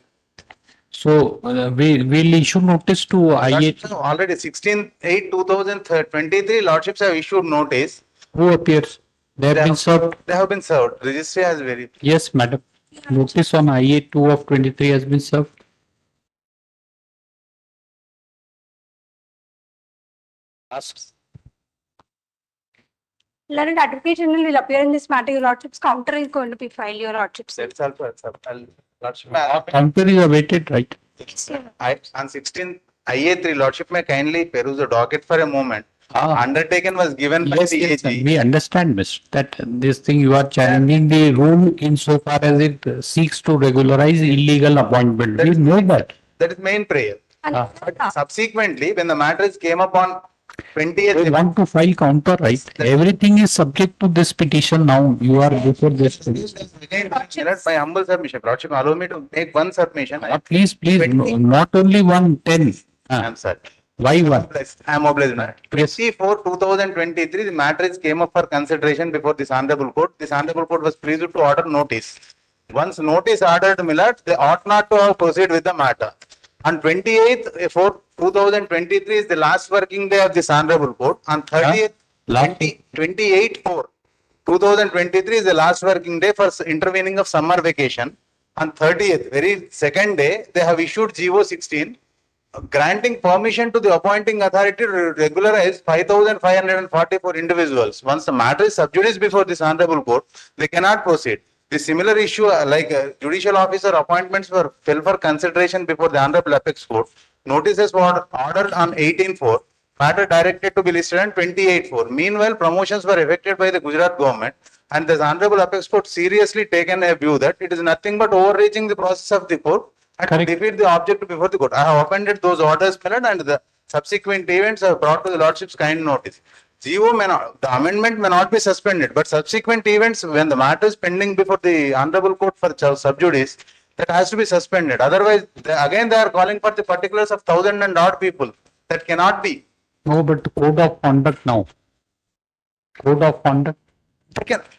so we will issue notice to IA. Already 16/8/2023, Lordships have issued notice. Who appears? They have been served. They have been served. Registry has verified. Yes, madam. Notice on IA 2 of 23 has been served. Asks. Learned Advocate General will appear in this matter. Your Lordship's counter is going to be filed, Your Lordship's. That's also Lordship. Counter is awaited, right? On 16 IA3, Lordship may kindly peruse the docket for a moment. Undertaken was given by the Yes, AG. we understand, Miss, that this thing you are challenging the rule insofar as it seeks to regularize illegal appointment. We know that. That is main prayer. But subsequently, when the matters came up on 20th. We want to file counter, right? Everything is subject to this petition now. You are before this. My humble submission. Lordship, allow me to make one submission. Please, not only 1, 10. I'm sorry. Why one? I am obliged. 24/2023, the matters came up for consideration before this honorable court. This honorable court was pleased to order notice. Once notice ordered, Milord, they ought not to have proceed with the matter. On 28/4/2023 is the last working day of this honorable court. On 30th, 28/4/2023 is the last working day for intervening of summer vacation. On 30th, very second day, they have issued GO 16, granting permission to the appointing authority to regularize 5,544 individuals. Once the matter is sub judice before this honorable court, they cannot proceed. The similar issue like judicial officer appointments were fell for consideration before the Honorable Apex Court. Notices were ordered on 18/4, matter directed to be listed on 28/4. Meanwhile, promotions were effected by the Gujarat government, and the Honorable Apex Court seriously taken a view that it is nothing but overreaching the process of the court and to defeat the object before the court. I have appended those orders, my lord, and the subsequent events are brought to the Lordship's kind notice. GO may not, the amendment may not be suspended, but subsequent events, when the matter is pending before the Honorable Court for sub judice, that has to be suspended. Otherwise, again they are calling for the particulars of 1,000 and odd people. That cannot be. No, but code of conduct now. Code of conduct.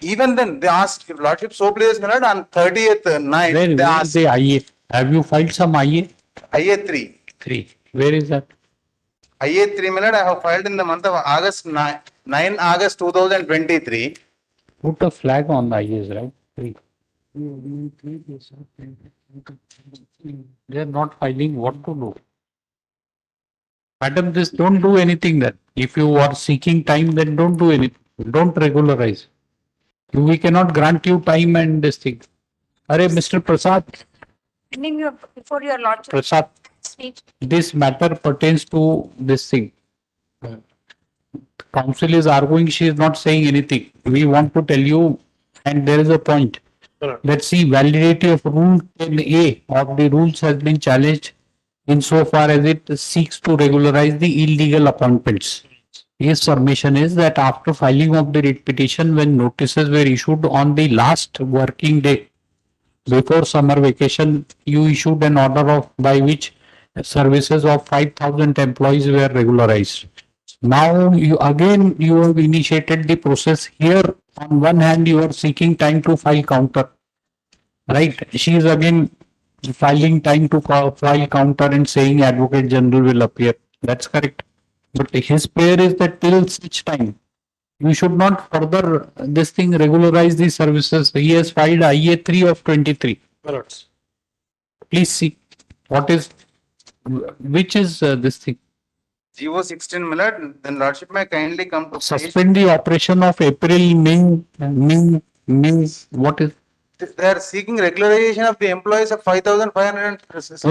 Even then, they asked, if Lordship so pleases, my lord, on 30th night, Where they is asked the IA? Have you filed some IA? IA 3. 3. Where is that? IA 3, my lord, I have filed in the month of August, 9 August 2023. Put a flag on the IAs, right? 3. They are not filing. What to do? Madam, this don't do anything then. If you are seeking time, then don't do anything. Don't regularize. We cannot grant you time and this thing. Arey, Mr. Prasad. Before your lordship Prasad, speech. this matter pertains to this thing. Council is arguing, she is not saying anything. We want to tell you, and there is a point. Let's see, validity of Rule 10A of the rules has been challenged insofar as it seeks to regularize the illegal appointments. His submission is that after filing of the writ petition, when notices were issued on the last working day before summer vacation, you issued an order of by which services of 5,000 employees were regularized. Now you have initiated the process here. On one hand, you are seeking time to file counter, right? She is again filing time to file counter and saying Advocate General will appear. That's correct. But his prayer is that till such time, you should not further this thing regularize the services. He has filed IA 3 of 23. Please see what is, which is this thing. GO 16, my lord, then Lordship may kindly come to Suspend the operation of April, May, what is? They are seeking regularization of the employees of 5,500.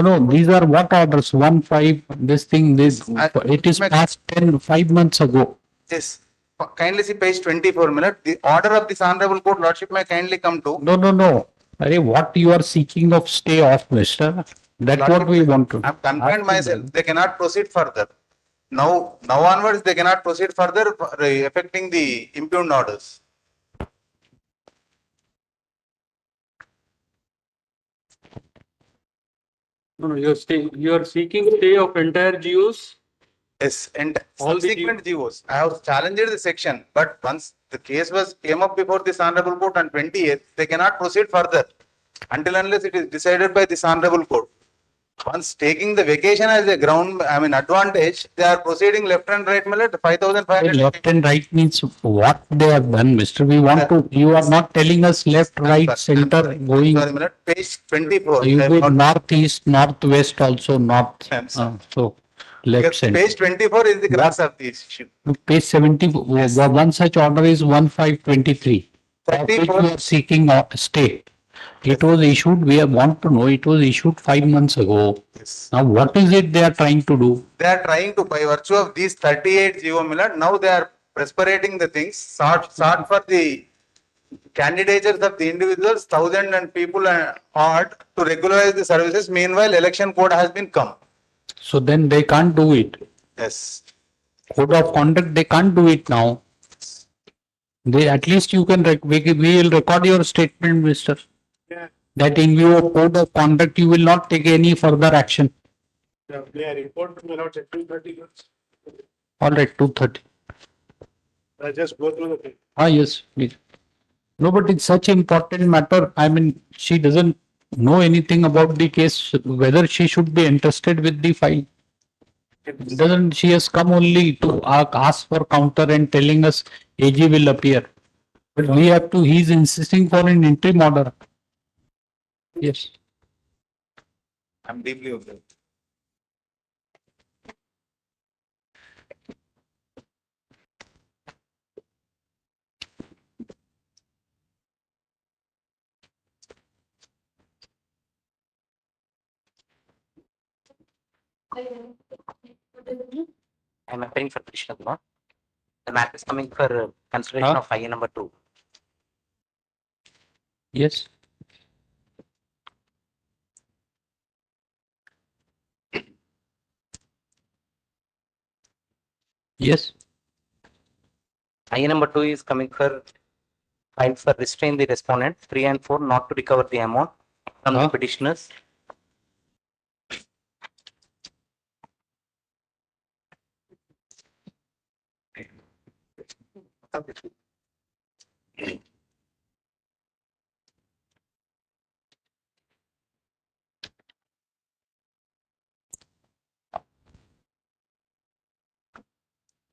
No, these are what orders? 1-5, this thing, it is past 5 months ago. Yes. Kindly see page 24, my lord. The order of this Honorable Court, Lordship may kindly come to. No. Arey, what you are seeking of stay off, mister? That's Lordship, what we want to. I have confined myself. They cannot proceed further. Now onwards, they cannot proceed further affecting the impugned orders. No, you are seeking stay of entire GOs. Yes, and all subsequent GOs. I have challenged the section, but once the case came up before this Honorable Court on 28th, they cannot proceed further until unless it is decided by this Honorable Court. Once taking the vacation as a advantage, they are proceeding left and right, my lord, 5,500. Left and right means what they have done, mister. We want to, you are not telling us left, right, center, going. Sorry, my lord, page 24. You go northeast, northwest also, north. So, left, center. Page 24 is the crux of this issue. Page 70, one such order is 1/5/23. Of which we are seeking a stay. It was issued, we want to know, it was issued 5 months ago. Yes. Now, what is it they are trying to do? They are trying to, by virtue of these 38 GO, my lord, now they are presperating the things, sought for the candidatures of the individuals, 1,000 and people odd to regularize the services. Meanwhile, election code has been come. So then they can't do it. Yes. Code of conduct, they can't do it now. They, at least you can, we will record your statement, mister. Yeah. That in view of code of conduct, you will not take any further action. They are important, my lord, at 2:30. All right, 2:30. I just go through the thing. Yes, please. No, but it's such an important matter. I mean, she doesn't know anything about the case, whether she should be interested with the file. Doesn't, she has come only to ask for counter and telling us AG will appear. But we have to, he is insisting for an interim order. Yes. I'm deeply observed. I'm appearing for petition, no? The matter is coming for consideration of IA number 2. Yes. Yes. IA number 2 is coming for filed for restrain the respondent 3 and 4 not to recover the amount from the petitioners.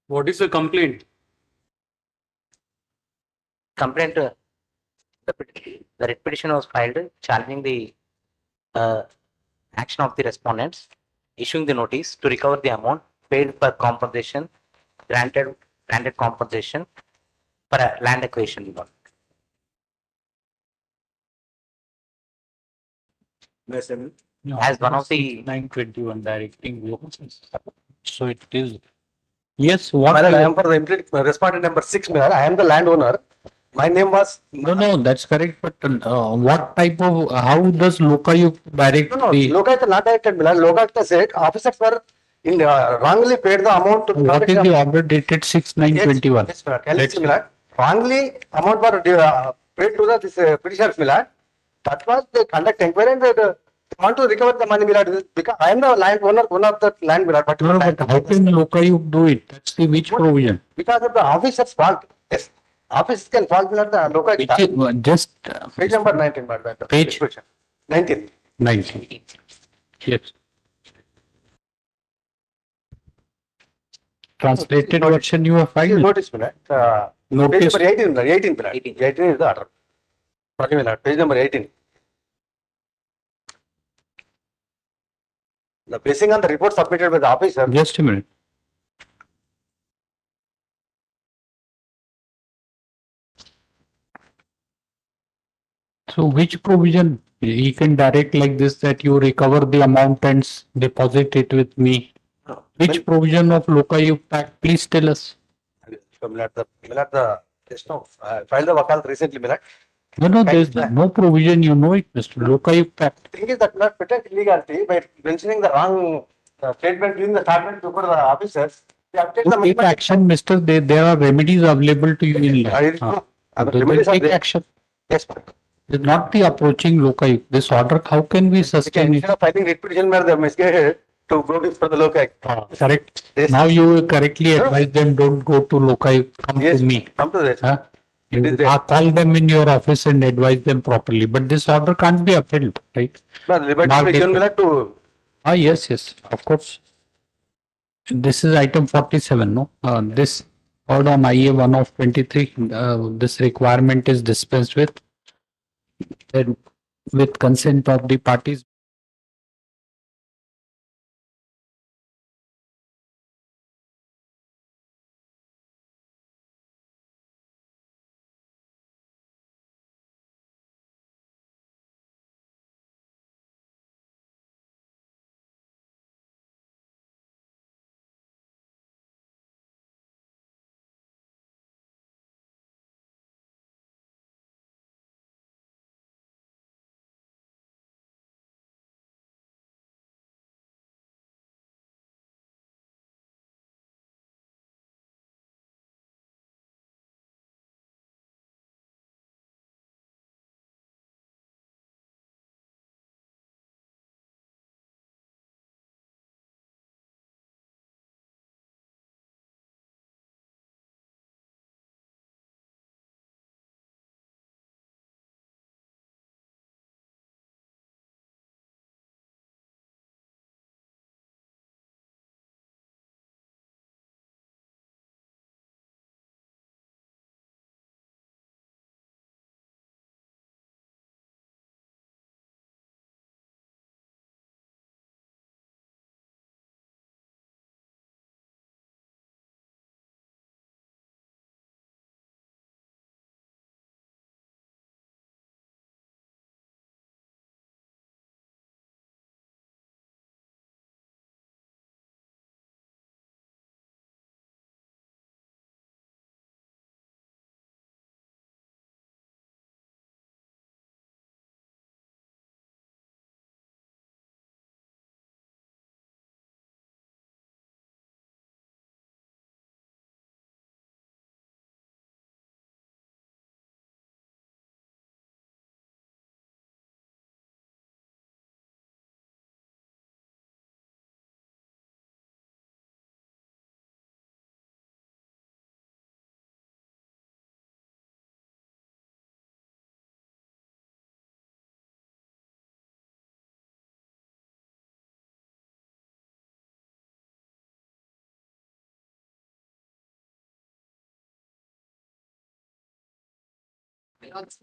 What is the complaint? Complaint, the writ petition was filed challenging the action of the respondents, issuing the notice to recover the amount paid for compensation, granted compensation for a land acquisition loan. As one of the 921 directing loans. So it is. Yes, what? I am for the immediate respondent number 6, I am the landowner. My name was. No, that's correct. But what type of, how does Lokayuk direct No, the? Lokayukta not directed, Lokayukta said officers were wrongly paid the amount to. What is the order dated 6/9/21? Yes, wrongly amount were paid to the petitioners, That was the conduct inquiry and they want to recover the money, because I am the landowner, one of the land, but. No, but how can Lokayuk do it? That's the which provision? Because of the officer's fault. Yes. Officers can fault the Lokayukta. Just. Page number 19, Page 19. 19. Yes. Translated version you have filed? Notice, Notice. Page number 18, 18 is the order. Page number 18. Basing on the report submitted by the officer. Just a minute. So which provision he can direct like this that you recover the amount and deposit it with me? Which provision of Lokayuk Act? Please tell us. Filed the Vakal recently, No, there's no provision, you know it, Mr. Lokayuk Act. The thing is that not protect illegality by mentioning the wrong statement during the statement before the officers. They have taken To take action, Mr. There are remedies available to you in law. Take action. Yes, It's not the approaching Lokayuk. This order, how can we sustain it? Instead of filing writ petition, they misguided to go for the Lokayuk. Correct. Now you correctly advise them, don't go to Lokayuk, come to me. Come to this. You call them in your office and advise them properly. But this order can't be upheld, right? But liberty given to. Yes, of course. This is item 47, no? This order on IA 1 of 23, this requirement is dispensed with. Then with consent of the parties.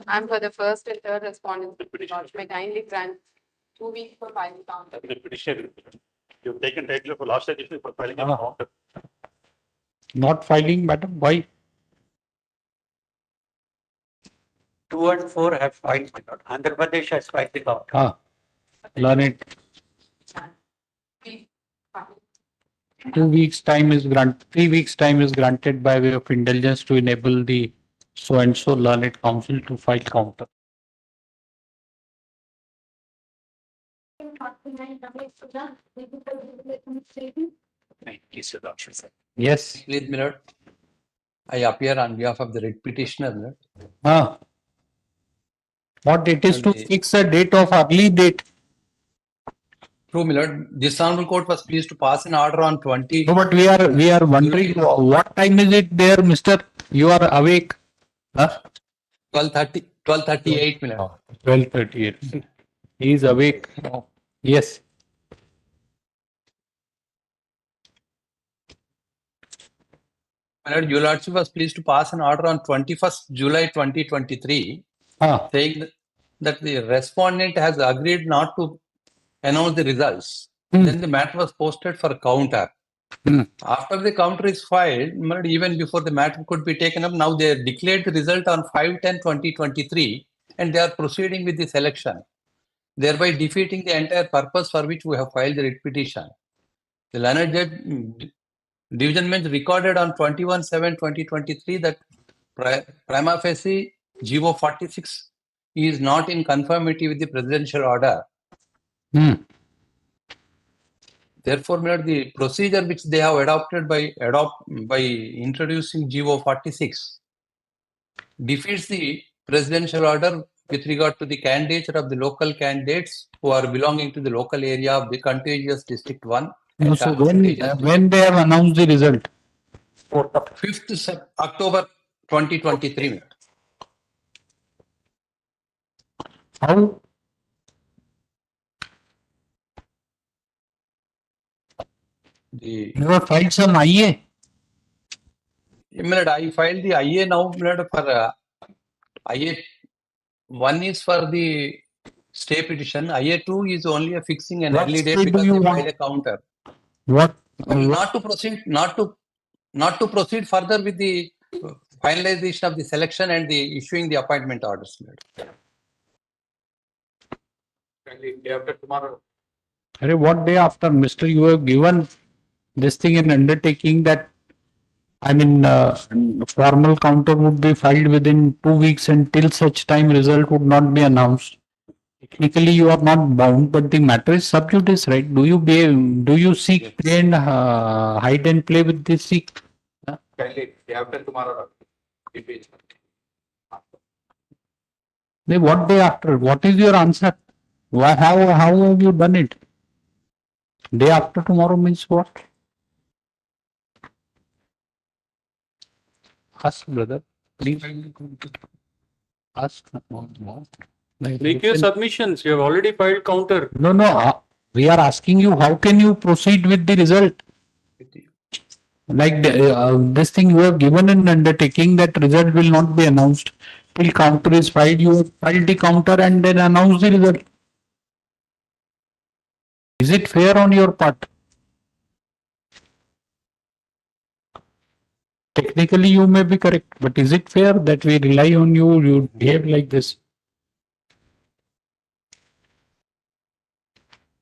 I'm for the first and third respondents. May kindly grant 2 weeks for filing counter. The petition, you've taken title of last edition for filing a counter. Not filing, madam, why? 2 and 4 have filed, Andhra Pradesh has filed the counter. Learn it. 2 weeks time is 3 weeks time is granted by way of indulgence to enable the so and so learned counsel to file counter. Yes. Please, my lord. I appear on behalf of the writ petitioner, my lord. What it is to fix a date of early date. True, my lord. This honorable court was pleased to pass an order on 20. No, but we are wondering what time is it there, Mister? You are awake. 12:38, my lord. 12:38. He is awake. Yes. My lord, your lordship was pleased to pass an order on 21st July 2023 saying that the respondent has agreed not to announce the results. Then the matter was posted for counter. After the counter is filed, my lord, even before the matter could be taken up, now they declared the result on 5/10/2023 and they are proceeding with the selection, thereby defeating the entire purpose for which we have filed the writ petition. The learned judge division bench recorded on 21/7/2023 that prima facie GO 46 is not in conformity with the presidential order. Therefore, my lord, the procedure which they have adopted by introducing GO 46 defeats the presidential order with regard to the candidature of the local candidates who are belonging to the local area of the contiguous District 1. So when they have announced the result? 5th October 2023. How? You have filed some IA? I filed the IA now for IA 1 is for the stay petition. IA 2 is only a fixing an early date because they filed a counter. What? Not to proceed further with the finalization of the selection and the issuing the appointment orders. Day after tomorrow. What day after, Mister? You have given this thing an undertaking that, I mean, formal counter would be filed within 2 weeks until such time result would not be announced. Technically, you are not bound, but the matter is sub judice, right? Do you seek play and hide and play with this seek? Day after tomorrow. What day after? What is your answer? How have you done it? Day after tomorrow means what? Ask, brother. Please ask. Make your submissions. You have already filed counter. No. We are asking you, how can you proceed with the result? Like this thing, you have given an undertaking that result will not be announced till counter is filed. You have filed the counter and then announce the result. Is it fair on your part? Technically, you may be correct, but is it fair that we rely on you? You behave like this.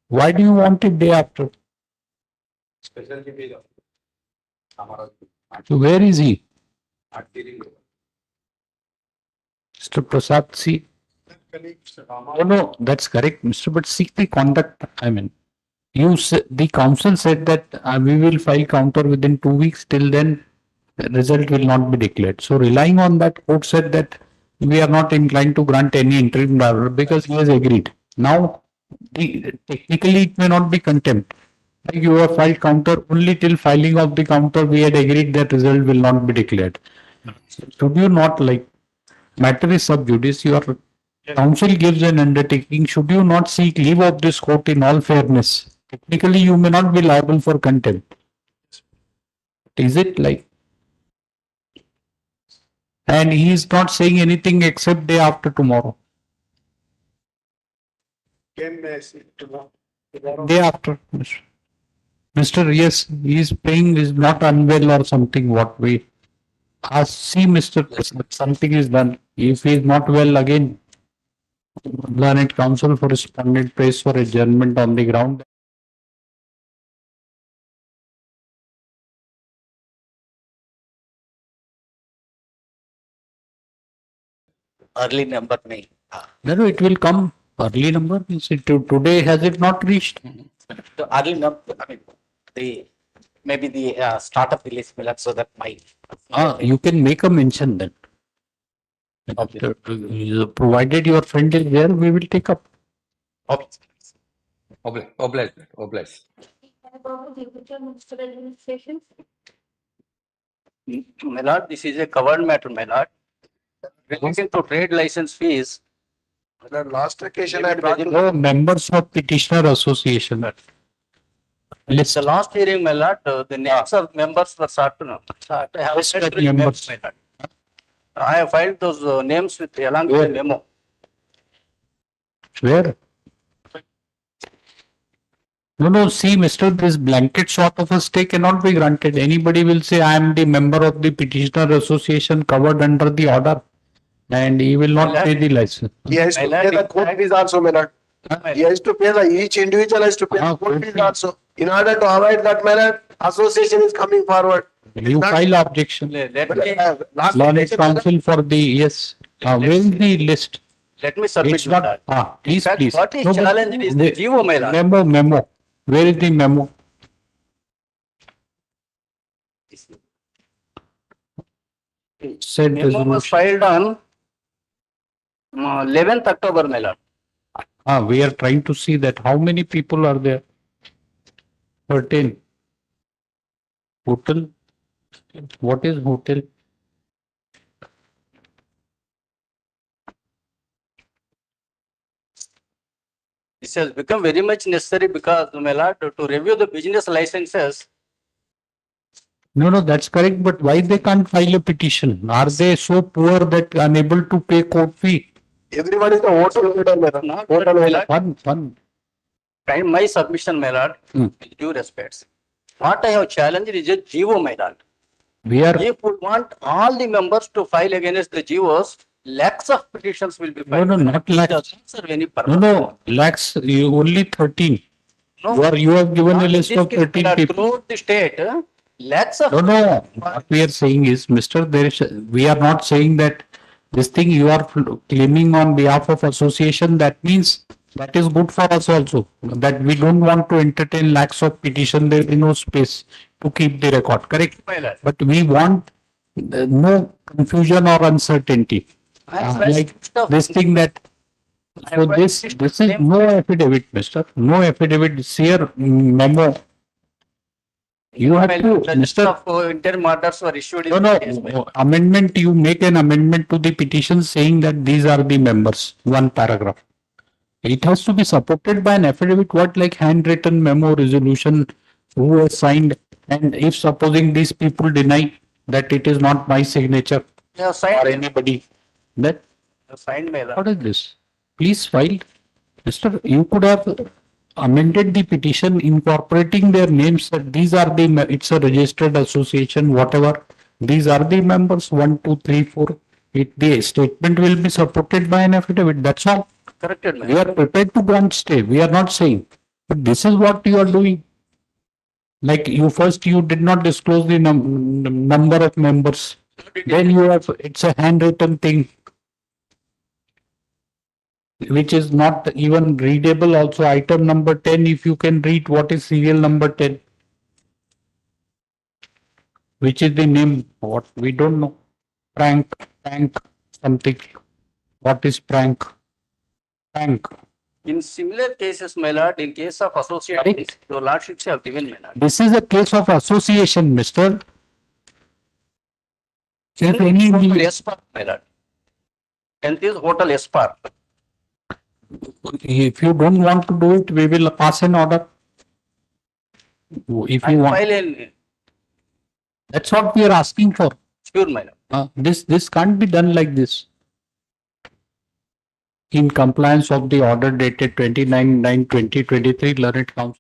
Why do you want it day after? So where is he? Mr. Prasad, see. No, that's correct, Mr. But seek the conduct. I mean, the council said that we will file counter within 2 weeks. Till then, the result will not be declared. So relying on that, court said that we are not inclined to grant any interim order because he has agreed. Now, technically, it may not be contempt. Like you have filed counter only till filing of the counter. We had agreed that result will not be declared. Should you not, like, matter is sub judice, your counsel gives an undertaking. Should you not seek leave of this court in all fairness? Technically, you may not be liable for contempt. Is it like? And he is not saying anything except day after tomorrow. Day after. Mr. Yes, he is paying is not unwell or something. What we ask, see, Mr. Something is done. If he is not well again, learned counsel for respondent pays for adjournment on the ground. Early number may. No, it will come. Early number means today has it not reached? The early number, I mean, the maybe the start of release will so that my. You can make a mention then. Provided your friend is there, we will take up. Oblige. My lord, this is a covered matter, my lord. Relating to trade license fees. The last occasion I brought No members of petitioner association. The last hearing, my lord, the names of members were sought to know. I have List sent of to the members. my lord. I have filed those names with along with the memo. Where? No, see, Mr. This blanket sort of a stay cannot be granted. Anybody will say, I am the member of the petitioner association covered under the order, and he will not pay the license. He has to pay the court fees also, my lord. He has to pay each individual has to pay the court fees also. In order to avoid that manner, association is coming forward. You file objection. Learned counsel for the, yes. Where is the list? Let me submit It's not, please, fact, please. what is No, but challenged is the GO, my lord. Memo. Where is the memo? Said Memo was resolution. filed on 11th October, my lord. We are trying to see that how many people are there? 13. Hotel. What is hotel? This has become very much necessary because, my lord, to review the business licenses. No, that's correct. But why they can't file a petition? Are they so poor that unable to pay court fee? Everyone is the hotel holder, Not hotel holder. Fun. Kind my submission, my lord, with due respects. What I have challenged is a GO, my lord. If we want all the members to file against the GOs, lakhs of petitions will be filed. No, not It lakhs. doesn't serve any purpose. No, lakhs, only 13. You have given a list of 13 people. Throughout the state, lakhs of. No. What we are saying is, we are not saying that this thing you are claiming on behalf of association, that means that is good for us also. That we don't want to entertain lakhs of petition, there is no space to keep the record, correct? But we want no confusion or uncertainty. Like this thing that, so this is no affidavit, mister, no affidavit, here memo. You have to, Mr. Interim orders were issued. No, amendment, you make an amendment to the petition saying that these are the members, one paragraph. It has to be supported by an affidavit, what like handwritten memo resolution, who has signed, and if supposing these people deny that it is not my signature or anybody, that, what is this? Please file. Mister, you could have amended the petition incorporating their names that these are the, it's a registered association, whatever, these are the members, 1, 2, 3, 4. The statement will be supported by an affidavit, that's all. Corrected, We are prepared to grant stay, we are not saying. But this is what you are doing. Like you did not disclose the number of members. Then you have, it's a handwritten thing, which is not even readable also. Item number 10, if you can read what is serial number 10, which is the name, what we don't know. Prank, something. What is prank? In similar cases, my lord, in case of associations, your lordships have given, my lord. This is a case of association, mister. If any, Espar, my lord. 10th is Hotel Espar. if you don't want to do it, we will pass an order. If you want. That's what we are asking for. Sure, my lord. This can't be done like this. In compliance of the order dated 29/9/2023, Learned Council.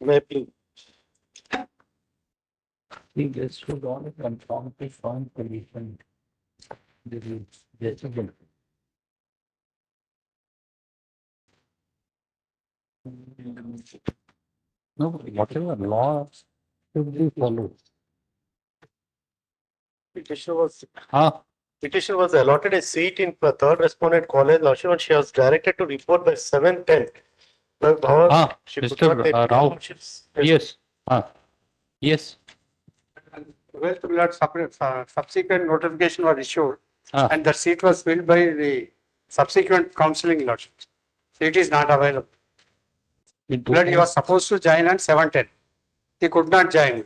May please. This should only confirm the firm condition. No, whatever law should be followed. Petitioner was allotted a seat in third respondent college, Lordship, and she was directed to report by 7:10. She could not take Rao. Lordships. Yes. Yes. Well, my lord, subsequent notification was issued Ah. and the seat was filled by the subsequent counseling lordship. Seat is not available. Lord, he was supposed to join on 7:10. He could not join.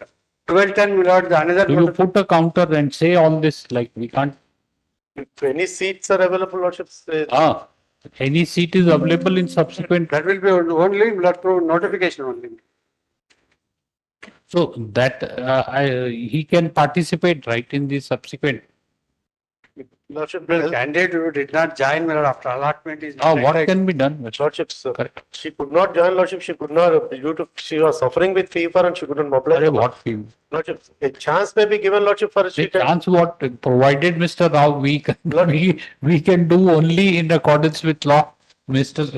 12:10, my lord, the another. Do you put a counter and say all this, like we can't? If any seats are available, Lordships. Any seat is available in subsequent. That will be only through notification only. So that he can participate, right, in the subsequent. Lordship, the candidate who did not join, my lord, after allotment is. What can be done? Lordships, she could not join, Lordship. She could not, due to, she was suffering with fever and she couldn't mobilize. What fever? Lordship, a chance may be given, Lordship, for The chance what provided Mr. Rao, we can do only in accordance with law. Mr.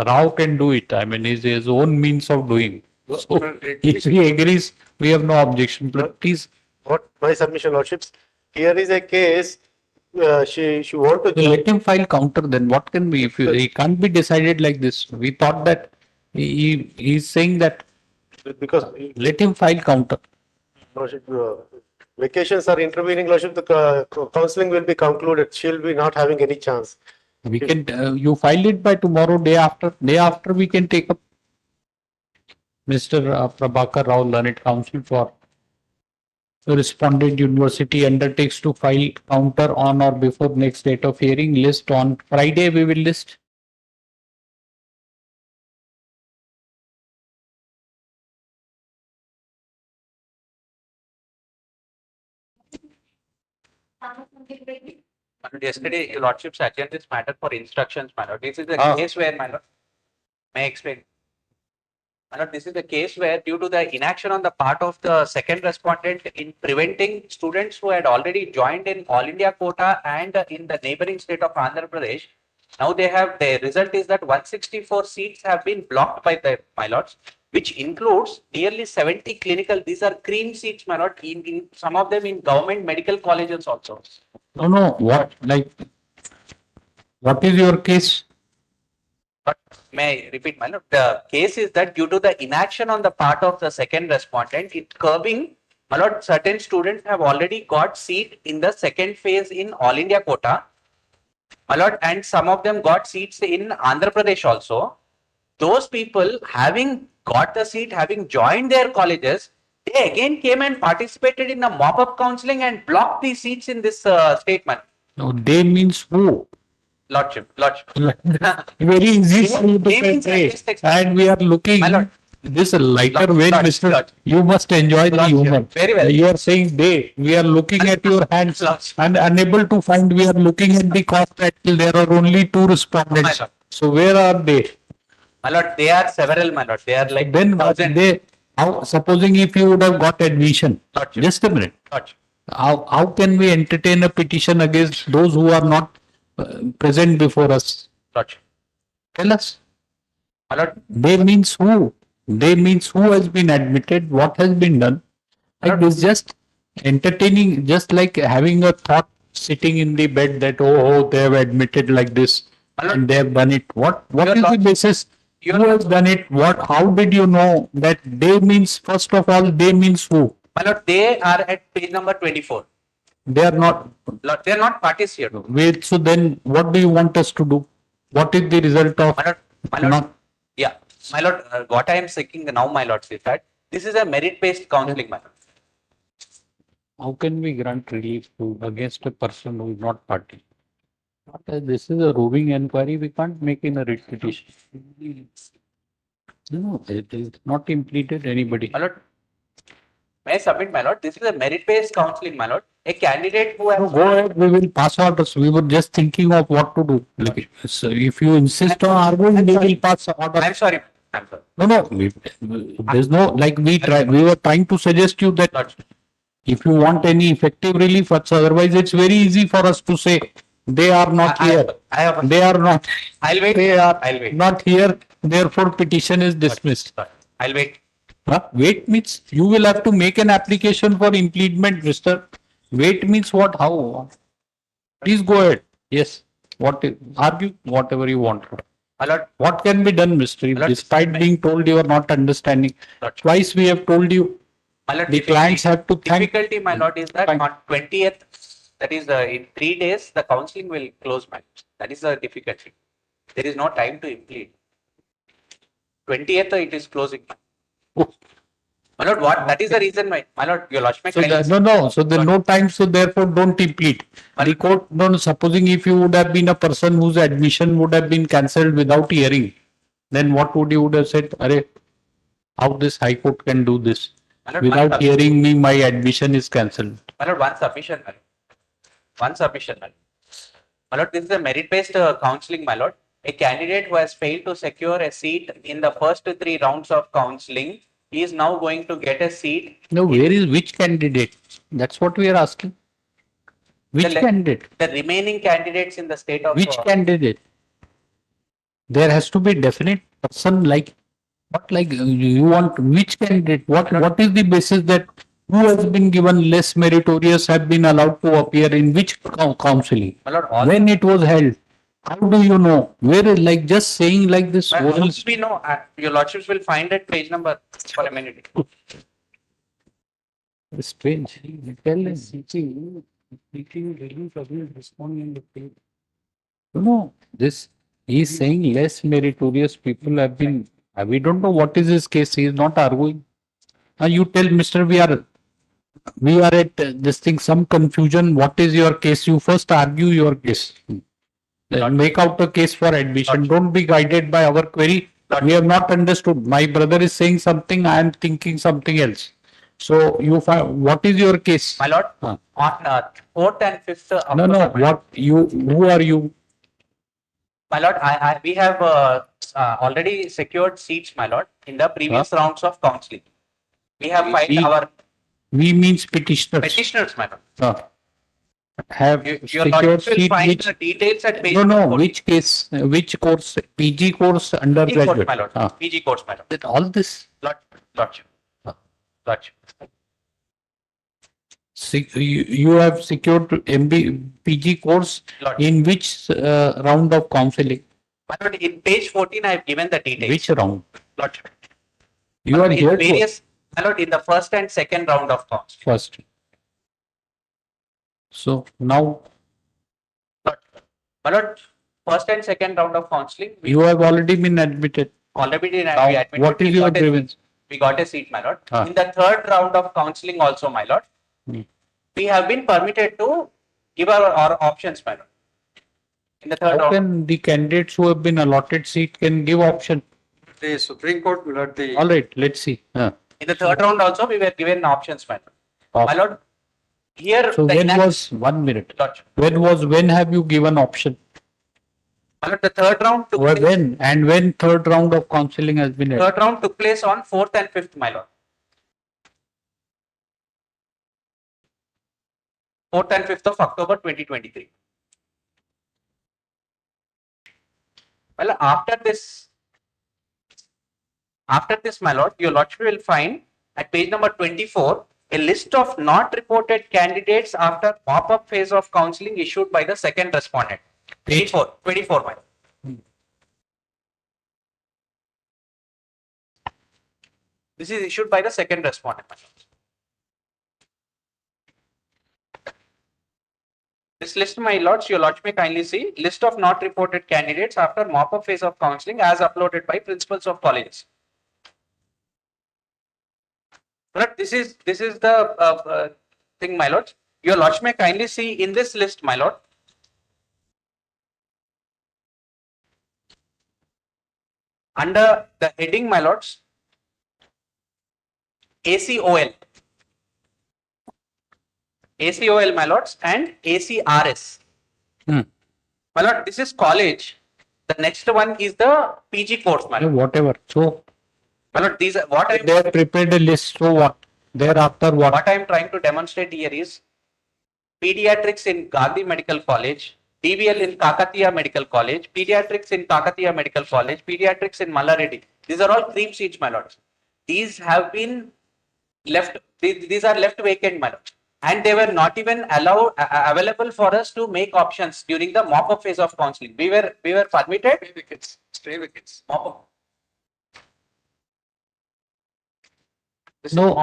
Rao can do it. I mean, his own means of doing. So if he agrees, we have no objection. But please. What my submission, Lordships? Here is a case. She want to let him file counter. Then what can be? If he can't be decided like this, we thought that he's saying that because let him file counter. Lordship, vacations are intervening, Lordship. The counseling will be concluded. She'll be not having any chance. We can you file it by tomorrow, day after we can take up. Mr. Prabhakar Rao, Learned Counsel for Respondent University, undertakes to file counter on or before next date of hearing. List on Friday. We will list. Yesterday, your lordships adjourned this matter for instructions, my lord. This is the case where, my lord, may I explain? My lord, this is the case where due to the inaction on the part of the second respondent in preventing students who had already joined in All India quota and in the neighboring state of Andhra Pradesh, now the result is that 164 seats have been blocked by my lords, which includes nearly 70 clinical. These are cream seats, my lord, in some of them in government medical colleges also. No, what is your case? But may I repeat, my lord? The case is that due to the inaction on the part of the second respondent, it curbing, my lord, certain students have already got seat in the second phase in All India quota, my lord, and some of them got seats in Andhra Pradesh also. Those people having got the seat, having joined their colleges, they again came and participated in a mop-up counseling and blocked the seats in this statement. No, they means who? Lordship. Very easy for you to say. And we are looking this lighter way, Mr. You must enjoy the humor. Very well. You are saying they. We are looking at your hands and unable to find. We are looking at the cost title. There are only 2 respondents. So where are they? My lord, they are several, my lord. They are like then they How, supposing if you would have got admission, just a minute. How can we entertain a petition against those who are not present before us? Tell us. They means who? They means who has been admitted, what has been done. Like this, just entertaining, just like having a thought sitting in the bed that, oh, they have admitted like this and they have done it. What is the basis? Who has done it? What? How did you know that they means, first of all, they means who? My lord, they are at page number 24. They are not. Lord, they are not parties here. Wait, so then what do you want us to do? What is the result of not? Yeah, my lord, what I am seeking now, my lord, is that this is a merit-based counseling, my lord. How can we grant relief to against a person who is not party? This is a roving inquiry. We can't make in a writ petition. No, it is not implemented anybody. My lord, may I submit, my lord? This is a merit-based counseling, my lord. A candidate who has... No, go ahead. We will pass orders. We were just thinking of what to do. Like, so if you insist on arguing, we will pass orders. I'm sorry. No. There's no, like we were trying to suggest you that if you want any effective relief, otherwise it's very easy for us to say they are not here. They are not. I'll wait. They are I'll wait. not here. Therefore, petition is dismissed. I'll wait. Wait means you will have to make an application for implement, Mr. Wait means what? How? Please go ahead. Yes. Argue whatever you want. What can be done, Mr. Despite being told you are not understanding. Twice we have told you. The clients have to thank. Difficulty, my lord, is that on 20th, that is in 3 days, the counseling will close, my lord. That is the difficulty. There is no time to implement. 20th, it is closing. My lord, what? That is the reason, my lord, your lordship. No. So there no time. So therefore, don't implement. The court, no. Supposing if you would have been a person whose admission would have been cancelled without hearing, then what would you would have said? Arey, how this High Court can do this? Lord, Without hearing me, my admission is cancelled. My lord, one submission, my lord. One submission, my lord. My lord, this is a merit-based counseling, my lord. A candidate who has failed to secure a seat in the first 3 rounds of counseling is now going to get a seat. No, where is which candidate? That's what we are asking. Which candidate? The remaining candidates in the state of... Which candidate? There has to be definite person like, what like you want, which candidate? What is the basis that who has been given less meritorious have been allowed to appear in which counseling? When it was held? How do you know? Where is like just saying like this? Once we know, your lordships will find it page number for a minute. Strange. Tell us. No, this he is saying less meritorious people have been. We don't know what is his case. He is not arguing. You tell Mr. We are at this thing, some confusion. What is your case? You first argue your case. Make out a case for admission. Don't be guided by our query. We have not understood. My brother is saying something. I am thinking something else. So you find what is your case? My lord, on 4th and 5th of No. What you? Who are you? My lord, we have already secured seats, my lord, in the previous rounds of counseling. We have filed our... We means petitioners. Petitioners, my lord. Have your secured lordship will seat find which... the details at page No. 14. Which case? Which course? PG course, undergraduate. My lord. PG course, my lord. All this. Lordship. Lordship. You have secured PG course in which round of counseling? My lord, in page 14, I have given the details. Which round? Lordship. You are here various, my lord, in the first and second round of counseling. First. So now, my lord, first and second round of counseling. You have already been admitted. Already been Now, admitted. what is your grievance? We got a seat, my lord. In the third round of counseling also, my lord, we have been permitted to give our options, my lord. In the third How round. can the candidates who have been allotted seat can give option? The Supreme Court will not the... All right, let's see. In the third round also, we were given options, my lord. My lord, here... So when was, 1 minute, when have you given option? My lord, the third round took When third round of counseling has been held? Third round took place on 4th and 5th, my lord. 4th and 5th of October 2023. Well, after this, my lord, your lordship will find at page number 24 a list of not reported candidates after mop-up phase of counselling issued by the second respondent. 24, my lord. This is issued by the second respondent, my lord. This list, my lords, your lordship may kindly see list of not reported candidates after mop-up phase of counselling as uploaded by principals of colleges. But this is the thing, my lord. Your lordship may kindly see in this list, my lord. Under the heading, my lords, ACOL, my lords, and ACRS. My lord, this is college. The next one is the PG course, my lord. Whatever. So, my lord, these are what they have prepared a list. So what? Thereafter what? What I am trying to demonstrate here is pediatrics in Gandhi Medical College, DBL in Kakatiya Medical College, pediatrics in Kakatiya Medical College, pediatrics in Mallareddy. These are all cream seats, my lords. These have been left. These are left vacant, my lords. And they were not even allowed available for us to make options during the mop-up phase of counselling. We were permitted. Stray wickets. Mop-up. This No, is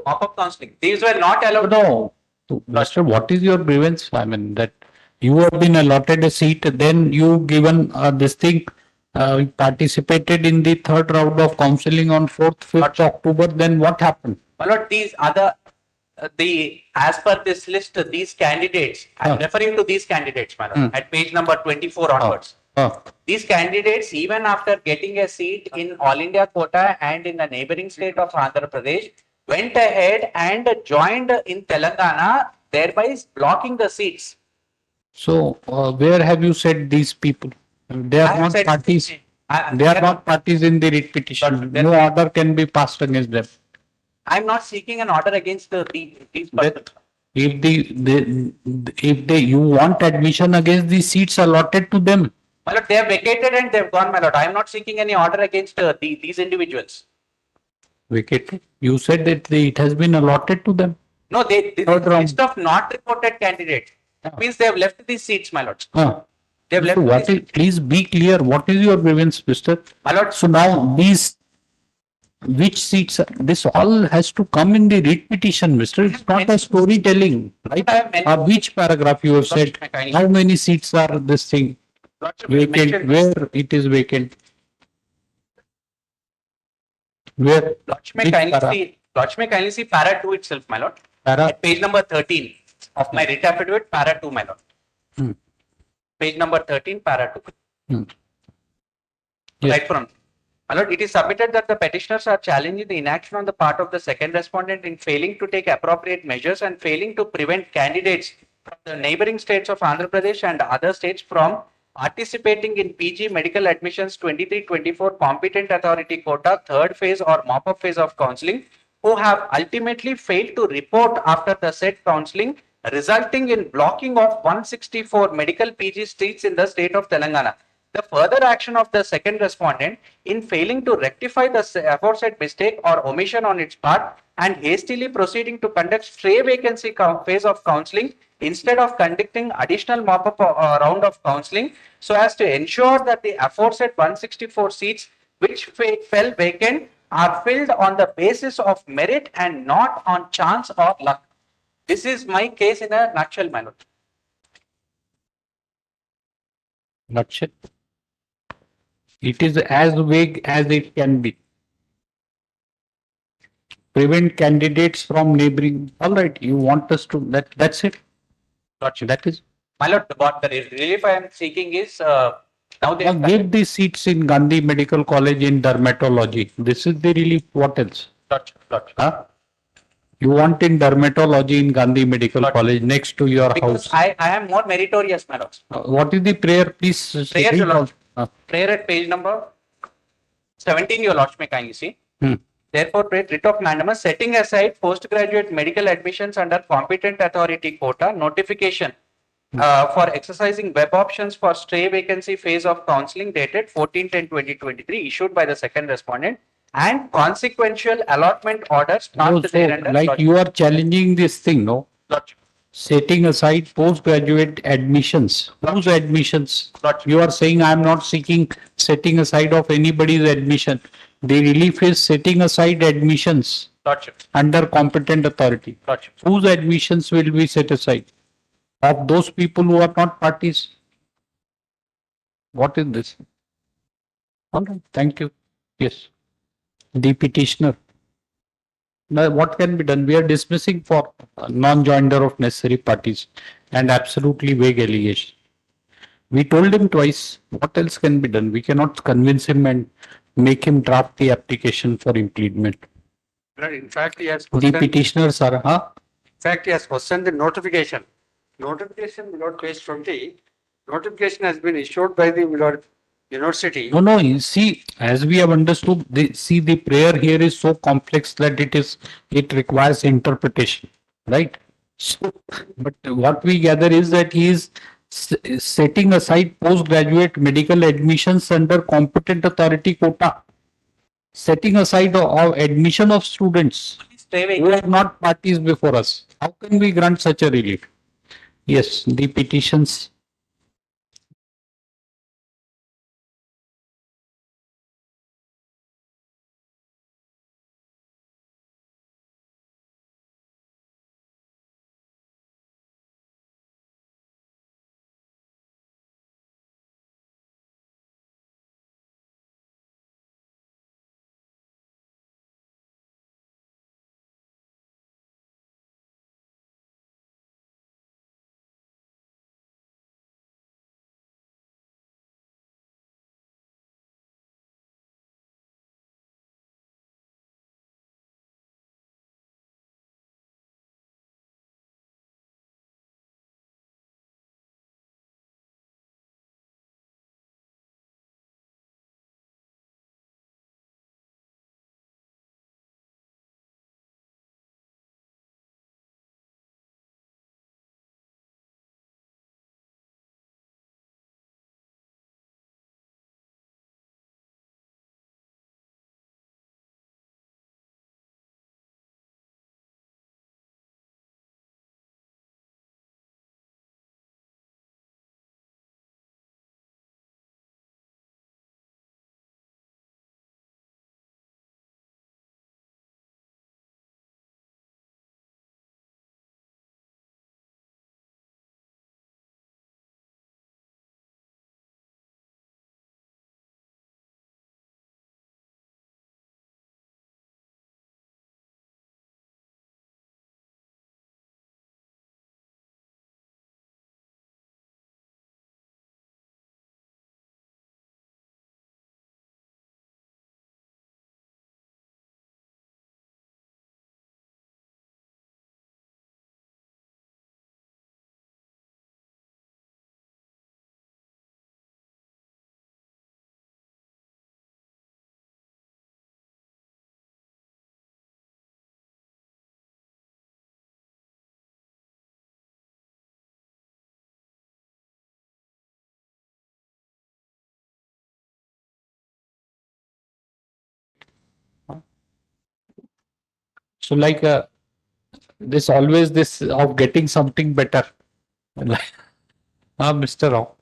mop-up counselling. These were not allowed. No. So, Master, what is your grievance? I mean, that you have been allotted a seat, then you given this thing, participated in the third round of counselling on 4th, 5th October, then what happened? My lord, these other, as per this list, these candidates, I'm referring to these candidates, my lord, at page number 24 onwards. These candidates, even after getting a seat in All India quota and in the neighboring state of Andhra Pradesh, went ahead and joined in Telangana, thereby blocking the seats. So, where have you said these people? They are not parties. They are not parties in the writ petition. No order can be passed against them. I'm not seeking an order against these persons. If you want admission against the seats allotted to them. My lord, they have vacated and they've gone, my lord. I am not seeking any order against these individuals. Vacated? You said that it has been allotted to them. No, this list of not reported candidates. That means they have left these seats, my lords. They have left Please be clear. What is your grievance, mister? My lord. So now which seats, this all has to come in the writ petition, mister. It's not a storytelling, right? Which paragraph you have said, how many seats are this thing vacant, where it is vacant? Where? Lodge may kindly see para 2 itself, my lord. At page number 13 of my writ affidavit, para 2, my lord. Page number 13, para 2. Right from. My lord, it is submitted that the petitioners are challenging the inaction on the part of the second respondent in failing to take appropriate measures and failing to prevent candidates from the neighboring states of Andhra Pradesh and other states from participating in PG medical admissions 23-24 competent authority quota, third phase or mop-up phase of counselling, who have ultimately failed to report after the said counselling, resulting in blocking of 164 medical PG seats in the state of Telangana. The further action of the second respondent in failing to rectify the aforesaid mistake or omission on its part and hastily proceeding to conduct stray vacancy phase of counselling instead of conducting additional mop-up round of counselling, so as to ensure that the aforesaid 164 seats which fell vacant are filled on the basis of merit and not on chance or luck. This is my case in a nutshell, my lord. Nutshell. It is as vague as it can be. Prevent candidates from neighboring. All right, you want us to that's it. Gotcha. That is. My lord, what the relief I am seeking is now they give the seats in Gandhi Medical College in dermatology. This is the relief. What else? Gotcha. You want in dermatology in Gandhi Medical College next to your because house. I am more meritorious, my lord. What is the prayer, please? Prayer, prayer at page number 17, your lordship may kindly see. Therefore, writ of mandamus setting aside postgraduate medical admissions under competent authority quota notification for exercising web options for stray vacancy phase of counseling dated 14/10/2023 issued by the second respondent and consequential allotment orders No, passed so thereunder. like you are challenging this thing, no? Setting aside postgraduate admissions. Whose admissions? You are saying I am not seeking setting aside of anybody's admission. The relief is setting aside admissions under competent authority. Whose admissions will be set aside? Of those people who are not parties. What is this? Okay, thank you. Yes. The petitioner. Now, what can be done? We are dismissing for non-joinder of necessary parties and absolutely vague allegation. We told him twice. What else can be done? We cannot convince him and make him draft the application for impleadment. In fact, he has The questioned, petitioners are, in fact, he has questioned the notification. Notification, Lord, page 20, notification has been issued by the Lord University. No, you see, as we have understood, the prayer here is so complex that it requires interpretation, right? So, but what we gather is that he is setting aside postgraduate medical admissions under competent authority quota, setting aside of admission of students who are not parties before us. How can we grant such a relief? Yes, the petitions. So like this always this of getting something better. Mr. Rao.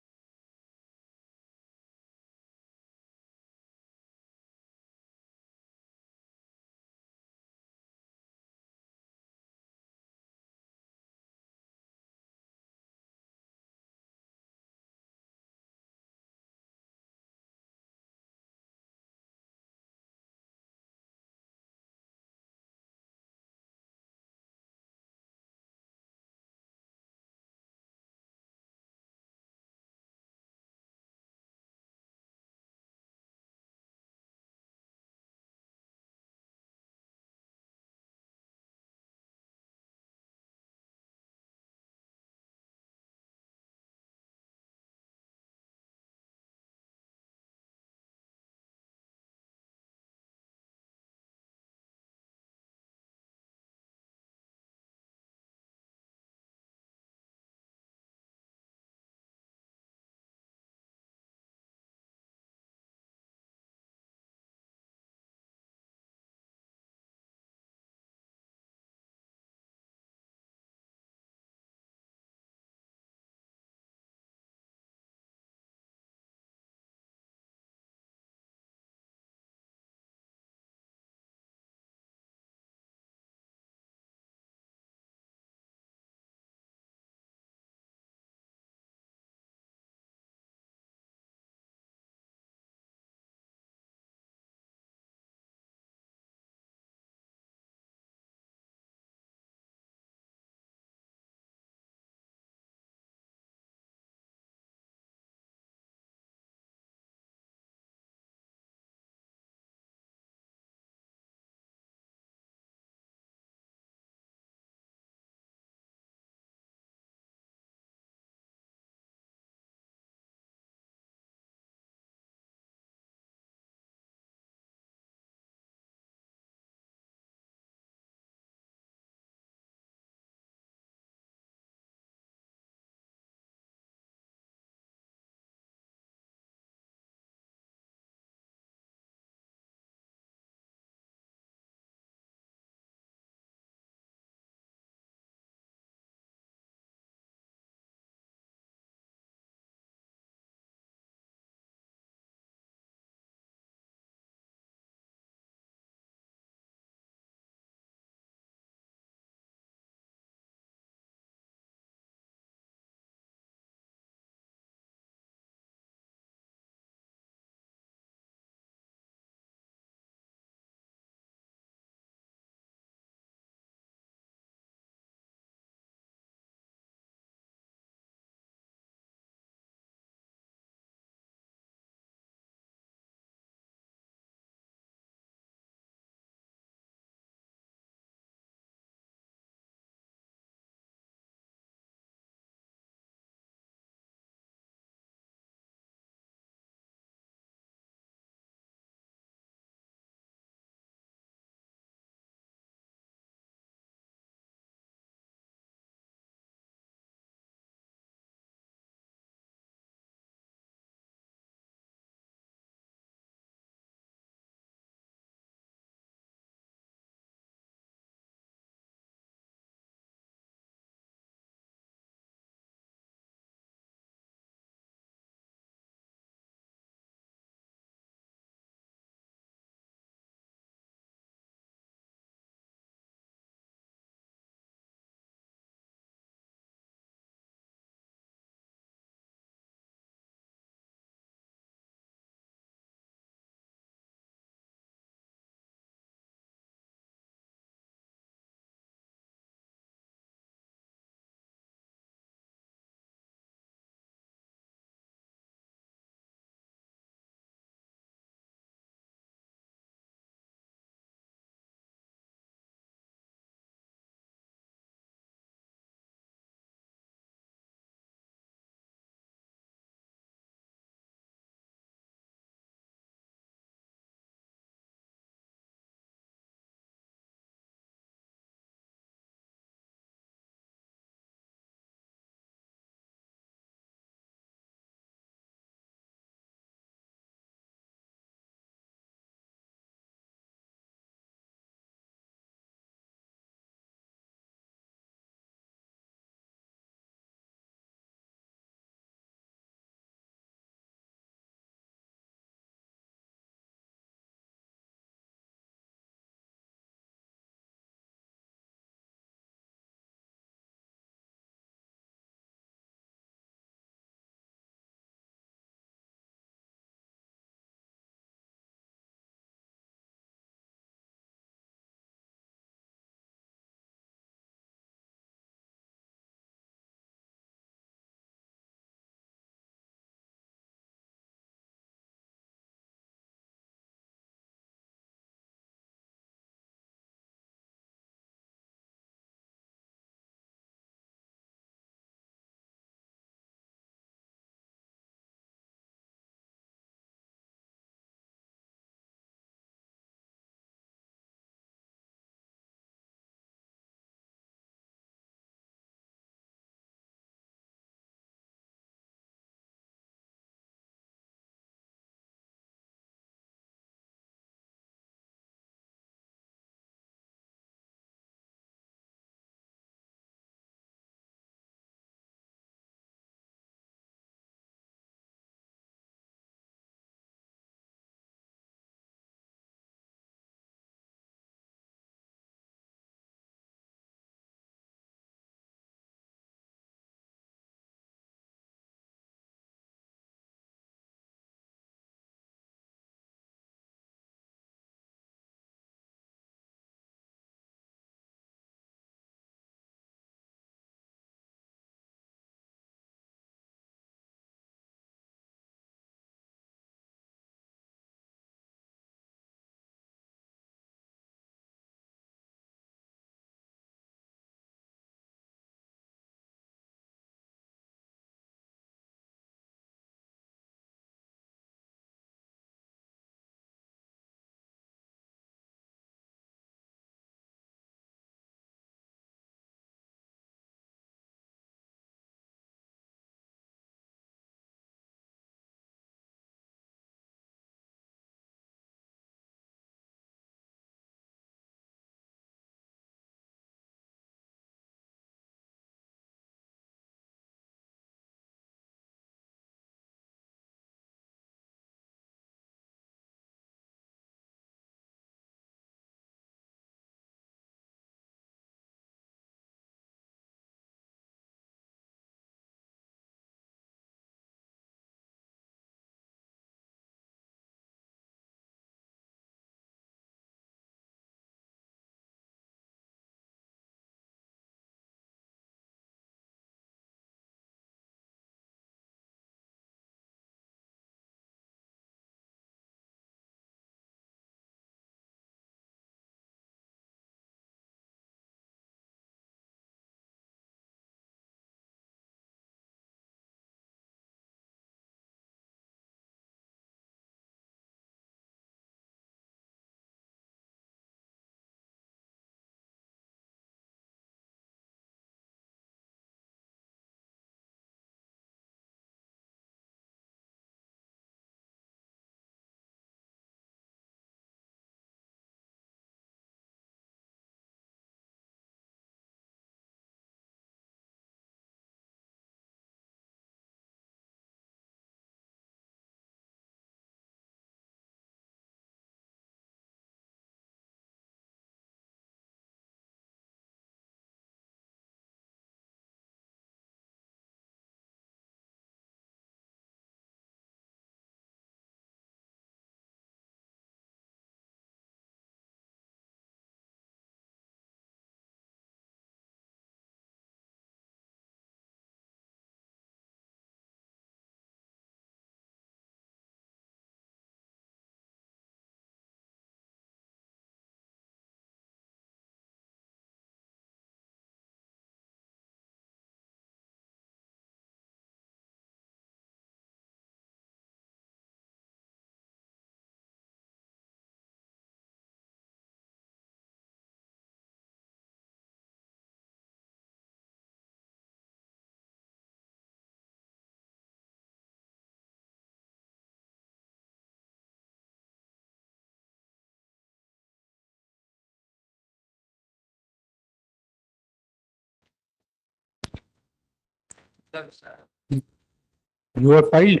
You have filed.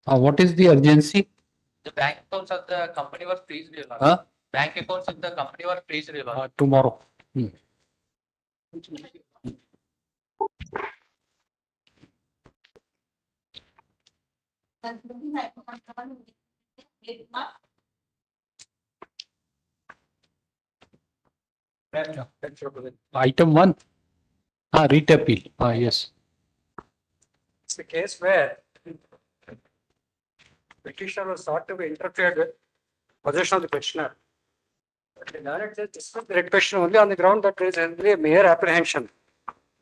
What is the urgency? The bank accounts of the company were freezed, Your Lordship. Huh? Bank accounts of the company were freezed, Your Lordship. Tomorrow. Item 1. Writ appeal. Yes. It's a case where petitioner was sought to be interfered with possession of the petitioner. But the learned judge dismissed the writ petition only on the ground that there is only a mere apprehension.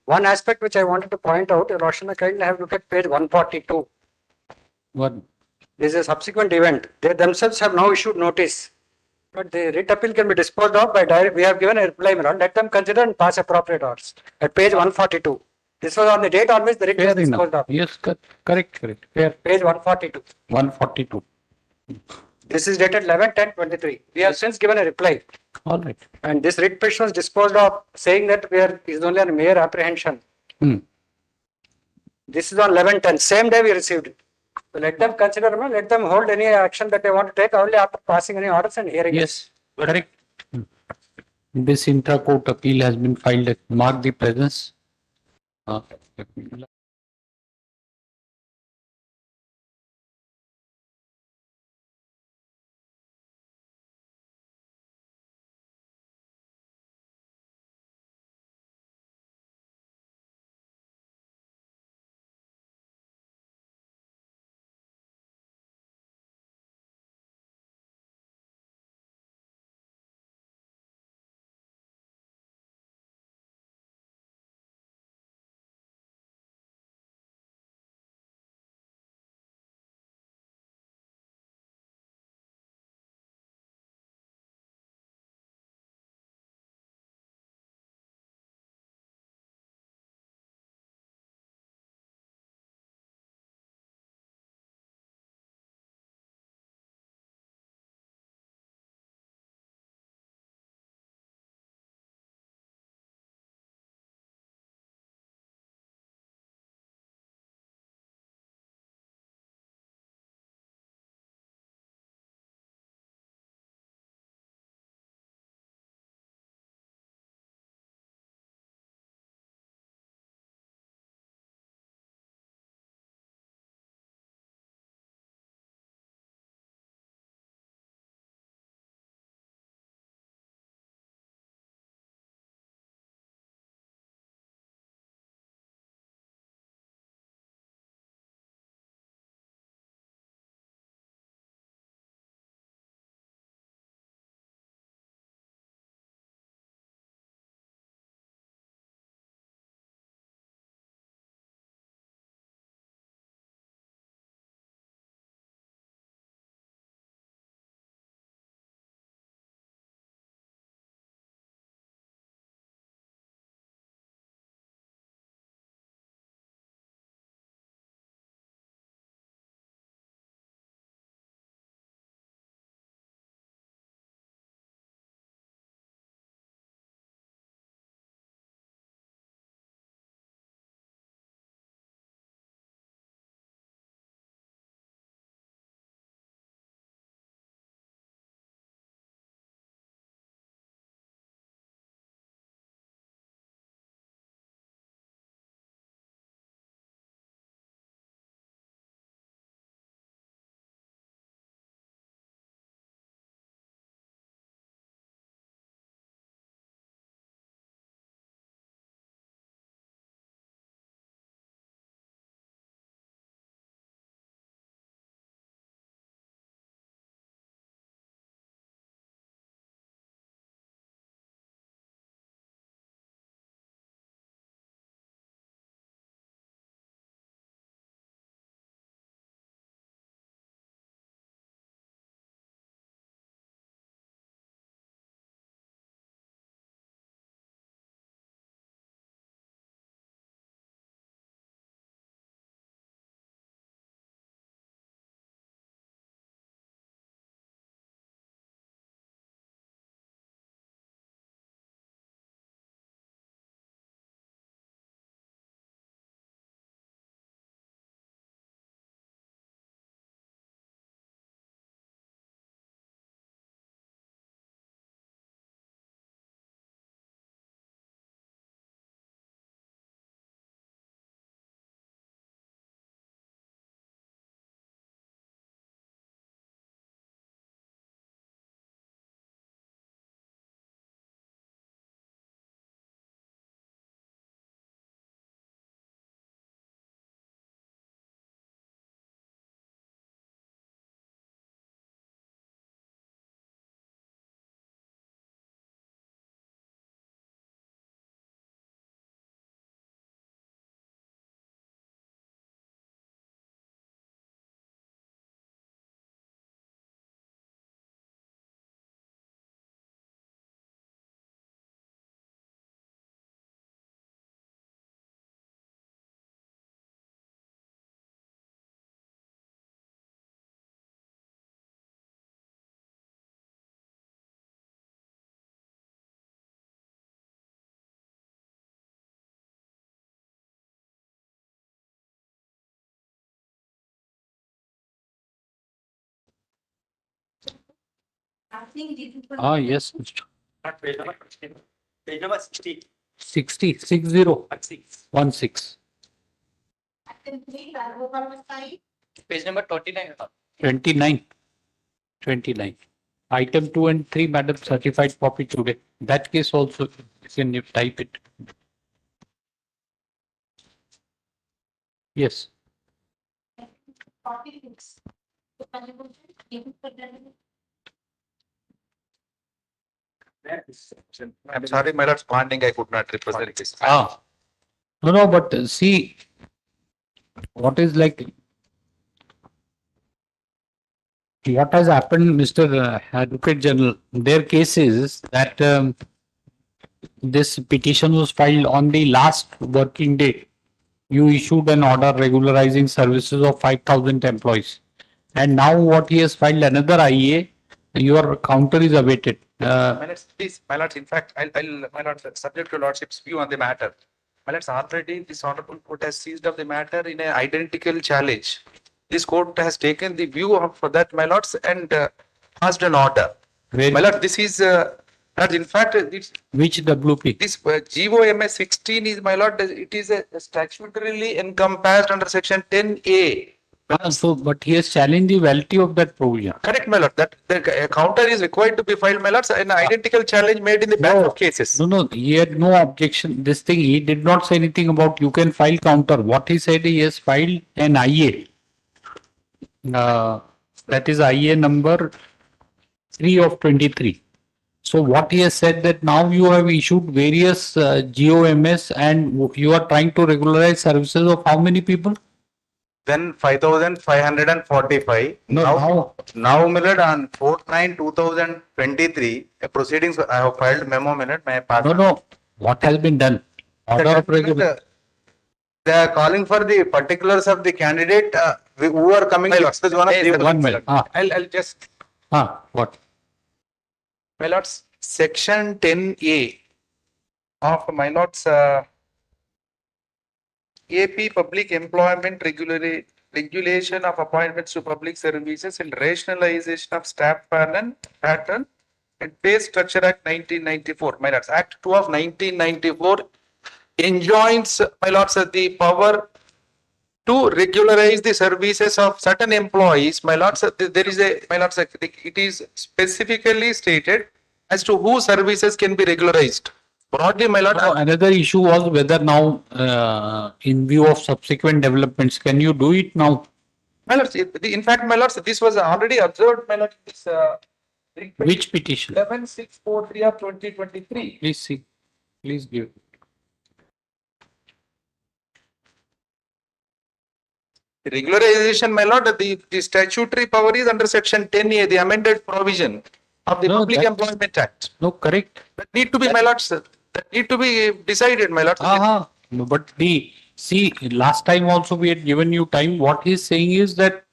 One aspect which I wanted to point out, Your Lordship, kindly have a look at page 142. What? This is a subsequent event. They themselves have now issued notice. But the writ appeal can be disposed of by direct. We have given a reply, my lord. Let them consider and pass appropriate orders. At page 142. This was on the date on which the writ was disposed of. Yes, correct. Fair. Page 142. 142. This is dated 11/10/23. We have since given a reply. All right. And this writ petition was disposed of, saying that is only a mere apprehension. This is on 11/10. Same day we received it. So let them consider, let them hold any action that they want to take only after passing any orders and hearing. Yes, correct. This intra-court appeal has been filed. Mark the presence. Ah, yes, Mr. Not page number 16. Page number 60. 60, 60, 16. Page number 29. 29. 29. Item 2 and 3, Madam, certified copy today. That case also, you can type it. Yes. I'm sorry, my lord, morning I could not represent this. Ah. No, but see, what is like, what has happened, Mr. Advocate General, their case is that this petition was filed on the last working day. You issued an order regularizing services of 5,000 employees. And now what he has filed another IA, your counter is awaited. My lords, please, my lords, in fact, my lords, subject to lordship's view on the matter. My lords, already this honorable court has seized of the matter in an identical challenge. This court has taken the view of for that, my lords, and passed an order. My lord, this is, lords, in fact, it's, which WP? This GOMS 16 is, my lord, it is a statutorily encompassed under section 10A. So, but he has challenged the validity of that provision. Correct, my lord. That the counter is required to be filed, my lords, an identical challenge made in the batch of cases. No, he had no objection. This thing, he did not say anything about you can file counter. What he said, he has filed an IA. That is IA number 3 of 23. So what he has said that now you have issued various GOMS and you are trying to regularize services of how many people? Then 5,545. Now, my lord, on 4/9/2023, proceedings I have filed memo, my lord, my pass. No. What has been done? Order of regulation. They are calling for the particulars of the candidate who are coming. My lord, One minute. I'll just. What? My lords, section 10A of my lords, AP Public Employment Regulation of Appointments to Public Services and Rationalization of Staff Pattern and Pay Structure Act 1994. My lords, Act 2 of 1994 enjoins, my lords, the power to regularize the services of certain employees. My lords, there is a, my lords, it is specifically stated as to who services can be regularized. Broadly, my lord. Another issue was whether now, in view of subsequent developments, can you do it now? My lords, in fact, my lords, this was already observed, my lord. This, which petition? 11643 of 2023. Please see. Please give. Regularization, my lord, the statutory power is under section 10A, the amended provision of the Public Employment Act. No, correct. That need to be, my lords, that need to be decided, my lords. No, but see, last time also we had given you time. What he's saying is that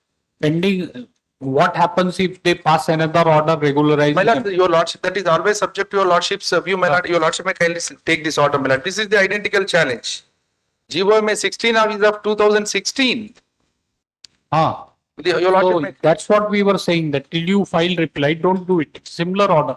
pending, what happens if they pass another order regularizing? My lord, your lordship, that is always subject to your lordship's view, my lord. Your lordship may kindly take this order, my lord. This is the identical challenge. GOMA 16 is of 2016. So that's what we were saying, that till you file reply, don't do it. Similar order.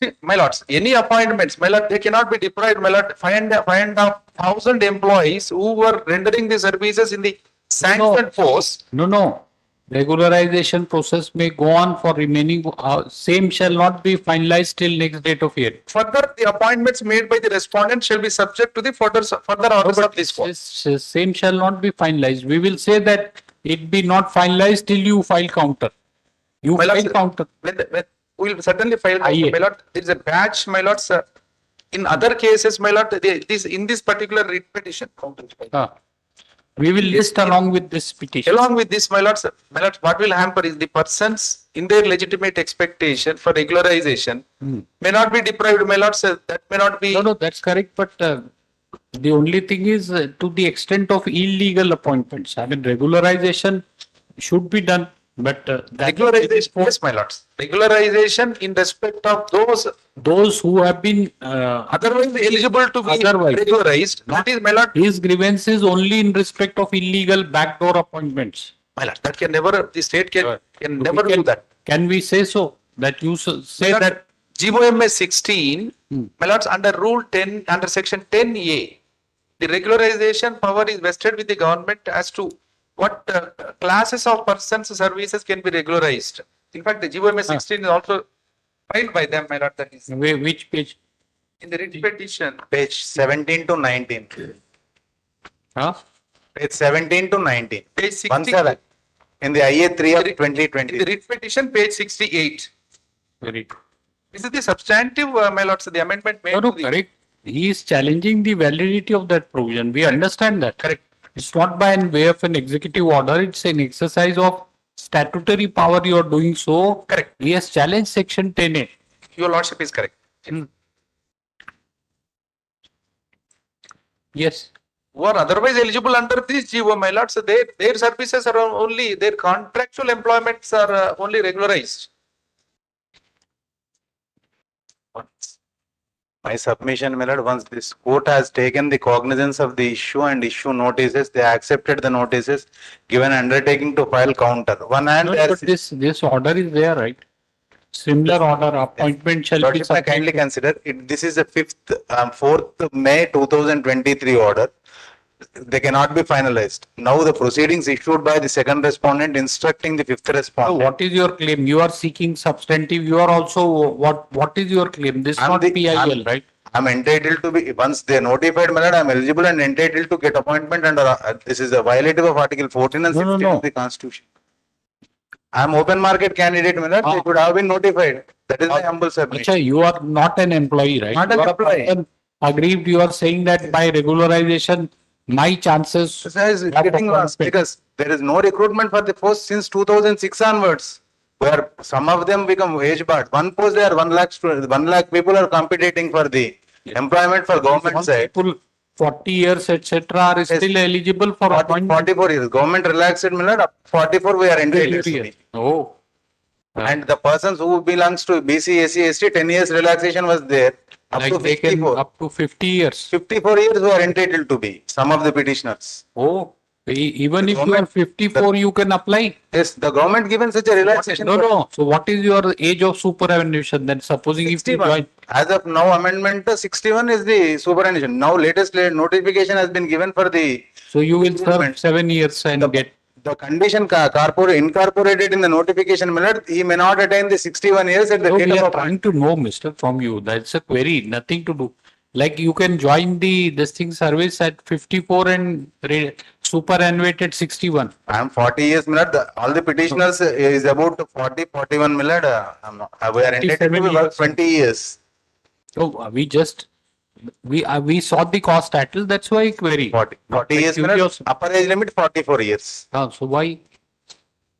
See, my lords, any appointments, my lord, they cannot be deprived, my lord. Find 1,000 employees who were rendering the services in the sanctioned force. No. Regularization process may go on for remaining, same shall not be finalized till next date of hearing. Further, the appointments made by the respondent shall be subject to the further orders of this court. Same shall not be finalized. We will say that it be not finalized till you file counter. You file counter. We will certainly file counter, my lord. There is a batch, my lords. In other cases, my lord, in this particular writ petition. We will list along with this petition. Along with this, my lords, what will hamper is the persons in their legitimate expectation for regularization may not be deprived, my lords. That may not be. No, that's correct. But the only thing is to the extent of illegal appointments. I mean, regularization should be done. But regularization, yes, my lords. Regularization in respect of those who have been otherwise eligible to be regularized. That is, my lord. His grievance is only in respect of illegal backdoor appointments. My lord, that can never, the state can never do that. Can we say so? that you say that GOMS 16, my lords, under Rule 10, under Section 10A, the regularization power is vested with the government as to what classes of persons services can be regularized. In fact, the GOMS 16 is also filed by them, my lord. That is which page? in the writ petition. Page 17 to 19. Huh? Page 17 to 19. Page 60. 17. In the IA 3 of 2020. In the writ petition, page 68. Very. This is the substantive, my lords, the amendment made. No, correct. He is challenging the validity of that provision. We understand that. Correct. It's not by way of an executive order. It's an exercise of statutory power. You are doing so. Correct. He has challenged Section 10A. Your lordship is correct. Yes. Who are otherwise eligible under this GO, my lords, their services are only, their contractual employments are only regularized. My submission, my lord, once this court has taken the cognizance of the issue and issue notices, they accepted the notices, given undertaking to file counter. One hand, No, but this order is there, right? Similar order, appointment shall be Lordship, I kindly consider it. This is the 4th May 2023 order. They cannot be finalized. Now the proceedings issued by the second respondent instructing the fifth respondent. What is your claim? You are seeking substantive. You are also what is your claim? This is not PIL, right? I'm entitled to be, once they notified me that I'm eligible and entitled to get appointment under, this is a violative of Article 14 and 16 of the Constitution. I'm open market candidate, my lord. They could have been notified. That is my humble submission. Achha, you are not an employee, right? Not an employee. Aggrieved, you are saying that by regularization, my chances is getting lost because there is no recruitment for the post since 2006 onwards, where some of them become age barred. One post there, 1 lakh people are competing for the employment for government side. People 40 years, etc., are still eligible for appointment. 44 years. Government relaxed it, my lord. 44 we are entitled to be. Oh. And the persons who belongs to BC, SC, ST, 10 years relaxation was there. Up Like to they can 54. up to 50 years. 54 years who are entitled to be. Some of the petitioners. Oh, even if you are 54, you can apply. Yes, the government given such a relaxation. No. So what is your age of superannuation? Then supposing if you 61. join. As of now, amendment 61 is the superannuation. Now, latest notification has been given for the. So you will serve 7 years and get. The condition incorporated in the notification, my lord, he may not attain the 61 years at the No, date we of are trying to know, Mr. from you. That's a query, nothing to do. Like you can join this thing service at 54 and superannuated 61. I am 40 years, my lord. All the petitioners is about 40, 41, my lord. We are entitled to work 20 years. So we saw the cost title. That's why I query. 40 years, my lord. Upper age limit 44 years. So why?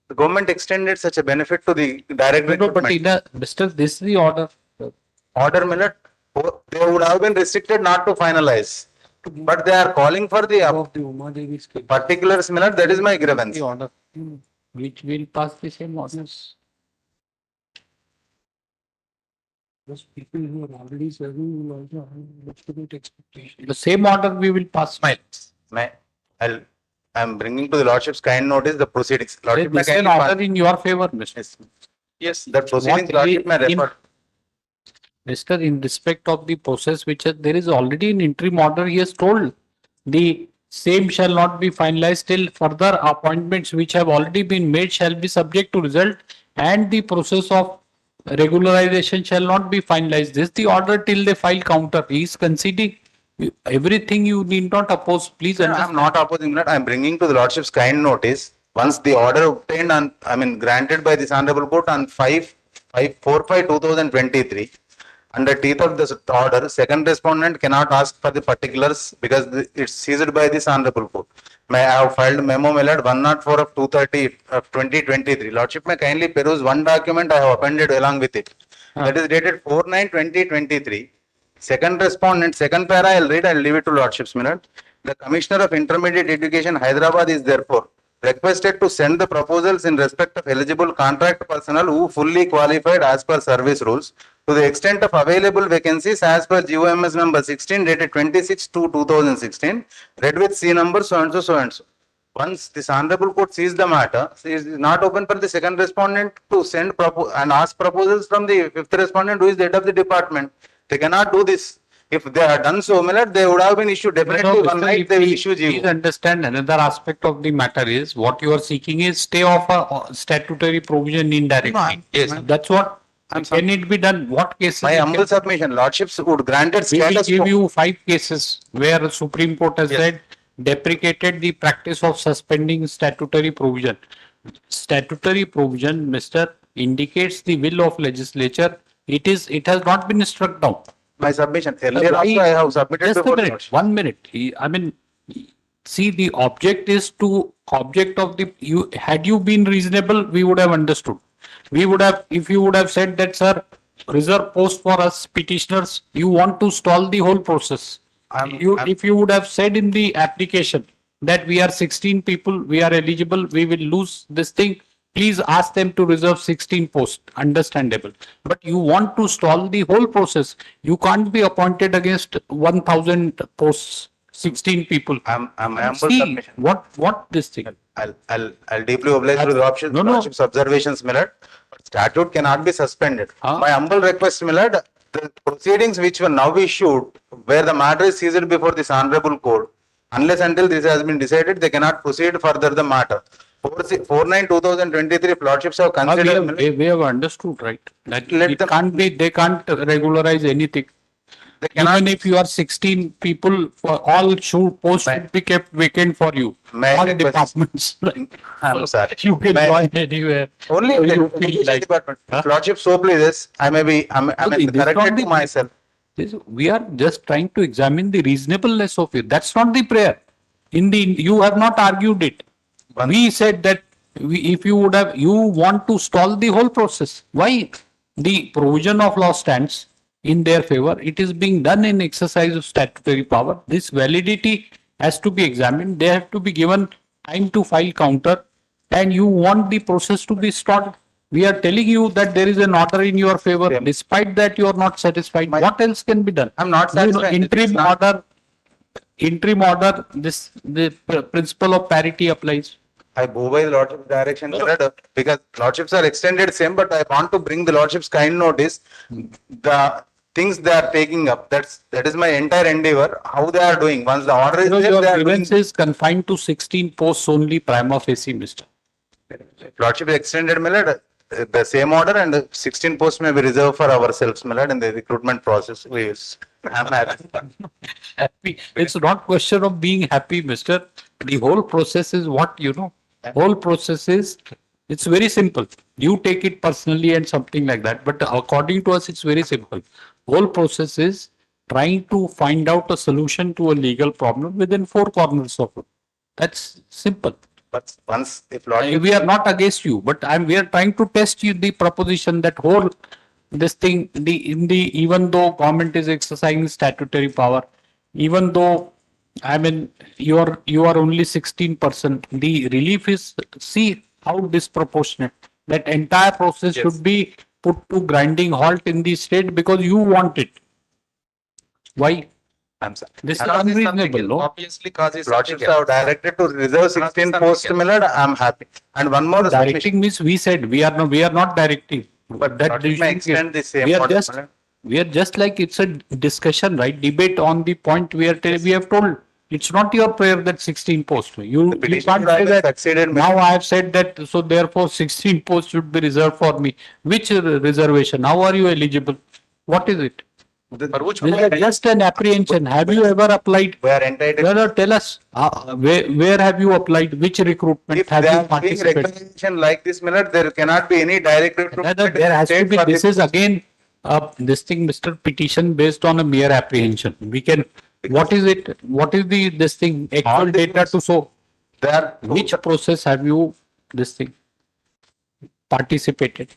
The government extended such a benefit to the direct No, but Mr. This is the order. Order, my lord. They would have been restricted not to finalize. But they are calling for the particulars, my lord. That is my grievance. The order. Which will pass the same orders. Those people who are already serving will also have legitimate expectation. The same order we will pass. I'm bringing to the lordship's kind notice the proceedings. Lordship This is an order in your favor, Mr. Yes, the proceedings lordship may refer. Mr. In respect of the process, there is already an interim order. He has told the same shall not be finalized till further appointments which have already been made shall be subject to result, and the process of regularization shall not be finalized. This is the order till they file counter. He is conceding everything. You need not oppose. Please understand. I am not opposing that. I am bringing to the lordship's kind notice. Once the order obtained on, granted by this honorable court on 5/5/2023. Under teeth of this order, second respondent cannot ask for the particulars because it's seized by this honorable court. May I have filed memo, my lord, 104 of 230 of 2023. Lordship may kindly peruse one document I have appended along with it. That is dated 4/9/2023. Second respondent, second para, I'll leave it to lordship's, my lord. The Commissioner of Intermediate Education, Hyderabad, is therefore requested to send the proposals in respect of eligible contract personnel who fully qualified as per service rules to the extent of available vacancies as per GOMS number 16 dated 26/2/2016, read with C number so and so so and so. Once this honorable court sees the matter, it is not open for the second respondent to send and ask proposals from the fifth respondent who is the head of the department. They cannot do this. If they had done so, my lord, they would have been issued definitely one night they will issue Please GO. understand another aspect of the matter is what you are seeking is stay of a statutory provision indirectly. Yes. That's what, can it be done? What cases? My it humble can- submission, lordships would granted We will status give quo. you 5 cases where the Supreme Court has said deprecated the practice of suspending statutory provision. Statutory provision, Mr. indicates the will of legislature. It has not been struck down. My submission, earlier Why- also I have submitted Just a before the minute, lordship. 1 minute. I mean, see, the object is to object of the, had you been reasonable, we would have understood. We would have, if you would have said that, sir, reserve post for us petitioners, you want to stall the whole process. If you would have said in the application that we are 16 people, we are eligible, we will lose this thing, please ask them to reserve 16 posts, understandable. But you want to stall the whole process. You can't be appointed against 1,000 posts, 16 people. I'm humble See, submission. what this thing? I'll deeply oblige to the options, lordship's observations, my lord. But statute cannot be suspended. My humble request, my lord, the proceedings which were now issued, where the matter is seized before this honorable court, unless until this has been decided, they cannot proceed further the matter. 49/2023, lordships have considered. We have understood, right? That it can't be, they can't regularize anything. Even if you are 16 people, for all posts should be kept vacant for you. All departments. I'm sorry. You can join anywhere. Only So the you feel education like- department. Lordship so pleases, I'm corrected to myself. We are just trying to examine the reasonableness of it. That's not the prayer. You have not argued it. We said that if you would have, you want to stall the whole process. Why? The provision of law stands in their favor. It is being done in exercise of statutory power. This validity has to be examined. They have to be given time to file counter, and you want the process to be stalled. We are telling you that there is an order in your favor. Despite that, you are not satisfied. What else can be done? I'm not satisfied. Interim order, the principle of parity applies. I go by the lordship's direction, because lordships are extended same, but I want to bring the lordship's kind notice. The things they are taking up, that is my entire endeavor, how they are doing. Once the order is there, Your they are doing. grievance is confined to 16 posts only prima facie, Mr. Lordship is extended, my lord, the same order, and the 16 posts may be reserved for ourselves, my lord, in the recruitment process. I'm happy. Happy. It's not question of being happy, Mr. The whole process is what, whole process is, it's very simple. You take it personally and something like that, but according to us, it's very simple. Whole process is trying to find out a solution to a legal problem within 4 corners of it. That's simple. But once, if lordship. We are not against you, but we are trying to test you the proposition that whole, this thing, even though government is exercising statutory power, even though, you are only 16%, the relief is, see how disproportionate. That entire process should be put to grinding halt in the state because you want it. Why? I'm sorry. This is unreasonable, no? Obviously, causes lordships have directed to reserve 16 posts, my lord, I'm happy. And one more Directing means we said we are not directing. But that lordship may extend the same we are order, just, my lord. we are just like it's a discussion, right? Debate on the point we have told. It's not your prayer that 16 posts. You can't say that. Now I have said that, so therefore 16 posts should be reserved for me. Which reservation? How are you eligible? What is it? This is just an apprehension. Have you ever applied? We are entitled. Tell us, where have you applied? Which recruitment If have they you are doing participated? recognition like this, my lord, there cannot be any direct recruitment. There has to State be, for this is again, this thing, Mr. Petition based on a mere apprehension. We can, what is it? What is this thing? Actual data to show. Which process have you, this thing, participated?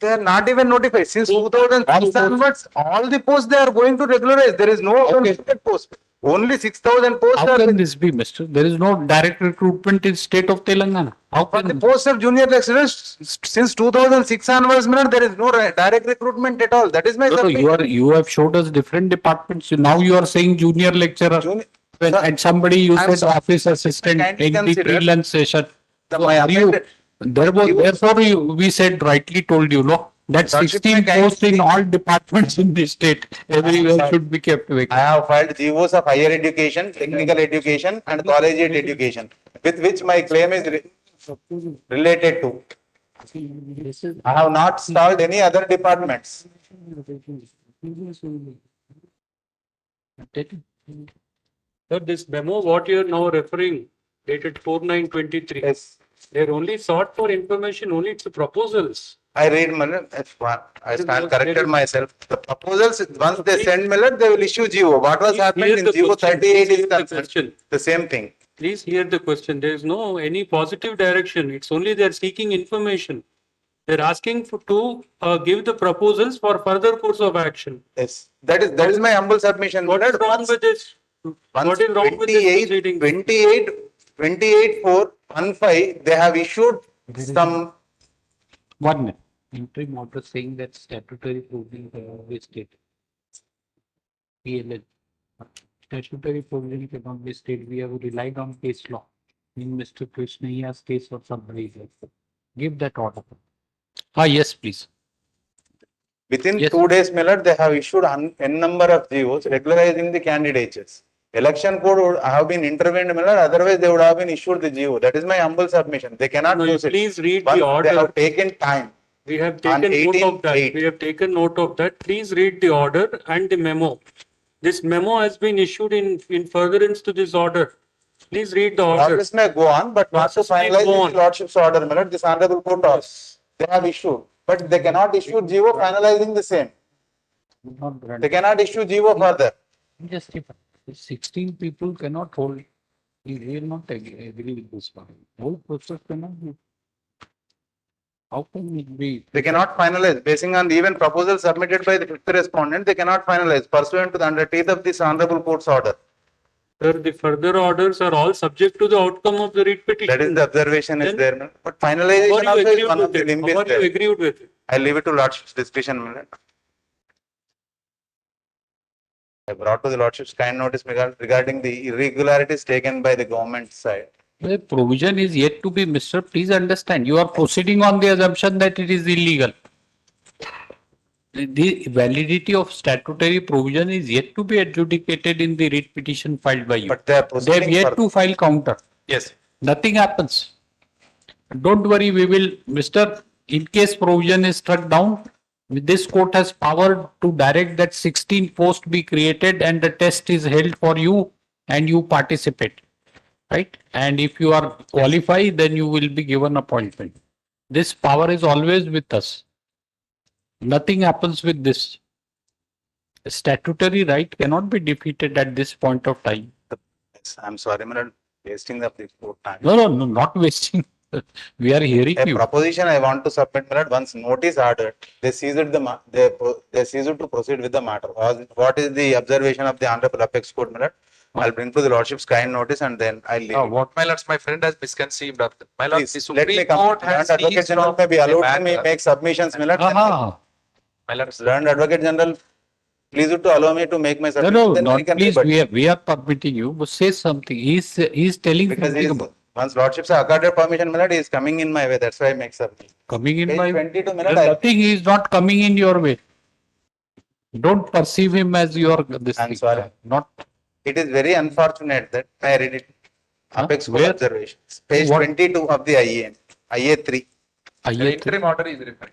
They are not even notified. Since 2006 onwards, all the posts they are going to regularize. There is no unfitted post. Only 6,000 posts How are. can this be, Mr.? There is no direct recruitment in state of Telangana. How For can the post of junior lecturers, since 2006 onwards, there is no direct recruitment at all. That is my No, submission. you have showed us different departments. Now you are saying junior lecturer. And somebody you I'm said sorry. office assistant Kindly in the consider pre-lunch session. the So my are you, amended- therefore we said rightly told you, no, that Lordship, 16 may kindly posts in all departments in the state, everywhere should be kept I vacant. have filed GOs of higher education, technical education and collegiate education with which my claim is related to. I have not stalled any other departments. Sir, this memo, what you are now referring, dated 4/9/23. Yes. They're only sought for information, only it's the proposals. I read Miller, I stand corrected myself. The proposals, once they send Miller, they will issue GO. What was happened in GO 38 is concerned, the same thing. Please hear the question. There is no any positive direction. It's only they're seeking information. They're asking to give the proposals for further course of action. Yes, that is my humble submission. What is wrong with this? What is wrong with this proceeding? 28/4/15, they have issued some. 1 minute. Interim order saying that statutory provision cannot be stated. PLL. Statutory provision cannot be stated. We have relied on case law. In Mr. Krishna's case or somebody else. Give that order. Yes, please. Within 2 days, Miller, they have issued n number of GOs regularizing the candidatures. Election code would have been intervened, Miller, otherwise they would have been issued the GO. That is my humble submission. They cannot use it. Please read Once the order. They have taken time. We have taken note of that. We have taken note of that. Please read the order and the memo. This memo has been issued in furtherance to this order. Please read the order. Process may go on, but not to finalize the Lordship's order, Miller, this honorable court orders. They have issued, but they cannot issue GO finalizing the same. They cannot issue GO further. Just 16 people cannot hold. We will not agree with this one. Whole process cannot be. How can it be? They cannot finalize, basing on the even proposal submitted by the fifth respondent, they cannot finalize pursuant to the under teeth of this honorable court's order. Sir, the further orders are all subject to the outcome of the writ petition. That is the observation is there, no? But finalization also is one of the limits How are you there. agreed with it? I leave it to Lordship's discretion, Miller. I brought to the Lordship's kind notice regarding the irregularities taken by the government side. The provision is yet to be, Mr. Please understand, you are proceeding on the assumption that it is illegal. The validity of statutory provision is yet to be adjudicated in the writ petition filed by you. But they are They have proceeding yet to file counter. Yes. Nothing happens. Don't worry, we will, Mr. In case provision is struck down, this court has power to direct that 16 posts be created and the test is held for you and you participate. Right? And if you are qualified, then you will be given appointment. This power is always with us. Nothing happens with this. A statutory right cannot be defeated at this point of time. Yes, I'm sorry, Miller, wasting of this court time. No, not wasting. We are hearing A you. proposition I want to submit, Miller, once notice ordered, they ceased they ceased to proceed with the matter. What is the observation of the Honorable Apex Court, Miller? I'll bring to the Lordship's kind notice and then I'll leave. What, my lords, my friend has misconceived of that. My lords, the Please, let me Supreme come. Court has Advocate seized General of may be the allowed to matter. make submissions, Miller. My lords, Learned Advocate General, please to allow me to make my No, submission. Then I not can please. rebut. We are permitting you, but say something. He's telling Because something about once Lordships are accorded permission, Miller, he is coming in my way. That's why I make submission. coming in Page my 22 There's minute. nothing. He is not coming in your way. Don't perceive him as your this I'm thing. sorry. Not It is very unfortunate that I read it. Apex Court Where? observations. Page What? 22 of the IA. IA 3. the interim order is referring.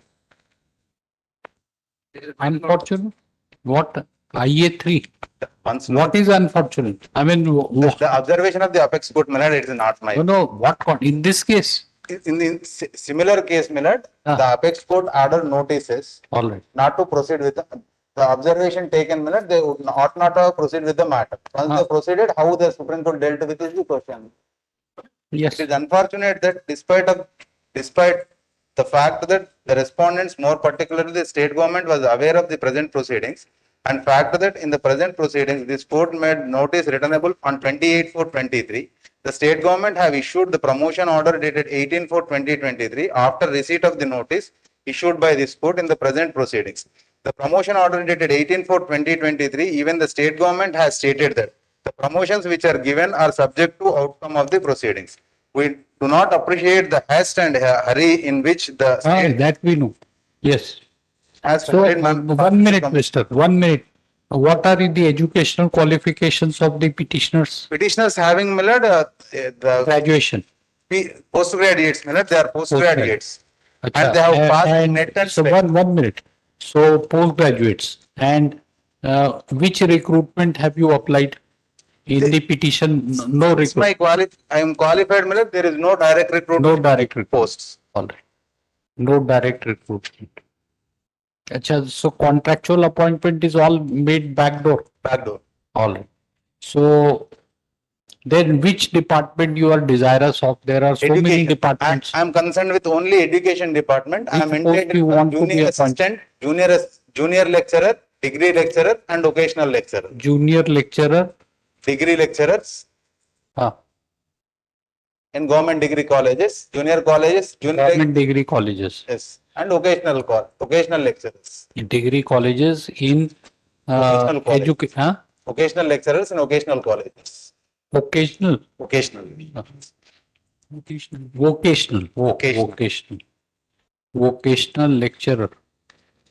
unfortunate. What? IA3. Once What is unfortunate? I mean, the observation of the Apex Court, Miller, it is not my. no. What? In this case. In the similar case, Miller, the Apex Court order notices All right. not to proceed with the observation taken, Miller, they would ought not to proceed with the matter. Once they proceeded, how the Supreme Court dealt with is the question. Yes. It is unfortunate that despite the fact that the respondents, more particularly the state government, was aware of the present proceedings, and fact that in the present proceedings, this court made notice returnable on 28/4/23. The state government have issued the promotion order dated 18/4/2023 after receipt of the notice issued by this court in the present proceedings. The promotion order dated 18/4/2023, even the state government has stated that The promotions which are given are subject to outcome of the proceedings. We do not appreciate the haste and hurry in which the state That we know. Yes. has So, factored in 1 minute, mister, 1 minute. What are the educational qualifications of the petitioners? petitioners having, my lord, the Graduation. postgraduates, my lord, they are postgraduates. Acha. And they have passed And net and so spec. 1 minute. So postgraduates and which recruitment have you applied in the petition? No It's my recruitment. I am qualified, my lord, there is no direct recruitment. No direct recruitment. Posts. All right. No direct recruitment. Acha, so contractual appointment is all made backdoor. Backdoor. All right. So then which department you are desirous of? There are so many departments. I am concerned with only education department. I am Which post entitled you for want to be junior assistant, junior lecturer, degree lecturer and occasional lecturer. Junior lecturer. Degree lecturers. Ah. In government degree colleges, junior colleges, Government degree colleges. Yes. And occasional lecturers. Degree colleges in Occasional colleges. education. Occasional lecturers in occasional colleges. Vocational. Vocational. Vocational lecturer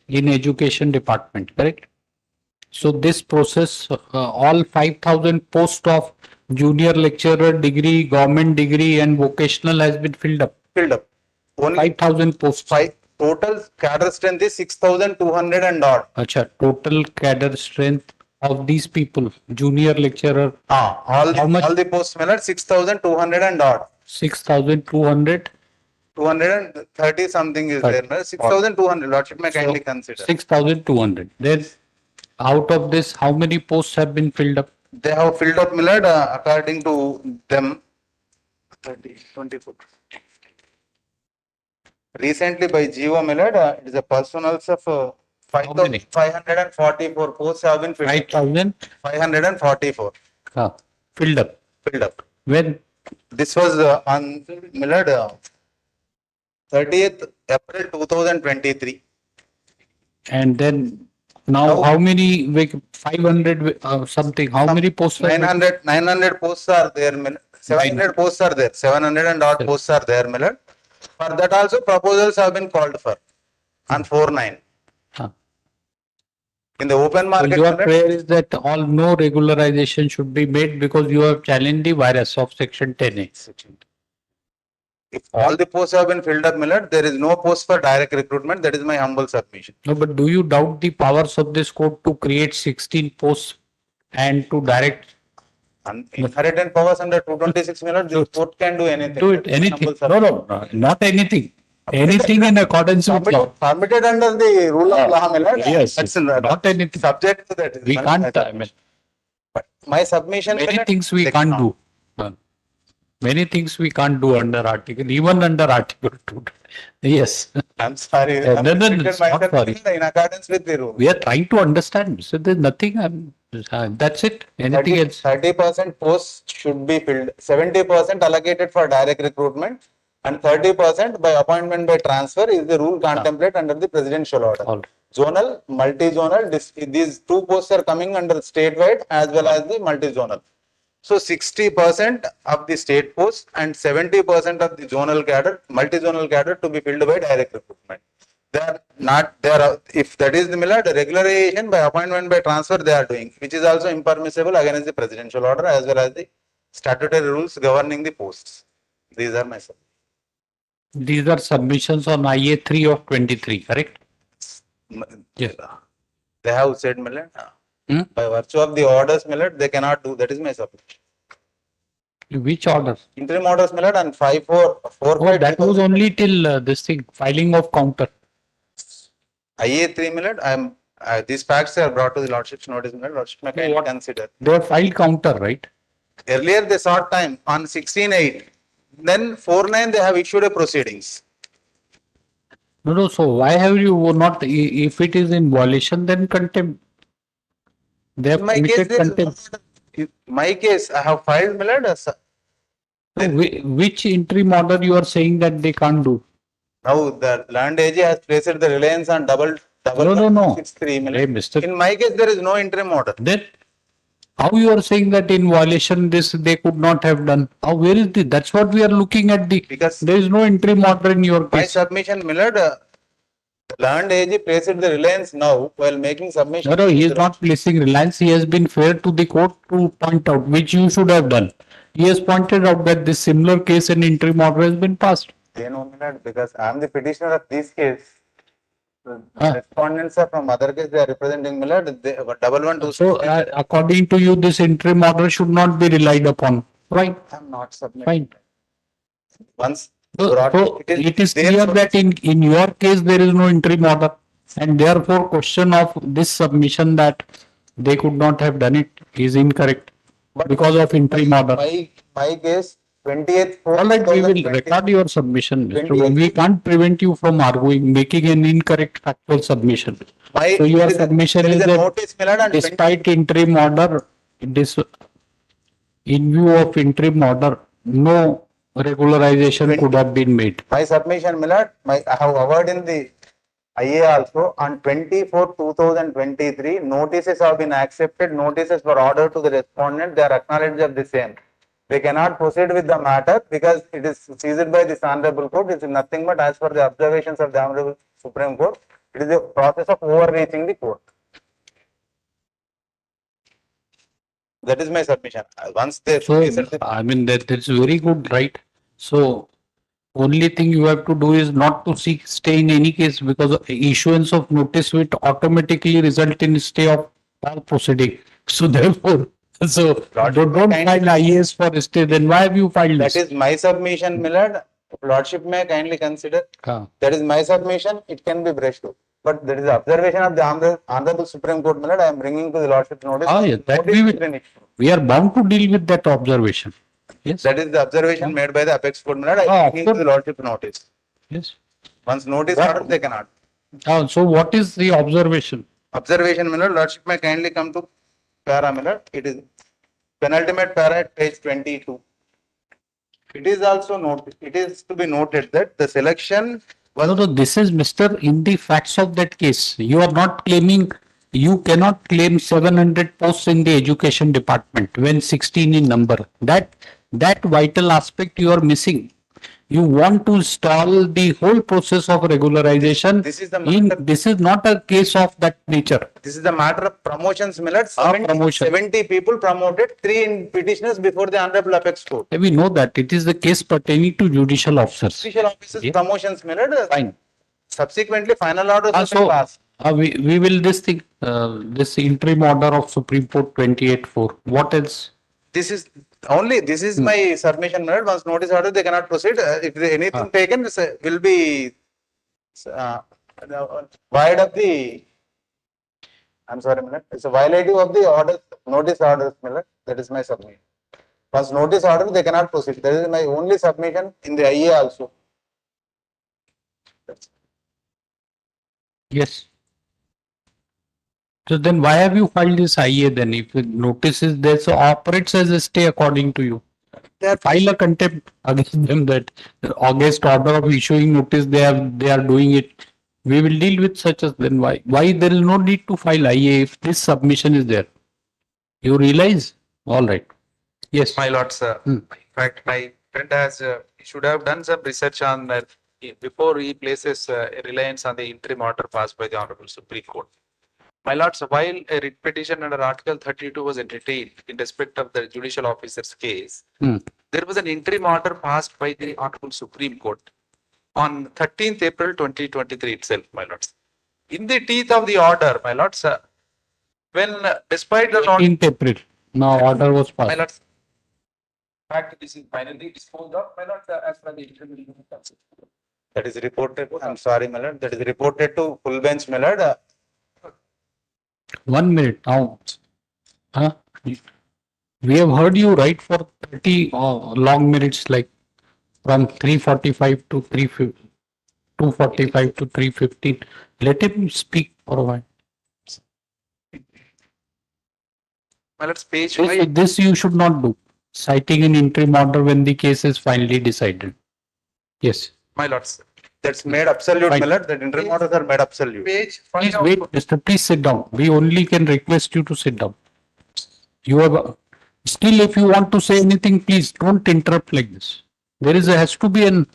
in education department, correct? So this process, all 5,000 posts of junior lecturer degree, government degree and vocational has been filled up. Only 5,000 posts. Total cadre strength is 6,200 and odd. Acha, total cadre strength of these people, junior lecturer. All the posts, 6,200 and odd. 6,200. 230 something is there. 6,200. Lordship may kindly consider. 6,200. Then out of this, how many posts have been filled up? They have filled up, Millard, according to them. 30, 24. Recently by GO, Millard, it is a personals of 5,544 posts have been filled. 5,544. Filled up. Filled up. When? This was on, Millard, 30th April 2023. And then now how many, 500 something, how many posts? 900 posts are there, 700 posts are there, 700 and odd posts are there, Millard. For that also proposals have been called for on 4/9. In the open market. So your prayer is that no regularization should be made because you have challenged the virus of section 10A. If all the posts have been filled up, Millard, there is no post for direct recruitment. That is my humble submission. No, but do you doubt the powers of this court to create 16 posts and to direct? Inherent powers under 226, Millard, the court can do anything. Do it, anything. No, not anything. Anything in accordance with law. Permitted under the rule of law, Millard. Yes, That's not anything. Subject to that. We can't, I mean, but my submission. Many things we can't do. Many things we can't do under article, even under article 2. Yes. I'm sorry. No, it's not sorry. In accordance with the rule. We are trying to understand. So there's nothing. That's it. Anything else? 30% posts should be filled. 70% allocated for direct recruitment and 30% by appointment by transfer is the rule contemplated under the presidential order. Zonal, multi-zonal, these two posts are coming under statewide as well as the multi-zonal. So 60% of the state posts and 70% of the zonal cadre, multi-zonal cadre to be filled by direct recruitment. They are not, if that is the Millard, regularization by appointment by transfer they are doing, which is also impermissible against the presidential order as well as the statutory rules governing the posts. These are my submissions. These are submissions on IA 3 of 23, correct? Yes. They have said, Millard, by virtue of the orders, Millard, they cannot do. That is my submission. Which orders? Interim orders, Millard, and 545. That was only till this thing, filing of counter. IA 3, Millard, these facts are brought to the Lordship's notice, Millard. Lordship may kindly consider. They have filed counter, right? Earlier they sought time on 16/8. Then 4/9 they have issued a proceedings. No, so why have you not, if it is in violation, then contempt? They have committed contempt. In my case, I have filed, Millard. Which interim order you are saying that they can't do? Now the land AG has placed the reliance on double No. 63 Millard. Hey, Mr. In my case, there is no interim order. Then How you are saying that in violation this they could not have done? How, where is the, that's what we are looking at the, Because there is no interim order in your my case. submission, my lord, the land AG placed the reliance now while making submission. No, he is not placing reliance. He has been fair to the court to point out, which you should have done. He has pointed out that this similar case and interim order has been passed. They know, my lord, because I am the petitioner of this case. Respondents are from other case, they are representing, my lord, they, 112. So, according to you, this interim order should not be relied upon. Right? I am not submitting. Fine. Once So, it is clear that in your case there is no interim order, and therefore question of this submission that they could not have done it is incorrect because of interim order. My case, 28th. All right, we will record your submission. Mr. We can't prevent you from arguing, making an incorrect factual submission. So your submission is that despite interim order, in view of interim order, no regularization could have been made. My submission, my lord, I have awarded in the IA also on 24/2023, notices have been accepted, notices were ordered to the respondent, they are acknowledged of the same. They cannot proceed with the matter because it is seized by this honorable court. It is nothing but as per the observations of the honorable Supreme Court, it is a process of overreaching the court. That is my submission. Once they I mean that is very good, right? So only thing you have to do is not to seek stay in any case, because issuance of notice will automatically result in stay of all proceeding. So therefore, so don't file IAS for stay. Then why have you filed this? That is my submission, my lord. Lordship may kindly consider. That is my submission. It can be brushed off. But that is the observation of the honorable Supreme Court, my lord. I am bringing to the Lordship's notice. Yes, that we are bound to deal with that observation. Yes. That is the observation made by the apex court, my lord. I am bringing to the Lordship's notice. Yes. Once notice ordered, they cannot. So what is the observation? Observation, my lord. Lordship may kindly come to para, my lord. It is penultimate para at page 22. It is also noted. It is to be noted that the selection was. No, this is Mr. In the facts of that case. You are not claiming, you cannot claim 700 posts in the education department when 16 in number. That vital aspect you are missing. You want to stall the whole process of regularization. This is not a case of that nature. This is the matter of promotions, my lord. 70 people promoted, 3 petitioners before the honorable apex court. We know that it is the case pertaining to judicial officers. Judicial officers promotions, my lord. Fine. Subsequently, final orders have been passed. We will this thing, this interim order of Supreme Court 28/4. What else? This is my submission, my lord. Once notice order, they cannot proceed. If anything taken, will be void of the. I'm sorry, my lord. It's a violative of the order, notice orders, my lord. That is my submission. Once notice order, they cannot proceed. That is my only submission in the IA also. Yes. So then why have you filed this IA then? If the notice is there, so operates as a stay according to you. File a contempt against them that the August order of issuing notice they are doing it. We will deal with such as then why there is no need to file IA if this submission is there. You realize? All right. Yes. My lord, sir. In fact, my friend has should have done some research on that before he places a reliance on the interim order passed by the Honorable Supreme Court. My lords, while a writ petition under Article 32 was entertained in respect of the judicial officer's case, there was an interim order passed by the Honorable Supreme Court on 13th April 2023 itself, my lords. In the teeth of the order, my lords, when despite the 13th April, now order was passed. My lords, in fact, this is finally disposed of, my lords, as per the interim. That is reported. I'm sorry, my lord. That is reported to full bench, my lord. 1 minute now. We have heard you right for 30 long minutes, like from 3:45 to 2:45 to 3:15. Let him speak for a while. My lords, page 5. This you should not do. Citing an interim order when the case is finally decided. Yes. My lords. That's made absolute, my lord. That interim orders are made absolute. Page 5. Please wait, Mr. Please sit down. We only can request you to sit down. You have, still if you want to say anything, please don't interrupt like this. Has to be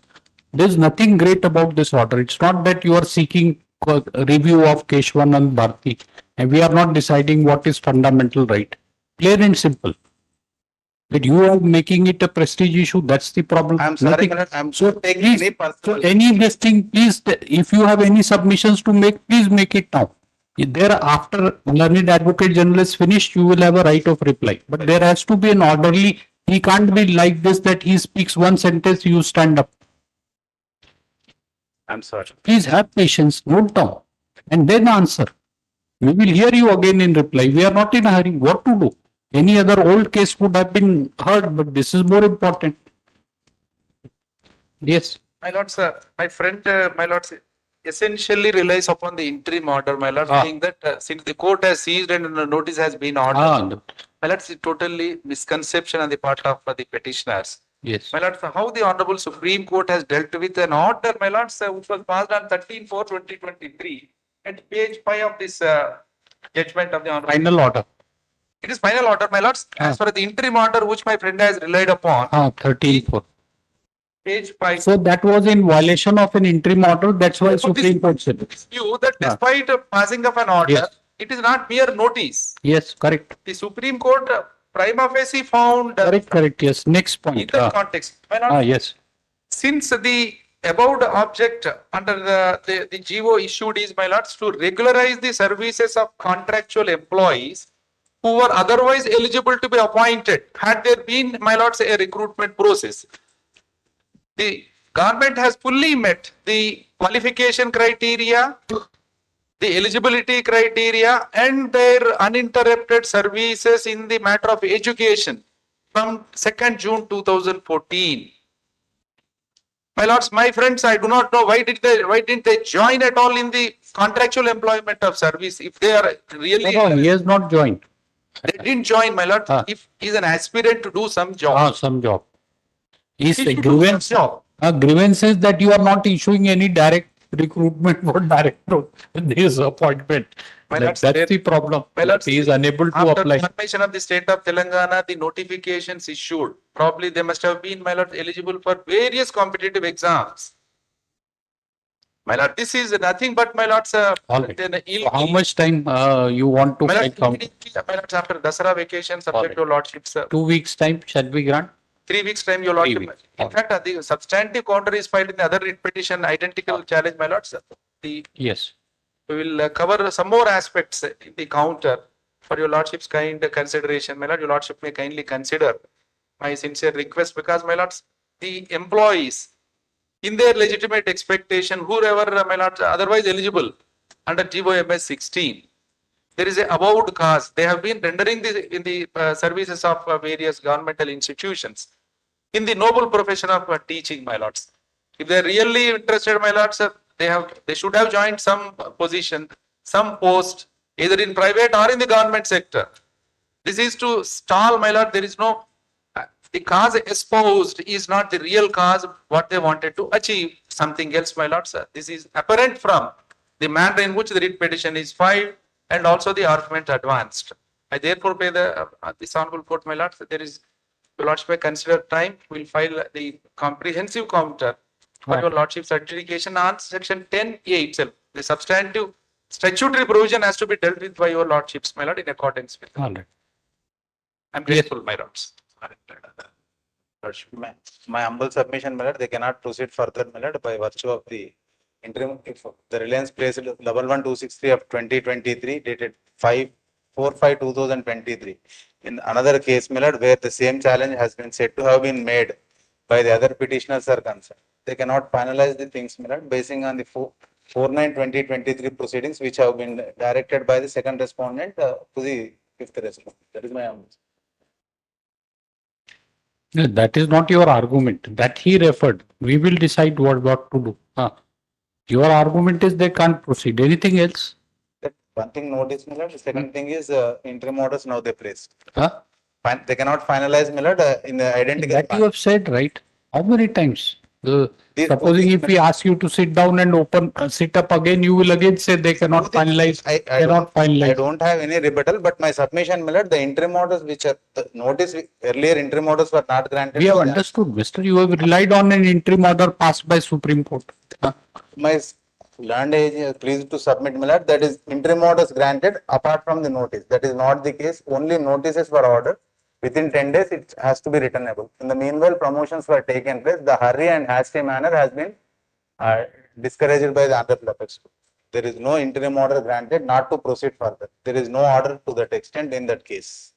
there's nothing great about this order. It's not that you are seeking a review of Keshwan and Bharti and we are not deciding what is fundamental right. Plain and simple. But you are making it a prestige issue. That's the problem. I'm sorry, I'm so taking any personal. So any this thing, please, if you have any submissions to make, please make it now. There after learned advocate general is finished, you will have a right of reply. But there has to be an orderly. He can't be like this that he speaks one sentence, you stand up. I'm sorry. Please have patience, note down, and then answer. We will hear you again in reply. We are not in a hurry. What to do? Any other old case would have been heard, but this is more important. Yes. My lords, my friend, my lords, essentially relies upon the interim order, my lord, saying that since the court has seized and the notice has been ordered, my lords, it's totally misconception on the part of the petitioners. Yes. My lords, how the Honorable Supreme Court has dealt with an order, my lords, which was passed on 13/4/2023 at page 5 of this judgment of the Honorable. Final order. It is final order, my lords. As for the interim order which my friend has relied upon, 13/4. page 5. So that was in violation of an interim order. That's why Supreme Court said it. View that despite passing of an order, it is not mere notice. Yes, correct. The Supreme Court prima facie found. Correct. Yes. Next point. In that context, my lord, yes. Since the above object under the GO issued is, my lords, to regularize the services of contractual employees who were otherwise eligible to be appointed, had there been, my lords, a recruitment process. The government has fully met the qualification criteria, the eligibility criteria, and their uninterrupted services in the matter of education from 2nd June 2014. My lords, my friends, I do not know why didn't they join at all in the contractual employment of service if they are really. No, he has not joined. They didn't join, my lord. If he is an aspirant to do some job. Some job. Is the grievance? Grievance is that you are not issuing any direct recruitment for direct this appointment. That's the problem. He is unable to apply. After formation of the state of Telangana, the notifications issued, probably they must have been, my lord, eligible for various competitive exams. My lord, this is nothing but, my lords, how much time you want to take out? My lords, after Dasara vacation, subject to lordships. 2 weeks time shall we grant? 3 weeks time, your lordship. In fact, the substantive counter is filed in the other writ petition, identical challenge, my lords. Yes. We will cover some more aspects in the counter for your lordship's kind consideration. My lord, your lordship may kindly consider my sincere request because, my lords, the employees in their legitimate expectation, whoever, my lords, otherwise eligible under GOMS 16, there is a avowed cause. They have been rendering in the services of various governmental institutions in the noble profession of teaching, my lords. If they are really interested, my lords, they should have joined some position, some post, either in private or in the government sector. This is to stall, my lord. There is no, the cause espoused is not the real cause, what they wanted to achieve, something else, my lords. This is apparent from the manner in which the writ petition is filed and also the argument advanced. I therefore pay this honorable court, my lords, there is, your lordship may consider time, we will file the comprehensive counter for your lordship's adjudication on section 10A itself. The substantive statutory provision has to be dealt with by your lordships, my lord, in accordance with. All right. I'm grateful, my lords. My humble submission, my lord, they cannot proceed further, my lord, by virtue of the interim, if the Reliance placed level 1263 of 2023 dated 5/4/2023. In another case, my lord, where the same challenge has been said to have been made by the other petitioners are concerned. They cannot finalize the things, my lord, basing on the 4/9/2023 proceedings which have been directed by the second respondent to the fifth respondent. That is my humble. That is not your argument. That he referred. We will decide what to do. Your argument is they can't proceed. Anything else? That one thing notice, my lord. The second thing is interim orders now they placed. Huh? They cannot finalize, my lord, in the identical. That you have said, right? How many times? Supposing if we ask you to sit down and sit up again, you will again say they cannot finalize, cannot I finalize. don't have any rebuttal, but my submission, my lord, the interim orders which are, the notice, earlier interim orders were not granted. We have understood, Mister. You have relied on an interim order passed by Supreme Court. My land agent is pleased to submit, my lord, that is interim orders granted apart from the notice. That is not the case. Only notices were ordered. Within 10 days, it has to be returnable. In the meanwhile, promotions were taken place. The hurry and hasty manner has been discouraged by the other apex. There is no interim order granted not to proceed further. There is no order to that extent in that case.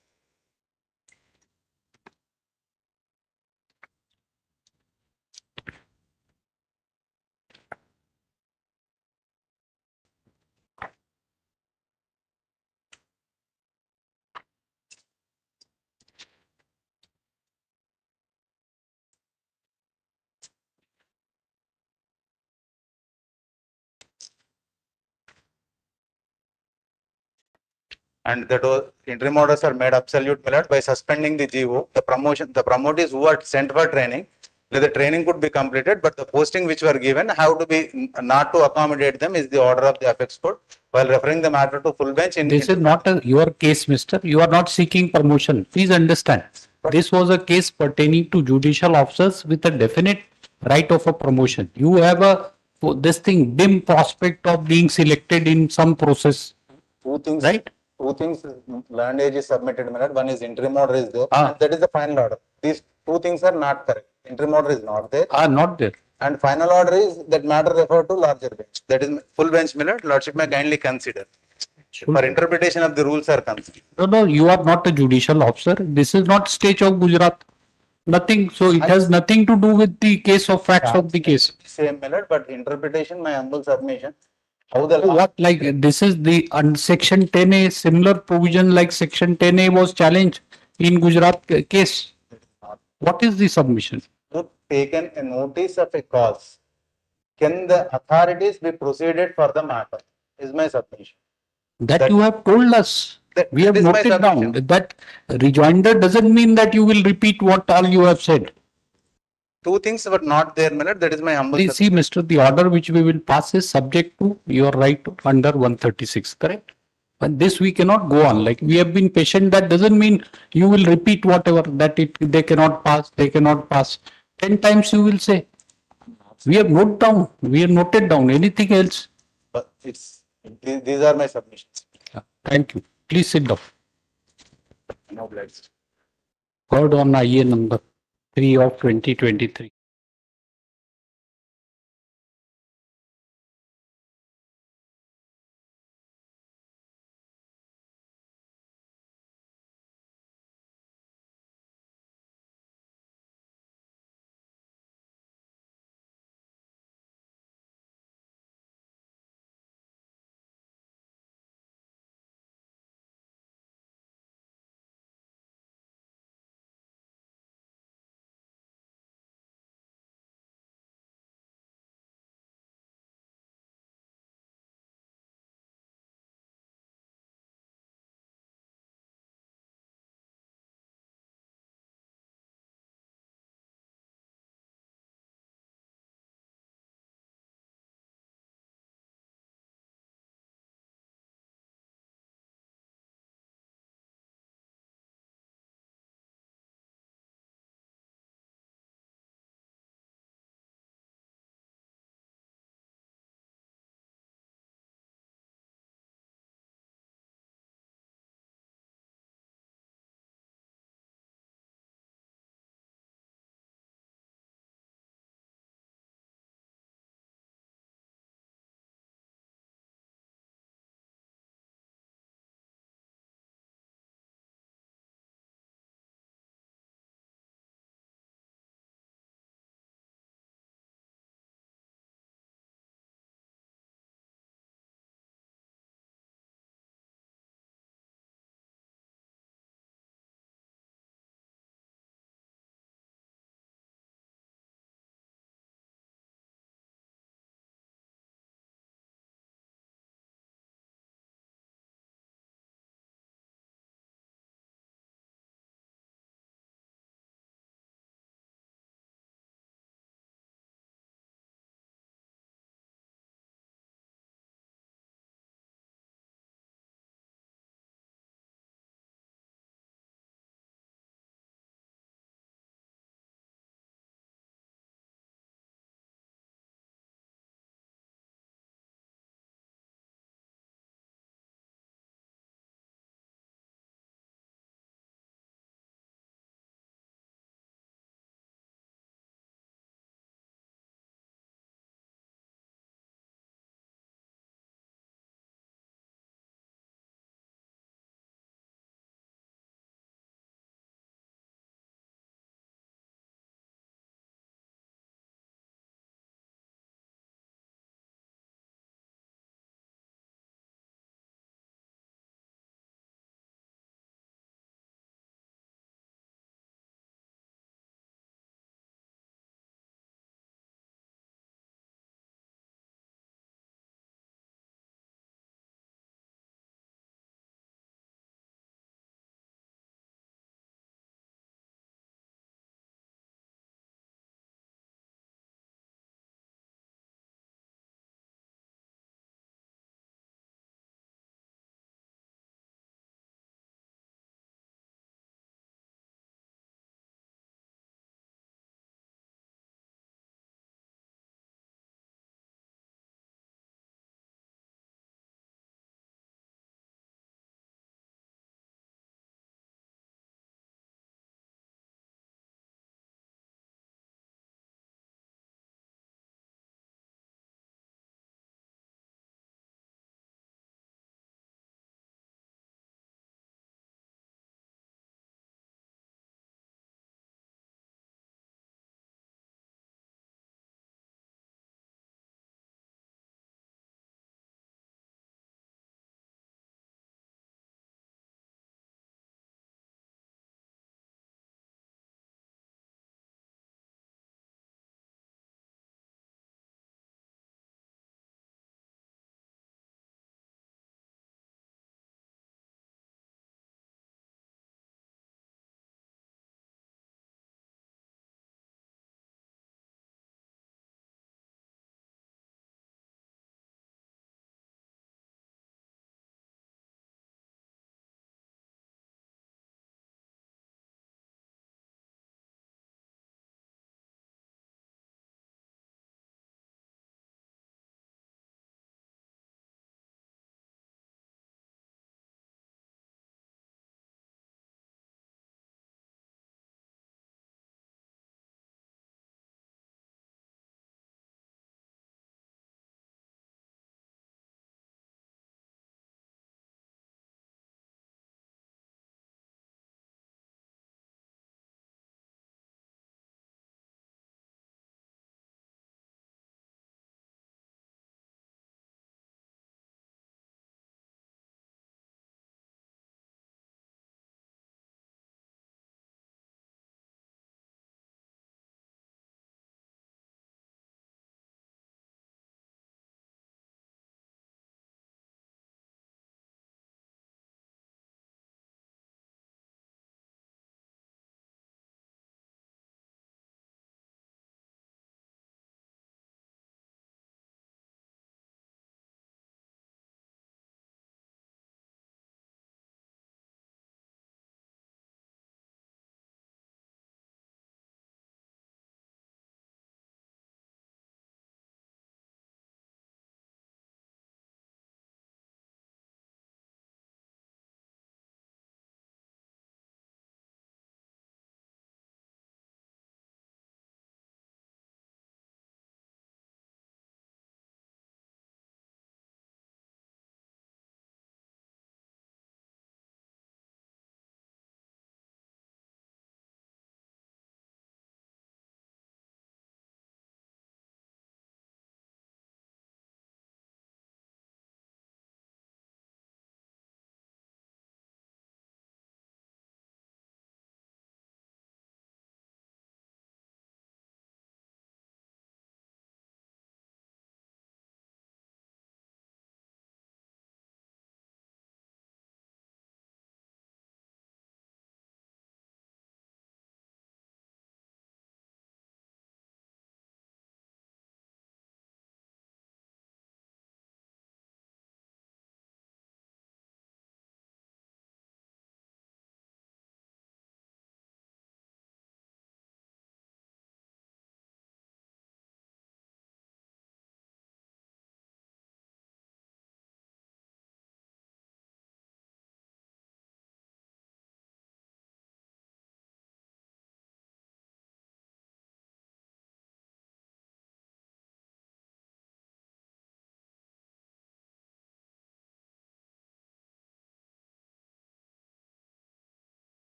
And that was, interim orders are made absolute, my lord, by suspending the GO. The promotees who are sent for training, the training could be completed, but the posting which were given have to be not to accommodate them is the order of the apex court. While referring the matter to full bench in This is not your case, Mister. You are not seeking promotion. Please understand. This was a case pertaining to judicial officers with a definite right of a promotion. You have this thing, dim prospect of being selected in some process. two things, right? Two things land age is submitted, my lord. One is interim order is there, and that is the final order. These two things are not correct. Interim order is not there. Not there. And final order is that matter referred to larger bench. That is full bench, my lord. Lordship may kindly consider. For interpretation of the rules are concerned. No, you are not a judicial officer. This is not state of Gujarat. Nothing. So it has nothing to do with the case of facts of the case. Same, my lord, but interpretation, my humble submission. How the What like this is the section 10A similar provision like section 10A was challenged in Gujarat case. What is the submission? Taken a notice of a cause. Can the authorities be proceeded for the matter? Is my submission. That you have told us. We have noted down. That rejoinder doesn't mean that you will repeat what all you have said. Two things were not there, my lord. That is my humble Please see, Mister, the order which we will pass is subject to your right under 136, correct? But this we cannot go on. Like we have been patient. That doesn't mean you will repeat whatever that they cannot pass. They cannot pass. 10 times you will say. We have noted down. We have noted down. Anything else? But these are my submissions. Thank you. Please sit down. No obliged. Heard on IA number 3 of 2023.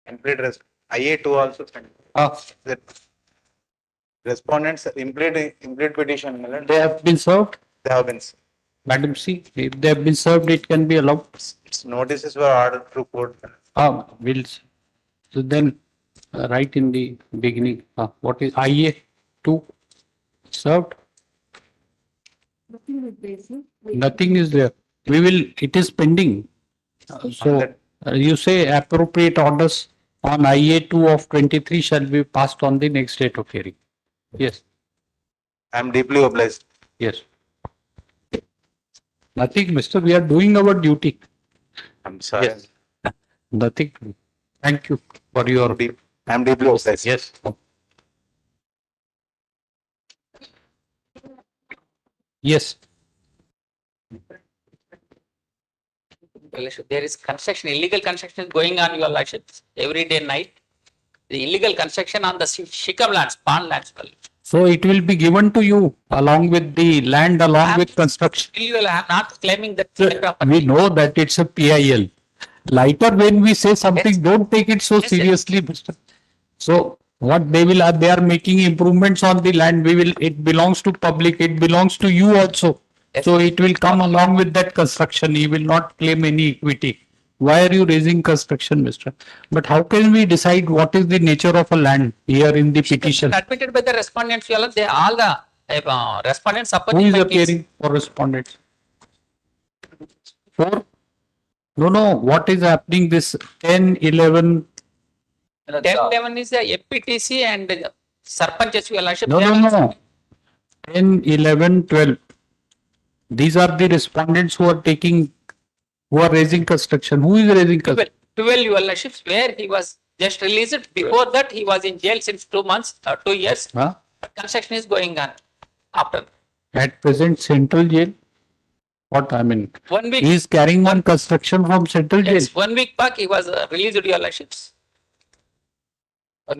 IA2 also. The respondents implead petition. They have been served. They have been. Madam C, if they have been served, it can be allowed. Its notices were ordered through court. So then, right in the beginning, what is IA2 served? Nothing is there. It is pending. So you say appropriate orders on IA2 of 23 shall be passed on the next date of hearing. Yes. I am deeply obliged. Yes. Nothing, mister. We are doing our duty. I'm sorry. Yes. Nothing. Thank you for your. I am deeply obliged. Yes. Yes. There is construction, illegal construction is going on, your lordships, every day night. The illegal construction on the Shikam lands, pond lands. So it will be given to you along with the land, along with construction. I am not claiming that. We know that it's a PIL. Later, when we say something, don't take it so seriously, Mr. So what they are making improvements on the land. It belongs to public. It belongs to you also. So it will come along with that construction. He will not claim any equity. Why are you raising construction, Mr.? But how can we decide what is the nature of a land here in the petition? Admitted by the respondents, all the respondents. Who is appearing for respondents? For? No. What is happening? This 10, 11. 10, 11 is the FPTC and Sarpanches, your lordship. No. 10, 11, 12. These are the respondents who are raising construction. Who is raising construction? 12 your lordships, where he was just released. Before that, he was in jail since 2 months, 2 years. Construction is going on. After. At present, central jail. What I mean? 1 week. He is carrying on construction from central jail. Yes, 1 week back, he was released, your lordships.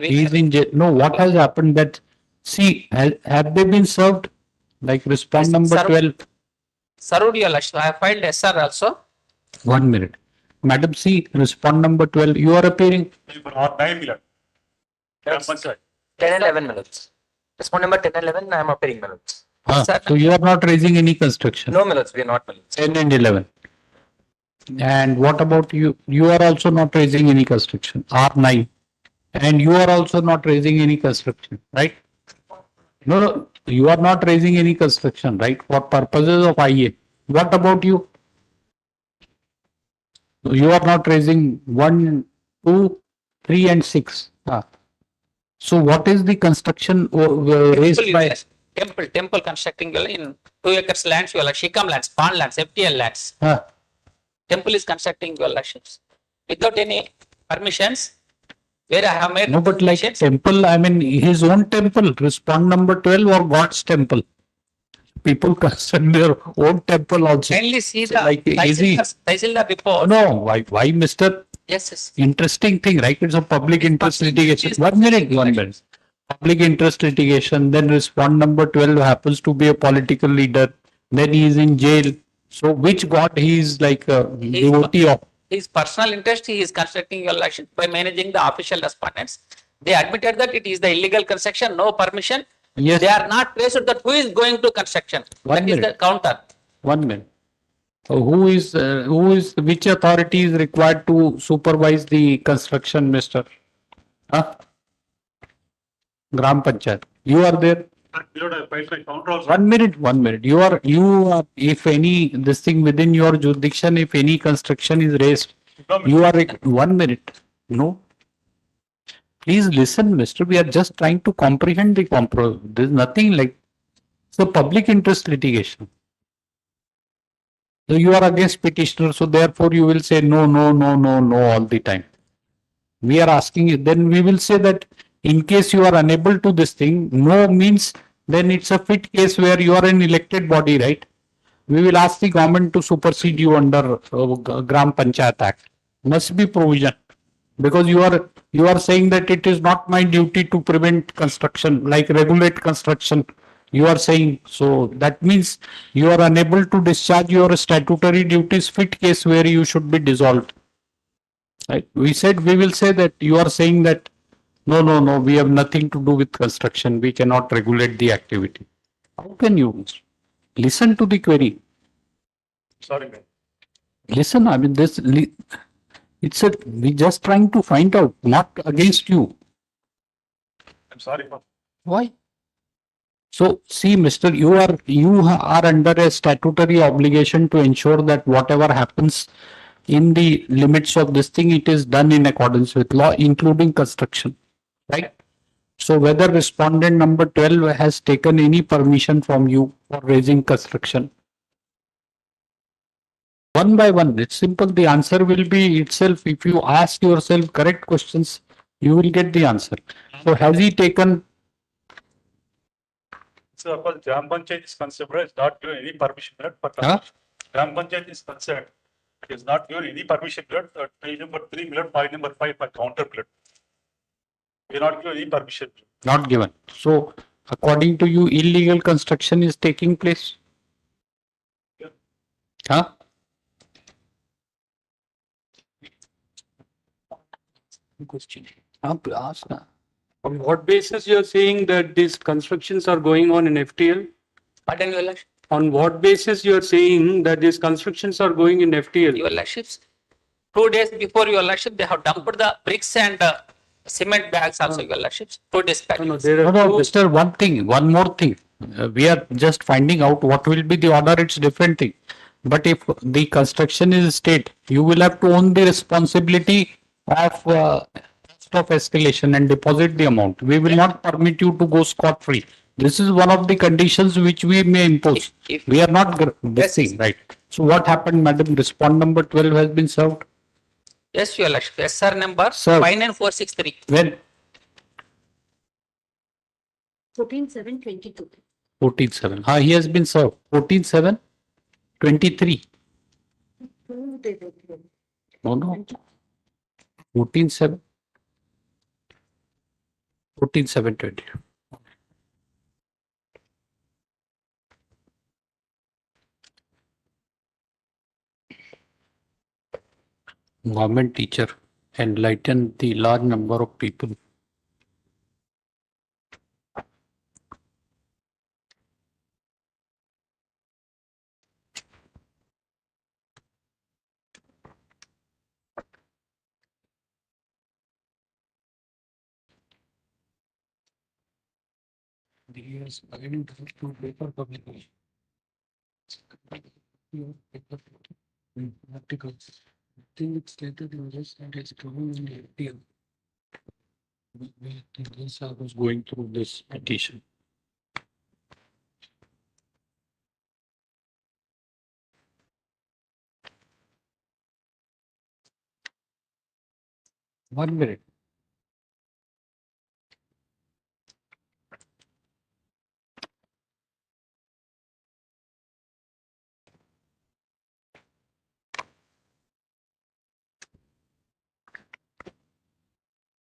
He is in jail. No, what has happened that, see, have they been served? Like respond number 12. Served, your lordship. I have filed SR also. 1 minute. Madam C, respond number 12. You are appearing. 10 and 11 minutes. Respond number 10 and 11, I am appearing minutes. So you are not raising any construction. No minutes, we are not minutes. 10 and 11. And what about you? You are also not raising any construction. R9. And you are also not raising any construction, right? No, you are not raising any construction, right? For purposes of IA. What about you? You are not raising 1, 2, 3 and 6. So what is the construction raised by? Temple constructing in 2 acres lands, your Shikam lands, pond lands, FTL lands. Temple is constructing your lordships without any permissions. Where I have made. No, but like temple, I mean his own temple, respond number 12 or God's temple. People construct their own temple also. Kindly see the Tahsildar report. No, why Mr. Yes. Interesting thing, right? It's a public interest litigation. 1 minute. Public interest litigation, then respond number 12 happens to be a political leader, then he is in jail. So which God he is like a devotee of? His personal interest, he is constructing your lordship by managing the official respondents. They admitted that it is the illegal construction, no permission. Yes. They are not traced that who is going to construction. That is the counter. 1 minute. So which authority is required to supervise the construction, Mr. Gram Panchayat. You are there. 1 minute. You are, if any, this thing within your jurisdiction, if any construction is raised, you are, 1 minute. No. Please listen, Mr. We are just trying to comprehend the compromise. There is nothing like, it's a public interest litigation. So you are against petitioner, so therefore you will say no all the time. We are asking you, then we will say that in case you are unable to this thing, no means then it's a fit case where you are an elected body, right? We will ask the government to supersede you under Gram Panchayat Act. Must be provision. Because you are saying that it is not my duty to prevent construction, like regulate construction. You are saying, so that means you are unable to discharge your statutory duties, fit case where you should be dissolved. Right? We said, we will say that you are saying that, no, we have nothing to do with construction. We cannot regulate the activity. How can you listen to the query? Sorry, ma'am. Listen, I mean, we just trying to find out, not against you. I'm sorry, ma'am. Why? So, see, Mister, you are under a statutory obligation to ensure that whatever happens in the limits of this thing, it is done in accordance with law, including construction, right? So, whether respondent number 12 has taken any permission from you for raising construction, one by one, it's simple. The answer will be itself. If you ask yourself correct questions, you will get the answer. So, has he taken? So, of course, Gram Panchayat is considered, it's not given any permission, but Gram Panchayat is concerned, it is not given any permission, page number 3, file number 5 by counter. We are not given any permission. Not given. So, according to you, illegal construction is taking place? Yeah. Huh? Question. Ask. On what basis you are saying that these constructions are going on in FTL? Pardon, Your Lordship? On what basis you are saying that these constructions are going in FTL? Your Lordships, 2 days before, Your Lordship, they have dumped the bricks and cement bags also, Your Lordships. 2 days back. No, Mr. One more thing. We are just finding out what will be the order, it's different thing. But if the construction is state, you will have to own the responsibility of escalation and deposit the amount. We will not permit you to go scot-free. This is one of the conditions which we may impose. We are not guessing, right? So what happened, madam? Respond number 12 has been served? Yes, Your Lordship. SR number Served. 59463. When? 14/7/22. 14/7. He has been served. 14/7/23. No. 14/7. 14/7/20. Government teacher enlighten the large number of people. Yes, I didn't to paper publication. Articles. I think it's stated in this and it's coming in the appeal. This I was going through this petition. One minute.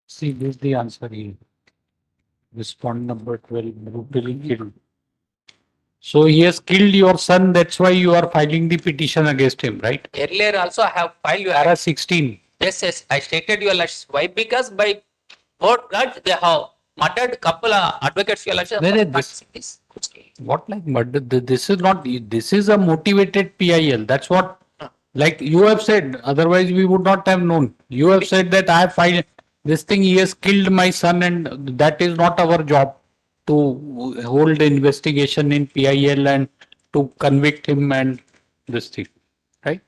See, this is the answer here. Respond number 12, brutally killed. So he has killed your son, that's why you are filing the petition against him, right? Earlier also I have filed your Para 16. Yes, I stated, Your Lordship. Why? Because by court judge they have murdered couple of advocates, Your Lordship. What like murder? This is not, this is a motivated PIL. That's what, like you have said, otherwise we would not have known. You have said that I have filed this thing, he has killed my son, and that is not our job to hold investigation in PIL and to convict him and this thing, right?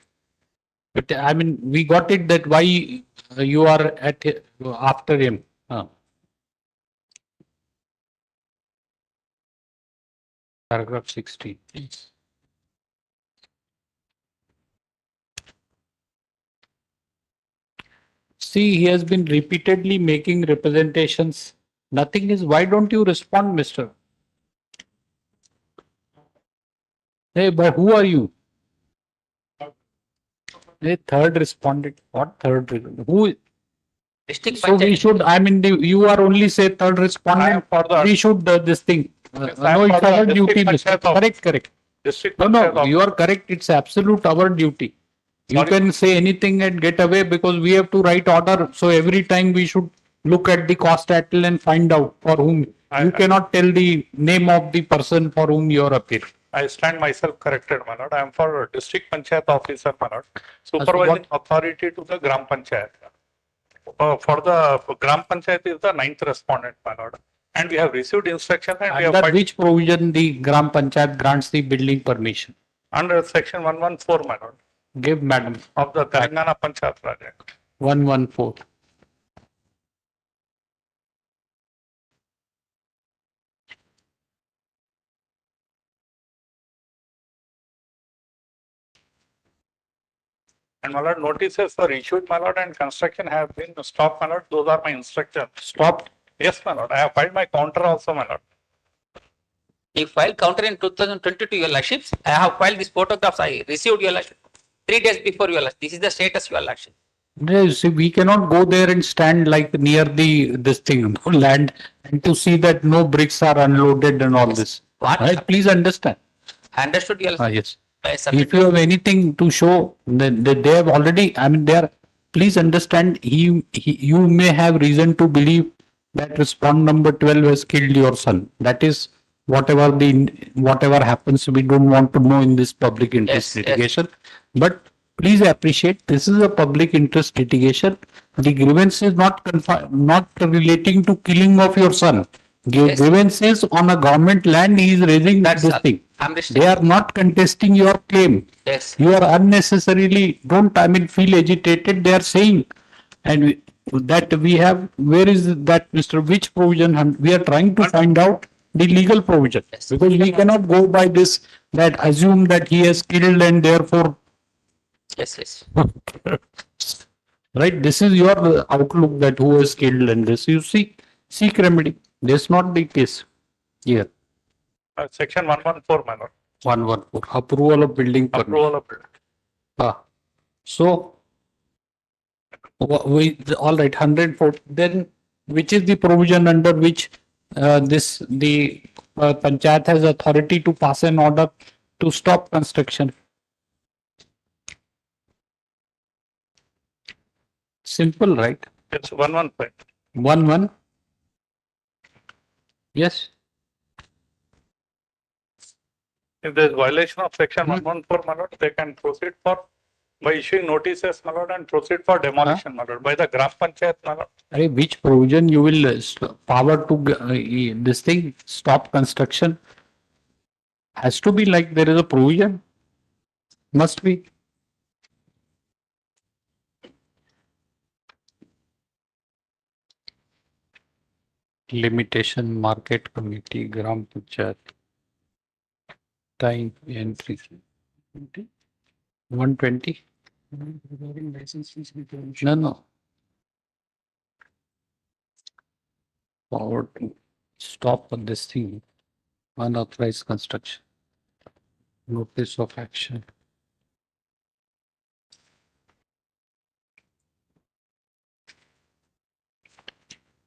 But I mean, we got it that why you are after him. Paragraph 16. See, he has been repeatedly making representations. Nothing is, why don't you respond, mister? Hey, but who are you? Hey, third respondent. What third? Who? So we should, I mean, you are only say third respondent. We should this thing. No, it's our duty, mister. Correct. No, you are correct. It's absolute our duty. You can say anything and get away because we have to write order. So every time we should look at the cost title and find out for whom. You cannot tell the name of the person for whom you are appearing. I stand myself corrected, my lord. I am for district panchayat officer, my lord. Supervising authority to the Gram Panchayat. For the Gram Panchayat is the 9th respondent, my lord. And we have received instruction and we have Under which provision the Gram Panchayat grants the building permission? under section 114, my lord, Give madam. of the Telangana Panchayat Raj Act. 114. And my lord, notices are issued, my lord, and construction have been stopped, my lord. Those are my instructions. Stopped? Yes, my lord. I have filed my counter also, my lord. You filed counter in 2022, your lordships. I have filed these photographs. I received your lordship 3 days before your lordship. This is the status, your lordship. Yes, we cannot go there and stand like near the this thing land and to see that no bricks are unloaded and all this. What? Right? Please understand. I understood your lordship. Yes. I submit If you have anything to show, then they have already. I mean, they are. Please understand. You may have reason to believe that respond number 12 has killed your son. That is whatever happens. We don't want to know in this public interest litigation. But please appreciate this is a public interest litigation. The grievance is not relating to killing of your son. Grievance is on a government land. He is raising this thing. They are not contesting your claim. Yes. You are unnecessarily feel agitated. They are saying, and that we have. Where is that, Mr. Which provision? We are trying to find out the legal provision because we cannot go by this that assume that he has killed and therefore. Yes. Right. This is your outlook that who has killed and this. You seek remedy. This is not the case here. Section 114, my lord. 114. Approval of building permit. Approval of building. So, all right, 104. Then, which is the provision under which the panchayat has authority to pass an order to stop construction? Simple, right? It's 115. 11. Yes. If there is violation of section 114, my lord, they can proceed by issuing notices, my lord, and proceed for demolition, my lord, by the Gram Panchayat, my lord. Which provision you will power to this thing stop construction? Has to be like there is a provision. Must be. Limitation market committee Gram Panchayat. Time entry 120. No. Power to stop this thing. Unauthorized construction. Notice of action.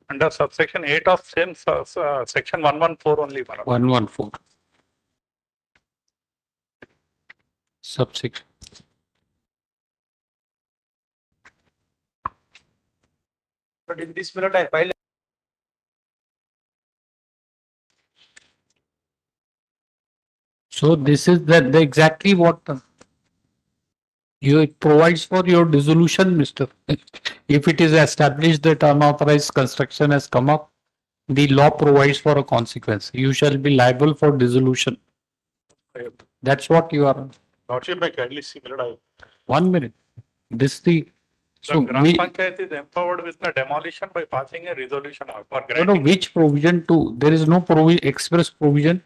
Under subsection 8 of same section 114 only, my lord. 114. Subsection. But in this minute, I filed. So this is the exactly what it provides for your dissolution, Mr. If it is established that unauthorized construction has come up, the law provides for a consequence. You shall be liable for dissolution. That's what you are. Lordship, may kindly see, my lord. 1 minute. This the. So Gram Panchayat is empowered with the demolition by passing a resolution for granting. No, which provision to? There is no express provision.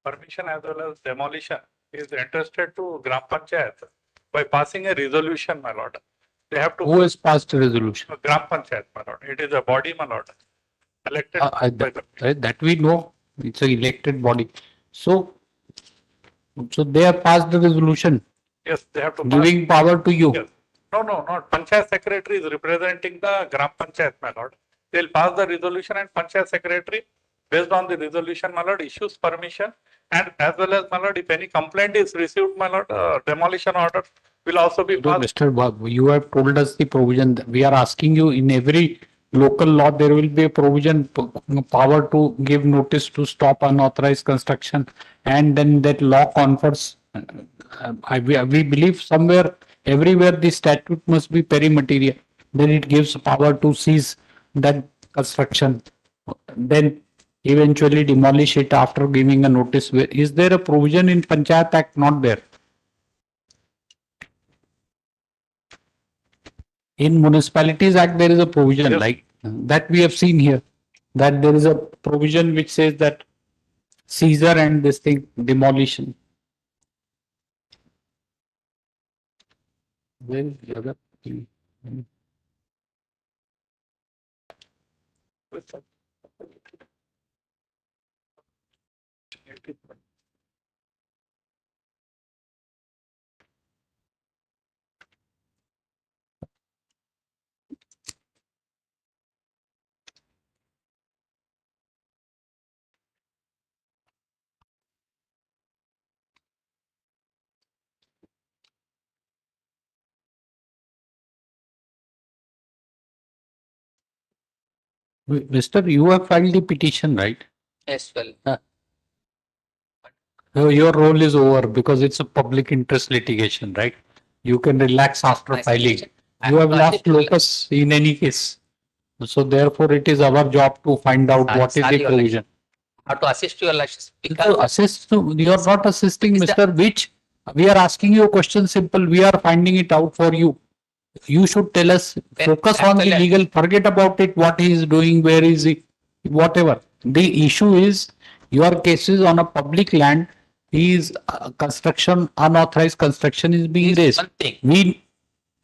Permission as well as demolition is entrusted to Gram Panchayat by passing a resolution, my lord. They have to. Who has passed a resolution? Gram Panchayat, my lord. It is a body, my lord. Elected by the. That we know. It's an elected body. So they have passed the resolution. Yes, they have to. Giving power to you. Yes. No, not. Panchayat secretary is representing the Gram Panchayat, my lord. They'll pass the resolution and Panchayat secretary, based on the resolution, my lord, issues permission And as well as, my lord, if any complaint is received, my lord, demolition order will also be passed. Mr. Babu, you have told us the provision. We are asking you in every local law, there will be a provision power to give notice to stop unauthorized construction. And then that law confers, we believe somewhere, everywhere the statute must be perimaterial. Then it gives power to seize that construction. Then eventually demolish it after giving a notice. Is there a provision in Panchayat Act? Not there. In Municipalities Act, there is a provision like that we have seen here, that there is a provision which says that seizure and this thing, demolition. Where is the other thing? Mr. You have filed the petition, right? Yes, well. Your role is over because it's a public interest litigation, right? You can relax after filing. You have lost locus in any case. So therefore, it is our job to find out what is the provision. How to assist your elections. To assist, you are not assisting, Mr. Which we are asking you a question simple. We are finding it out for you. You should tell us, focus on the legal, forget about it, what he is doing, where is he, whatever. The issue is your case is on a public land. Is construction, unauthorized construction is being raised. One thing.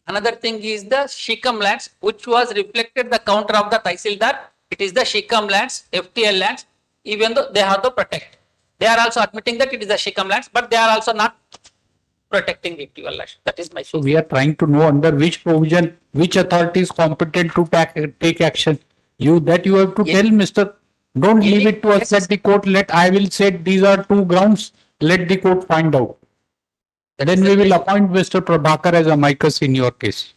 Another thing is the Shikam lands, which was reflected the counter of the Tahsildar. It is the Shikam lands, FTL lands, even though they have to protect. They are also admitting that it is the Shikam lands, but they are also not protecting the FTL lands. That is my. So we are trying to know under which provision, which authority is competent to take action. You have to tell, Mr. Don't leave it to us at the court. I will say these are two grounds. Let the court find out. Then we will appoint Mr. Prabhakar as amicus in your case,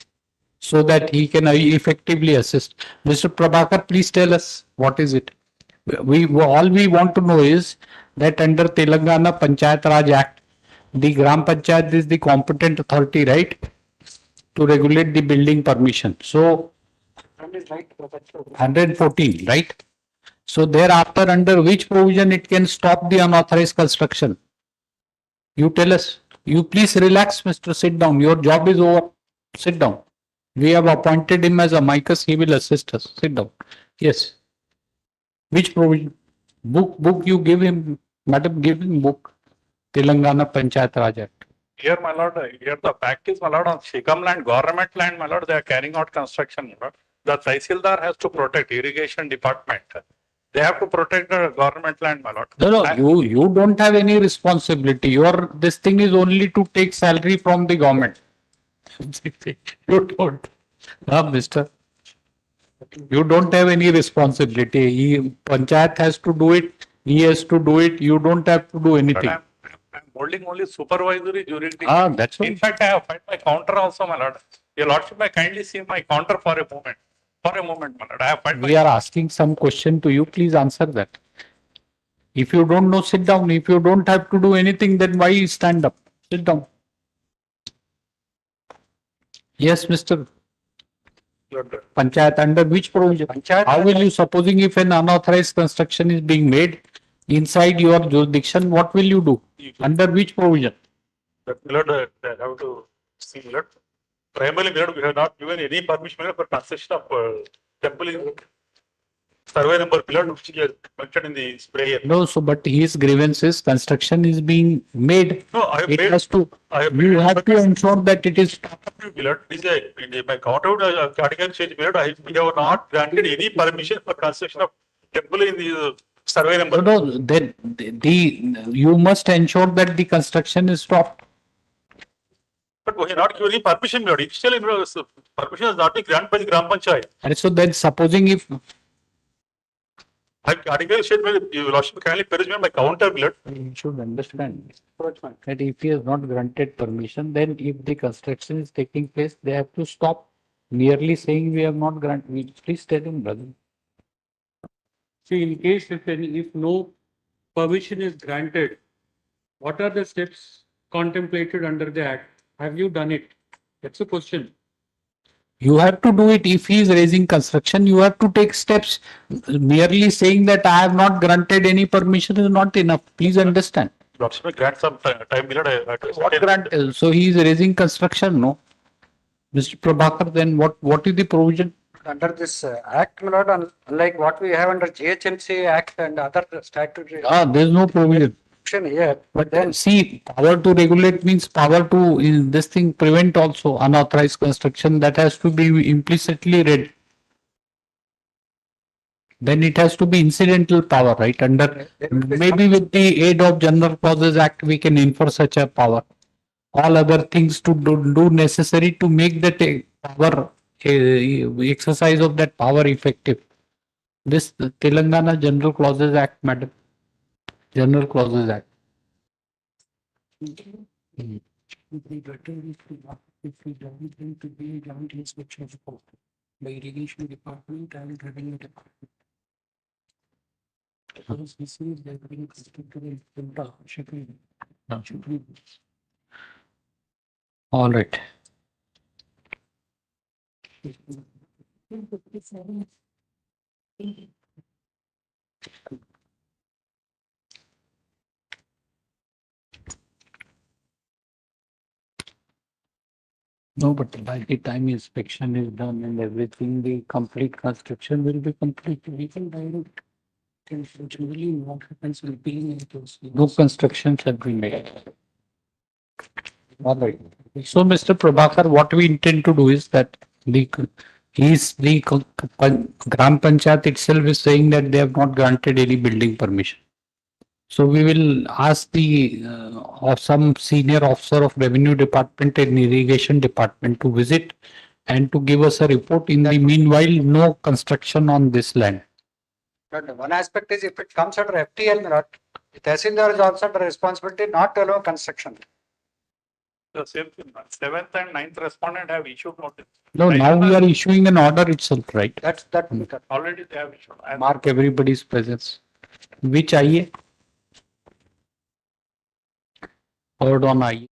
so that he can effectively assist. Mr. Prabhakar, please tell us what is it. All we want to know is that under Telangana Panchayat Raj Act, the Gram Panchayat is the competent authority, right, to regulate the building permission. So 114, right? So thereafter, under which provision it can stop the unauthorized construction? You tell us. You please relax, Mr. Sit down. Your job is over. Sit down. We have appointed him as amicus. He will assist us. Sit down. Yes. Which provision? Book you give him. Madam, give him book. Telangana Panchayat Raj Act. Here, my lord, here the fact is, my lord, on Shikam land, government land, my lord, they are carrying out construction. My lord. The Tahsildar has to protect irrigation department. They have to protect the government land, my lord. No, you don't have any responsibility. This thing is only to take salary from the government. You don't. Mister. You don't have any responsibility. Panchayat has to do it. He has to do it. You don't have to do anything. I'm holding only supervisory jurisdiction. That's In fact, I have filed my counter also, my lord. Your lordship may kindly see my counter for a moment. For a moment, my lord. I have filed my. We are asking some question to you. Please answer that. If you don't know, sit down. If you don't have to do anything, then why stand up? Sit down. Yes, Mr. Panchayat, under which provision? How will you, supposing if an unauthorized construction is being made inside your jurisdiction, what will you do? Under which provision? Lord, I have to see, Lord. Primarily, Lord, we have not given any permission for construction of temple in survey number, Lord, which is mentioned in the sprayer. No, but his grievance is construction is being made. No, I have it paid. has to. You have to ensure that it is. Lord, in my counter category change, Lord, we have not granted any permission for construction of temple in the survey number. No, then you must ensure that the construction is stopped. But we have not given any permission, Lord. Still, permission is not been granted by the Gram Panchayat. And so then, supposing if Article statement, your lordship kindly permit me my counter blood. You should understand that if he has not granted permission, then if the construction is taking place, they have to stop merely saying we have not granted. Please tell him, brother. See, in case if no permission is granted, what are the steps contemplated under the act? Have you done it? That's a question. You have to do it. If he is raising construction, you have to take steps. Merely saying that I have not granted any permission is not enough. Please understand. Lordship, grant some time, my lord. What grant? So he is raising construction, no? Mr. Prabhakar, then what is the provision? Under this act, my lord, unlike what we have under GHMC Act and other statutory. There is no provision. Here, But then see, power to regulate means power to in this thing prevent also unauthorized construction. That has to be implicitly read. Then it has to be incidental power, right? Under maybe with the aid of General Clauses Act, we can infer such a power. All other things to do necessary to make that power exercise of that power effective. This Telangana General Clauses Act, madam. General Clauses Act. Would be better if we don't think to be joint inspection report by irrigation department and revenue department. Because this is they're being constructed in Punta, Shakri. All right. No, but by the time inspection is done and everything, the complete construction will be complete. We can direct. Generally, what happens will be in those. No construction shall be made. All right. So, Mr. Prabhakar, what we intend to do is that the Gram Panchayat itself is saying that they have not granted any building permission. So we will ask the or some senior officer of revenue department and irrigation department to visit and to give us a report. In the meanwhile, no construction on this land. But one aspect is if it comes under FTL, not, the Tehsildar is also under responsibility not to allow construction. The same thing, 7th and 9th respondent have issued notice. No, now we are issuing an order itself, right? That. Already they have issued. Mark everybody's presence. Which IE? Third on IE.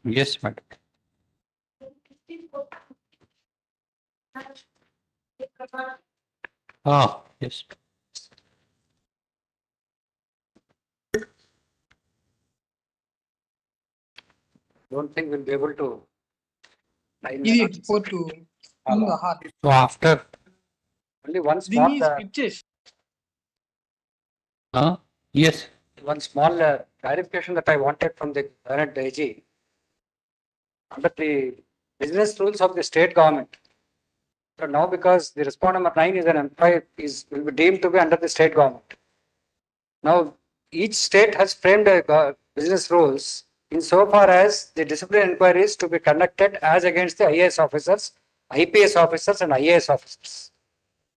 Yes, madam. Yes. Don't think we'll be able to. export to Hard. So after, Only one small, pictures. yes. one small clarification that I wanted from the current AG. Under the business rules of the state government. So now because the respondent number 9 is an employee will be deemed to be under the state government. Now each state has framed a business rules insofar as the discipline inquiries to be conducted as against the IAS officers, IPS officers and IAS officers.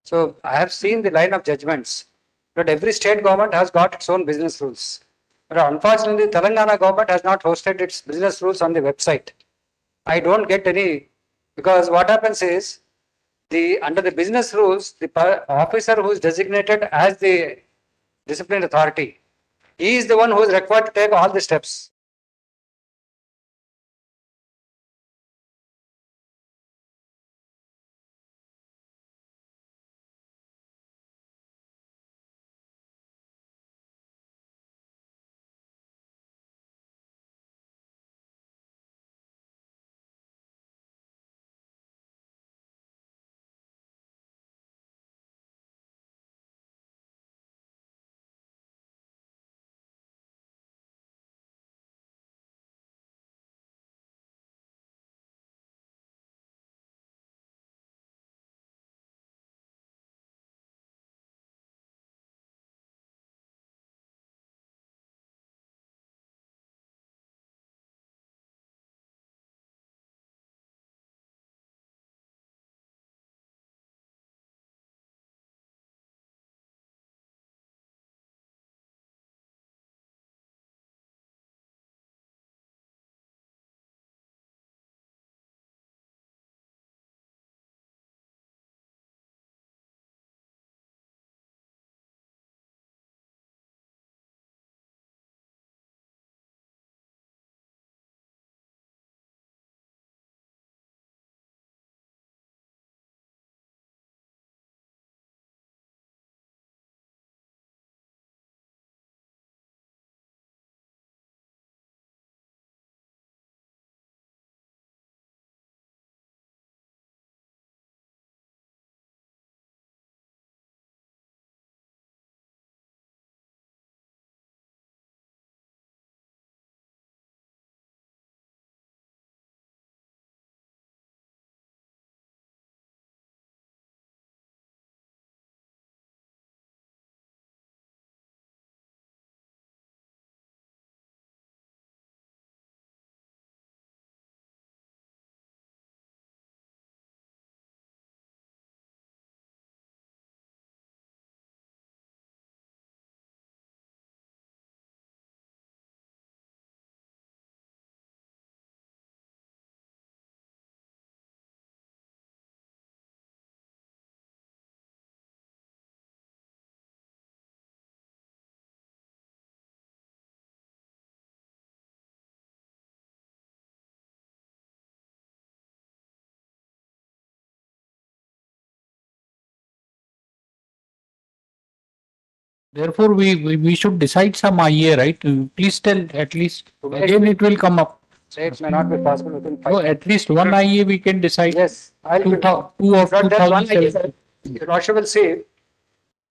So I have seen the line of judgments that every state government has got its own business rules. But unfortunately, Telangana government has not hosted its business rules on the website. I don't get any, because what happens is, under the business rules, the officer who is designated as the discipline authority, he is the one who is required to take all the steps. Therefore, we should decide some IA, right? Please tell at least, again it will come up. It may not be possible within 5 No, at least one IA we can decide. Yes, I'll Two of But that's one 2007. Your Lordship will see,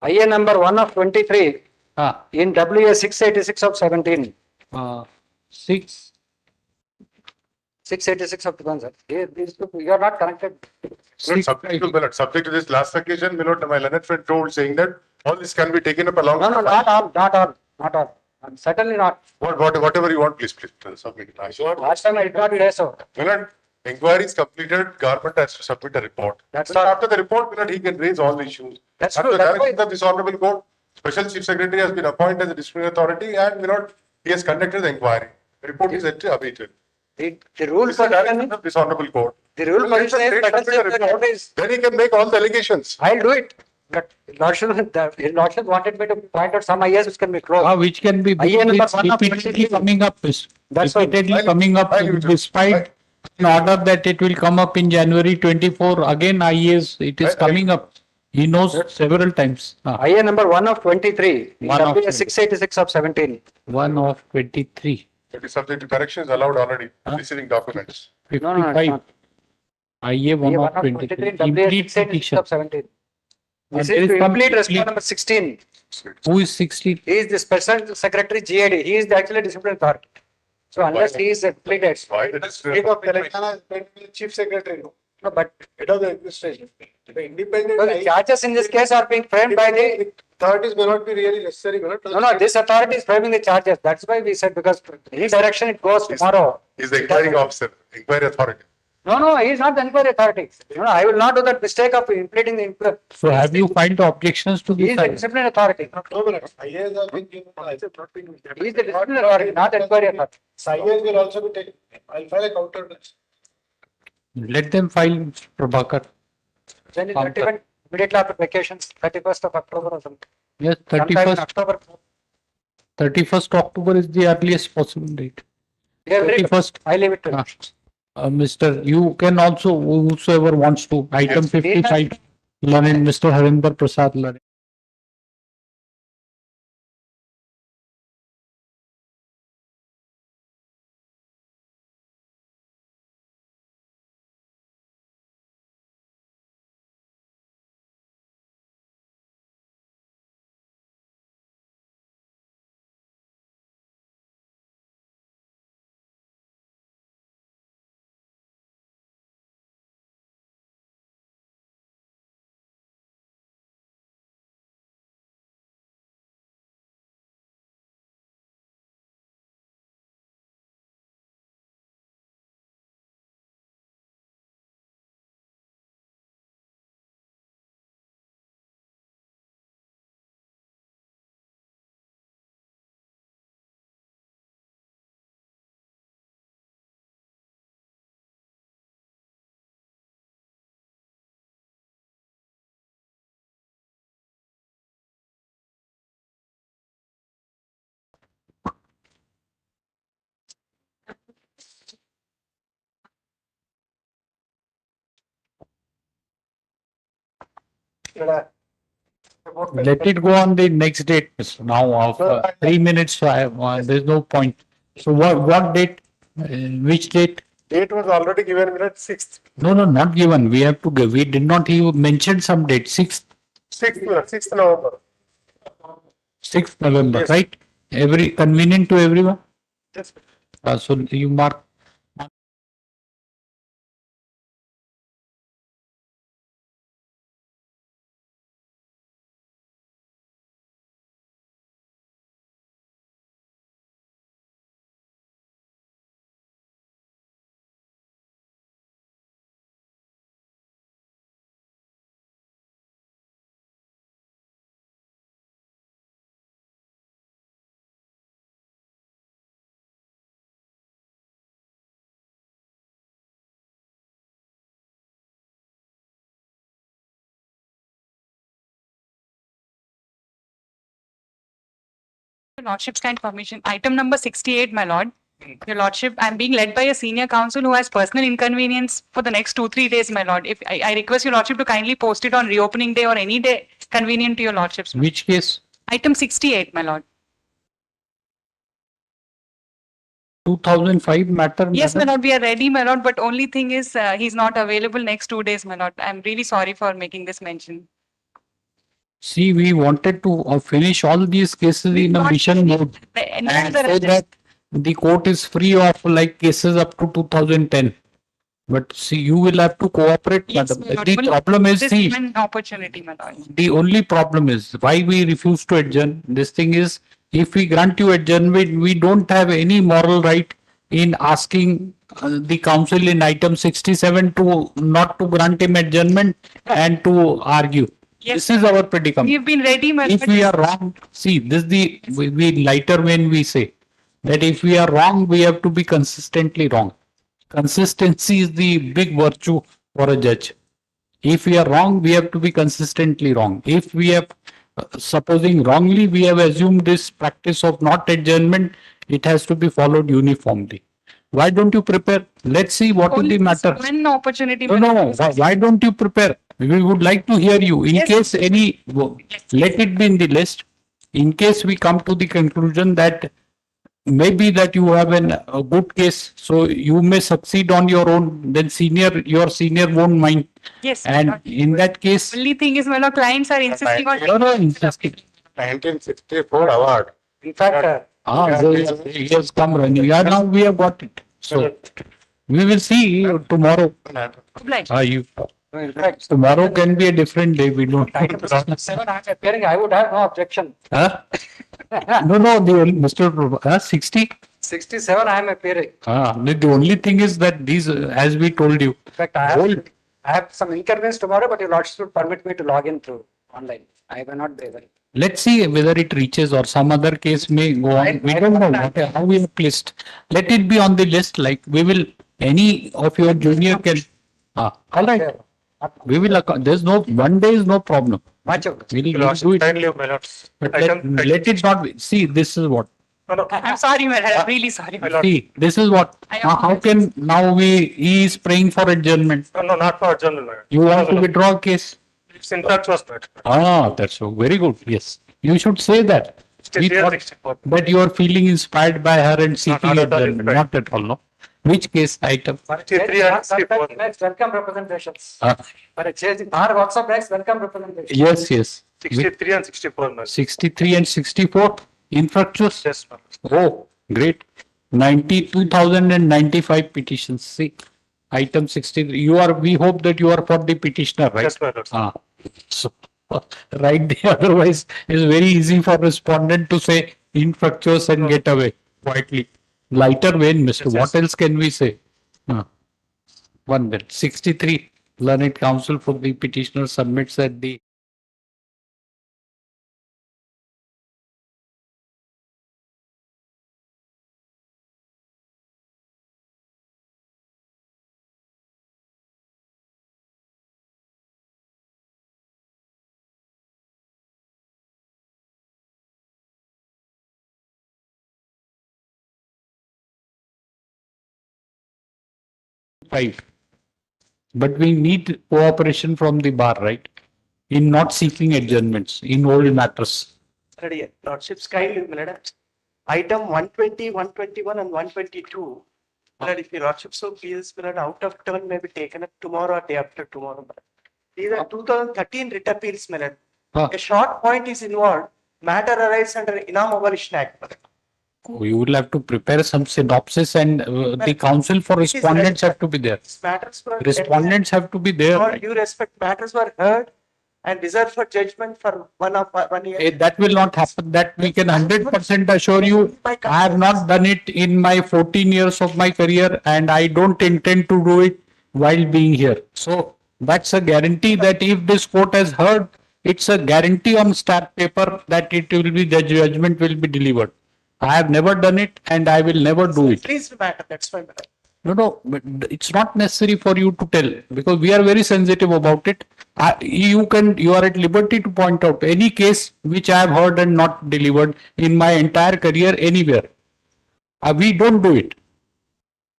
IA number 1 of 23 in WA 686 of 17. 686 of 2000. These two, you are not connected. Subject to this last occasion, my Leonard friend told saying that all this can be taken up along. No, not all. Certainly not. Whatever you want, please submit. Last time I did not say so. Milord, inquiry is completed, government has to submit a report. That's all. After the report, Milord, he can raise all the issues. That's After true. the direction of this honorable court, Special Chief Secretary has been appointed as a disciplinary authority and Milord, he has conducted the inquiry. The report is awaited. The rule for of this honorable court. The rule Then he can make all the allegations. I'll do it. But His Lordship wanted me to point out some IAs which can be closed. Which can be IA number it's 1 of repeatedly 23. coming up. That's why- Repeatedly coming up despite an order that it will come up in January 24. Again, IAs, it is coming up. He knows several times. IA number 1 of 23. One of WS 686 of 17. 1 of 23. It is subject to correction is allowed already, receiving documents. 55. IA 1 of 23. Complete petition. Of 17. This There is is to some complete complete- response number 16. Who is 60? He is the special secretary GID. He is the actually disciplinary authority. So unless he is completed. Why the State of Telangana has been the chief secretary. No, but Head of the administration. The independent. the charges in this case are being framed by the. Authorities may not be really necessary. No, this authority is framing the charges. That's why we said because any direction it goes tomorrow. Is the inquiring officer, inquiry authority. No, he is not the inquiry authority. No, I will not do that mistake of impleting the inquiry. So have you filed objections to He this? is the disciplinary authority. IAs have been given. He is the disciplinary authority, not the inquiry authority. IAs will also be taken. I'll file a counter. Let them file, Prabhakar. Then it will even immediately after vacations, 31st of October or something. Yes, Sometime in 31st, October. 31st October is the earliest possible date. Yeah, very good. 31st. I leave it to you. Mr. You can also, whosoever wants to, item Yes. 55, Larin, Mr. Harinder Prasad Larin. Let it go on the next date now of 3 minutes. So there's no point. So what date? Which date? Date was already given at 6th. No, not given. We have to give. We did not even mention some date. 6th 6th November. 6th November, Yes. right? Every convenient to everyone. Yes. So you mark. Your Lordship's kind permission. Item number 68, my lord. Your Lordship, I'm being led by a senior counsel who has personal inconvenience for the next 2-3 days, my lord. If I request your Lordship to kindly post it on reopening day or any day convenient to your Lordship's. Which case? Item 68, my lord. 2005 matter. Yes, my madam? lord, we are ready, my lord, but only thing is he's not available next 2 days, my lord. I'm really sorry for making this mention. See, we wanted to finish all these cases in a mission mode Any and other say that the court is free of like cases up to 2010. But see, you will have to cooperate, Yes, madam. my lord. The Only problem is, this see, given opportunity, my lord. the only problem is why we refuse to adjourn. This thing is, if we grant you adjournment, we don't have any moral right in asking the council in item 67 to not to grant him adjournment and to argue. Yes. This is our predicament. We've been ready, my If lord. we are wrong, see, this is the we lighter when we say that if we are wrong, we have to be consistently wrong. Consistency is the big virtue for a judge. If we are wrong, we have to be consistently wrong. If we have, supposing wrongly, we have assumed this practice of not adjournment, it has to be followed uniformly. Why don't you prepare? Let's see what is Only the this matter. one opportunity. No, no, why don't you prepare? We would like to hear you. In case any, let it be in the list. In case we come to the conclusion that maybe that you have a good case, so you may succeed on your own, then your senior won't mind. Yes. And in that case, Only thing is, my lord, clients are insisting on. no, insisting. 1964 award. In fact, He has come running. Yeah, now we have got it. So we will see tomorrow. in fact, Tomorrow can be a different day. We don't. item 7 I'm appearing, I would have no objection. Huh? No, Mr. 60. 67 I am appearing. The only thing is that these, as we told you, In fact, I have some inconvenience tomorrow, but your lordship would permit me to log in through online. I will not be able. let's see whether it reaches or some other case may go on. We don't know how we have placed. Let it be on the list. Like we will, any of your junior can. All right. We will. There's no 1 day is no problem. We'll do it. But let it not be. See, this is what. I'm sorry, my lord. I'm really sorry, my lord. See, this is what. How can now he is praying for adjournment? No, not for adjournment. You want to withdraw a case? Its impact was not. That's so very good. Yes, you should say that. We thought that you are feeling inspired by her and seeking adjournment. Not at all, no. Which case item? 63 and 64. Next, welcome representations. For a change, our WhatsApp next, welcome representations. Yes. 63 and 64. Ma'am. 63 and 64 infractions. Yes, ma'am. Oh, great. 92,095 petitions. See, item 63. We hope that you are for the petitioner, right? Yes, my lord. So, right there. Otherwise, it's very easy for respondent to say infractions and get away quietly. Lighter vein, Mr. What else can we say? One minute. 63. Learned counsel for the petitioner submits at the five. But we need cooperation from the bar, right? In not seeking adjournments in old matters. Ready, Lordship's kind, item 120, 121 and 122. If your Lordship so please, out of turn may be taken up tomorrow or day after tomorrow. These are 2013 writ appeals, A short point is involved. Matter arises under Inam Abolition Act. We will have to prepare some synopsis and the counsel for respondents have to be there. Matters were Respondents have to be there. For due respect, matters were heard and reserved for judgment for 1 year. That will not happen. That we can 100% assure you. I have not done it in my 14 years of my career and I don't intend to do it while being here. So that's a guarantee that if this court has heard, it's a guarantee on stamp paper that it will be, the judgment will be delivered. I have never done it and I will never do it. Please matter, that's fine. No, but it's not necessary for you to tell because we are very sensitive about it. You are at liberty to point out any case which I have heard and not delivered in my entire career anywhere. We don't do it.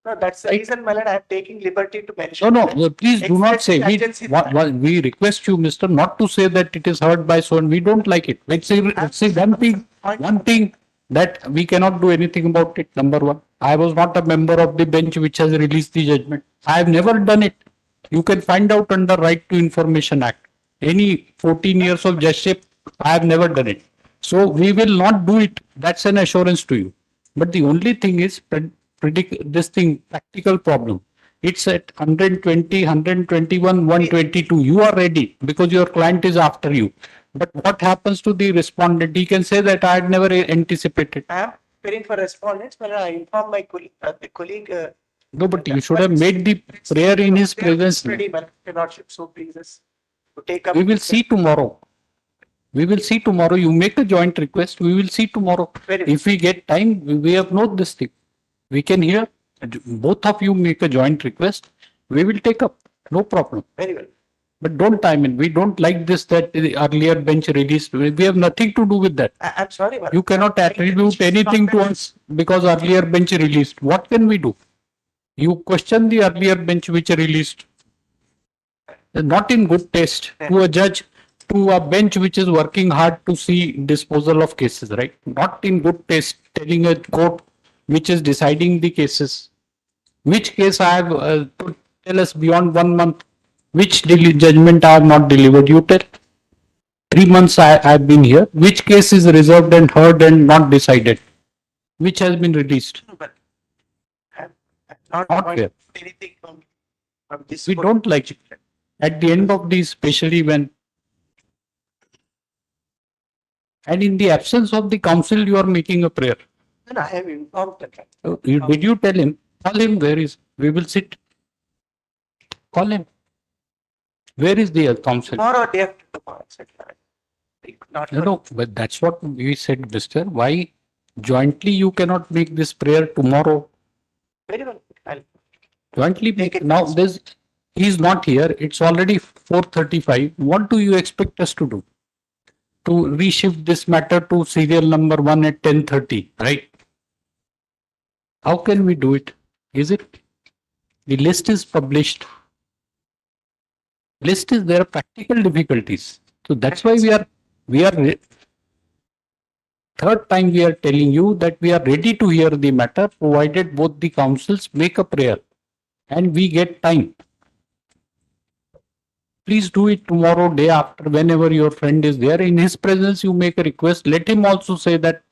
No, that's the reason, my lord, I am taking liberty to mention. No, please do not say. We request you, Mr. not to say that it is heard by so and we don't like it. Let's say one thing that we cannot do anything about it. Number one, I was not a member of the bench which has released the judgment. I have never done it. You can find out under Right to Information Act. Any 14 years of judgeship, I have never done it. So we will not do it. That's an assurance to you. But the only thing is practical problem. It's at 120, 121, 122. You are ready because your client is after you. But what happens to the respondent? He can say that I had never anticipated. I am preparing for respondents, but I inform my colleague. No, but you should have made the prayer in his presence. Ready, my lordship, so please to take up. We will see tomorrow. We will see tomorrow. You make a joint request. We will see tomorrow. If we get time, we have noted this thing. We can hear. Both of you make a joint request. We will take up. No problem. Very well. But don't, I mean, we don't like this that the earlier bench released. We have nothing to do with that. I'm sorry, but You cannot attribute anything to us because earlier bench released. What can we do? You question the earlier bench which released. Not in good taste to a judge, to a bench which is working hard to see disposal of cases, right? Not in good taste telling a court which is deciding the cases. Which case I have to tell us beyond 1 month, which judgment I have not delivered. You tell. 3 months I have been here. Which case is reserved and heard and not decided? Which has been released? Not fair. Anything from this. We don't like it. At the end of these, especially when, and in the absence of the counsel, you are making a prayer. Then I have informed the judge. Did you tell him? Call him. Where is? We will sit. Call him. Where is the counsel? Tomorrow, day after tomorrow, etc. Not No, but that's what we said, mister. Why jointly you cannot make this prayer tomorrow? Very well. I'll Jointly make it. Now this, he is not here. It's already 4:35. What do you expect us to do? To reshift this matter to serial number 1 at 10:30, right? How can we do it? Is it? The list is published. List is there are practical difficulties. So that's why third time we are telling you that we are ready to hear the matter provided both the councils make a prayer and we get time. Please do it tomorrow, day after, whenever your friend is there. In his presence, you make a request. Let him also say that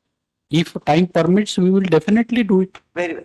if time permits, we will definitely do it. very well.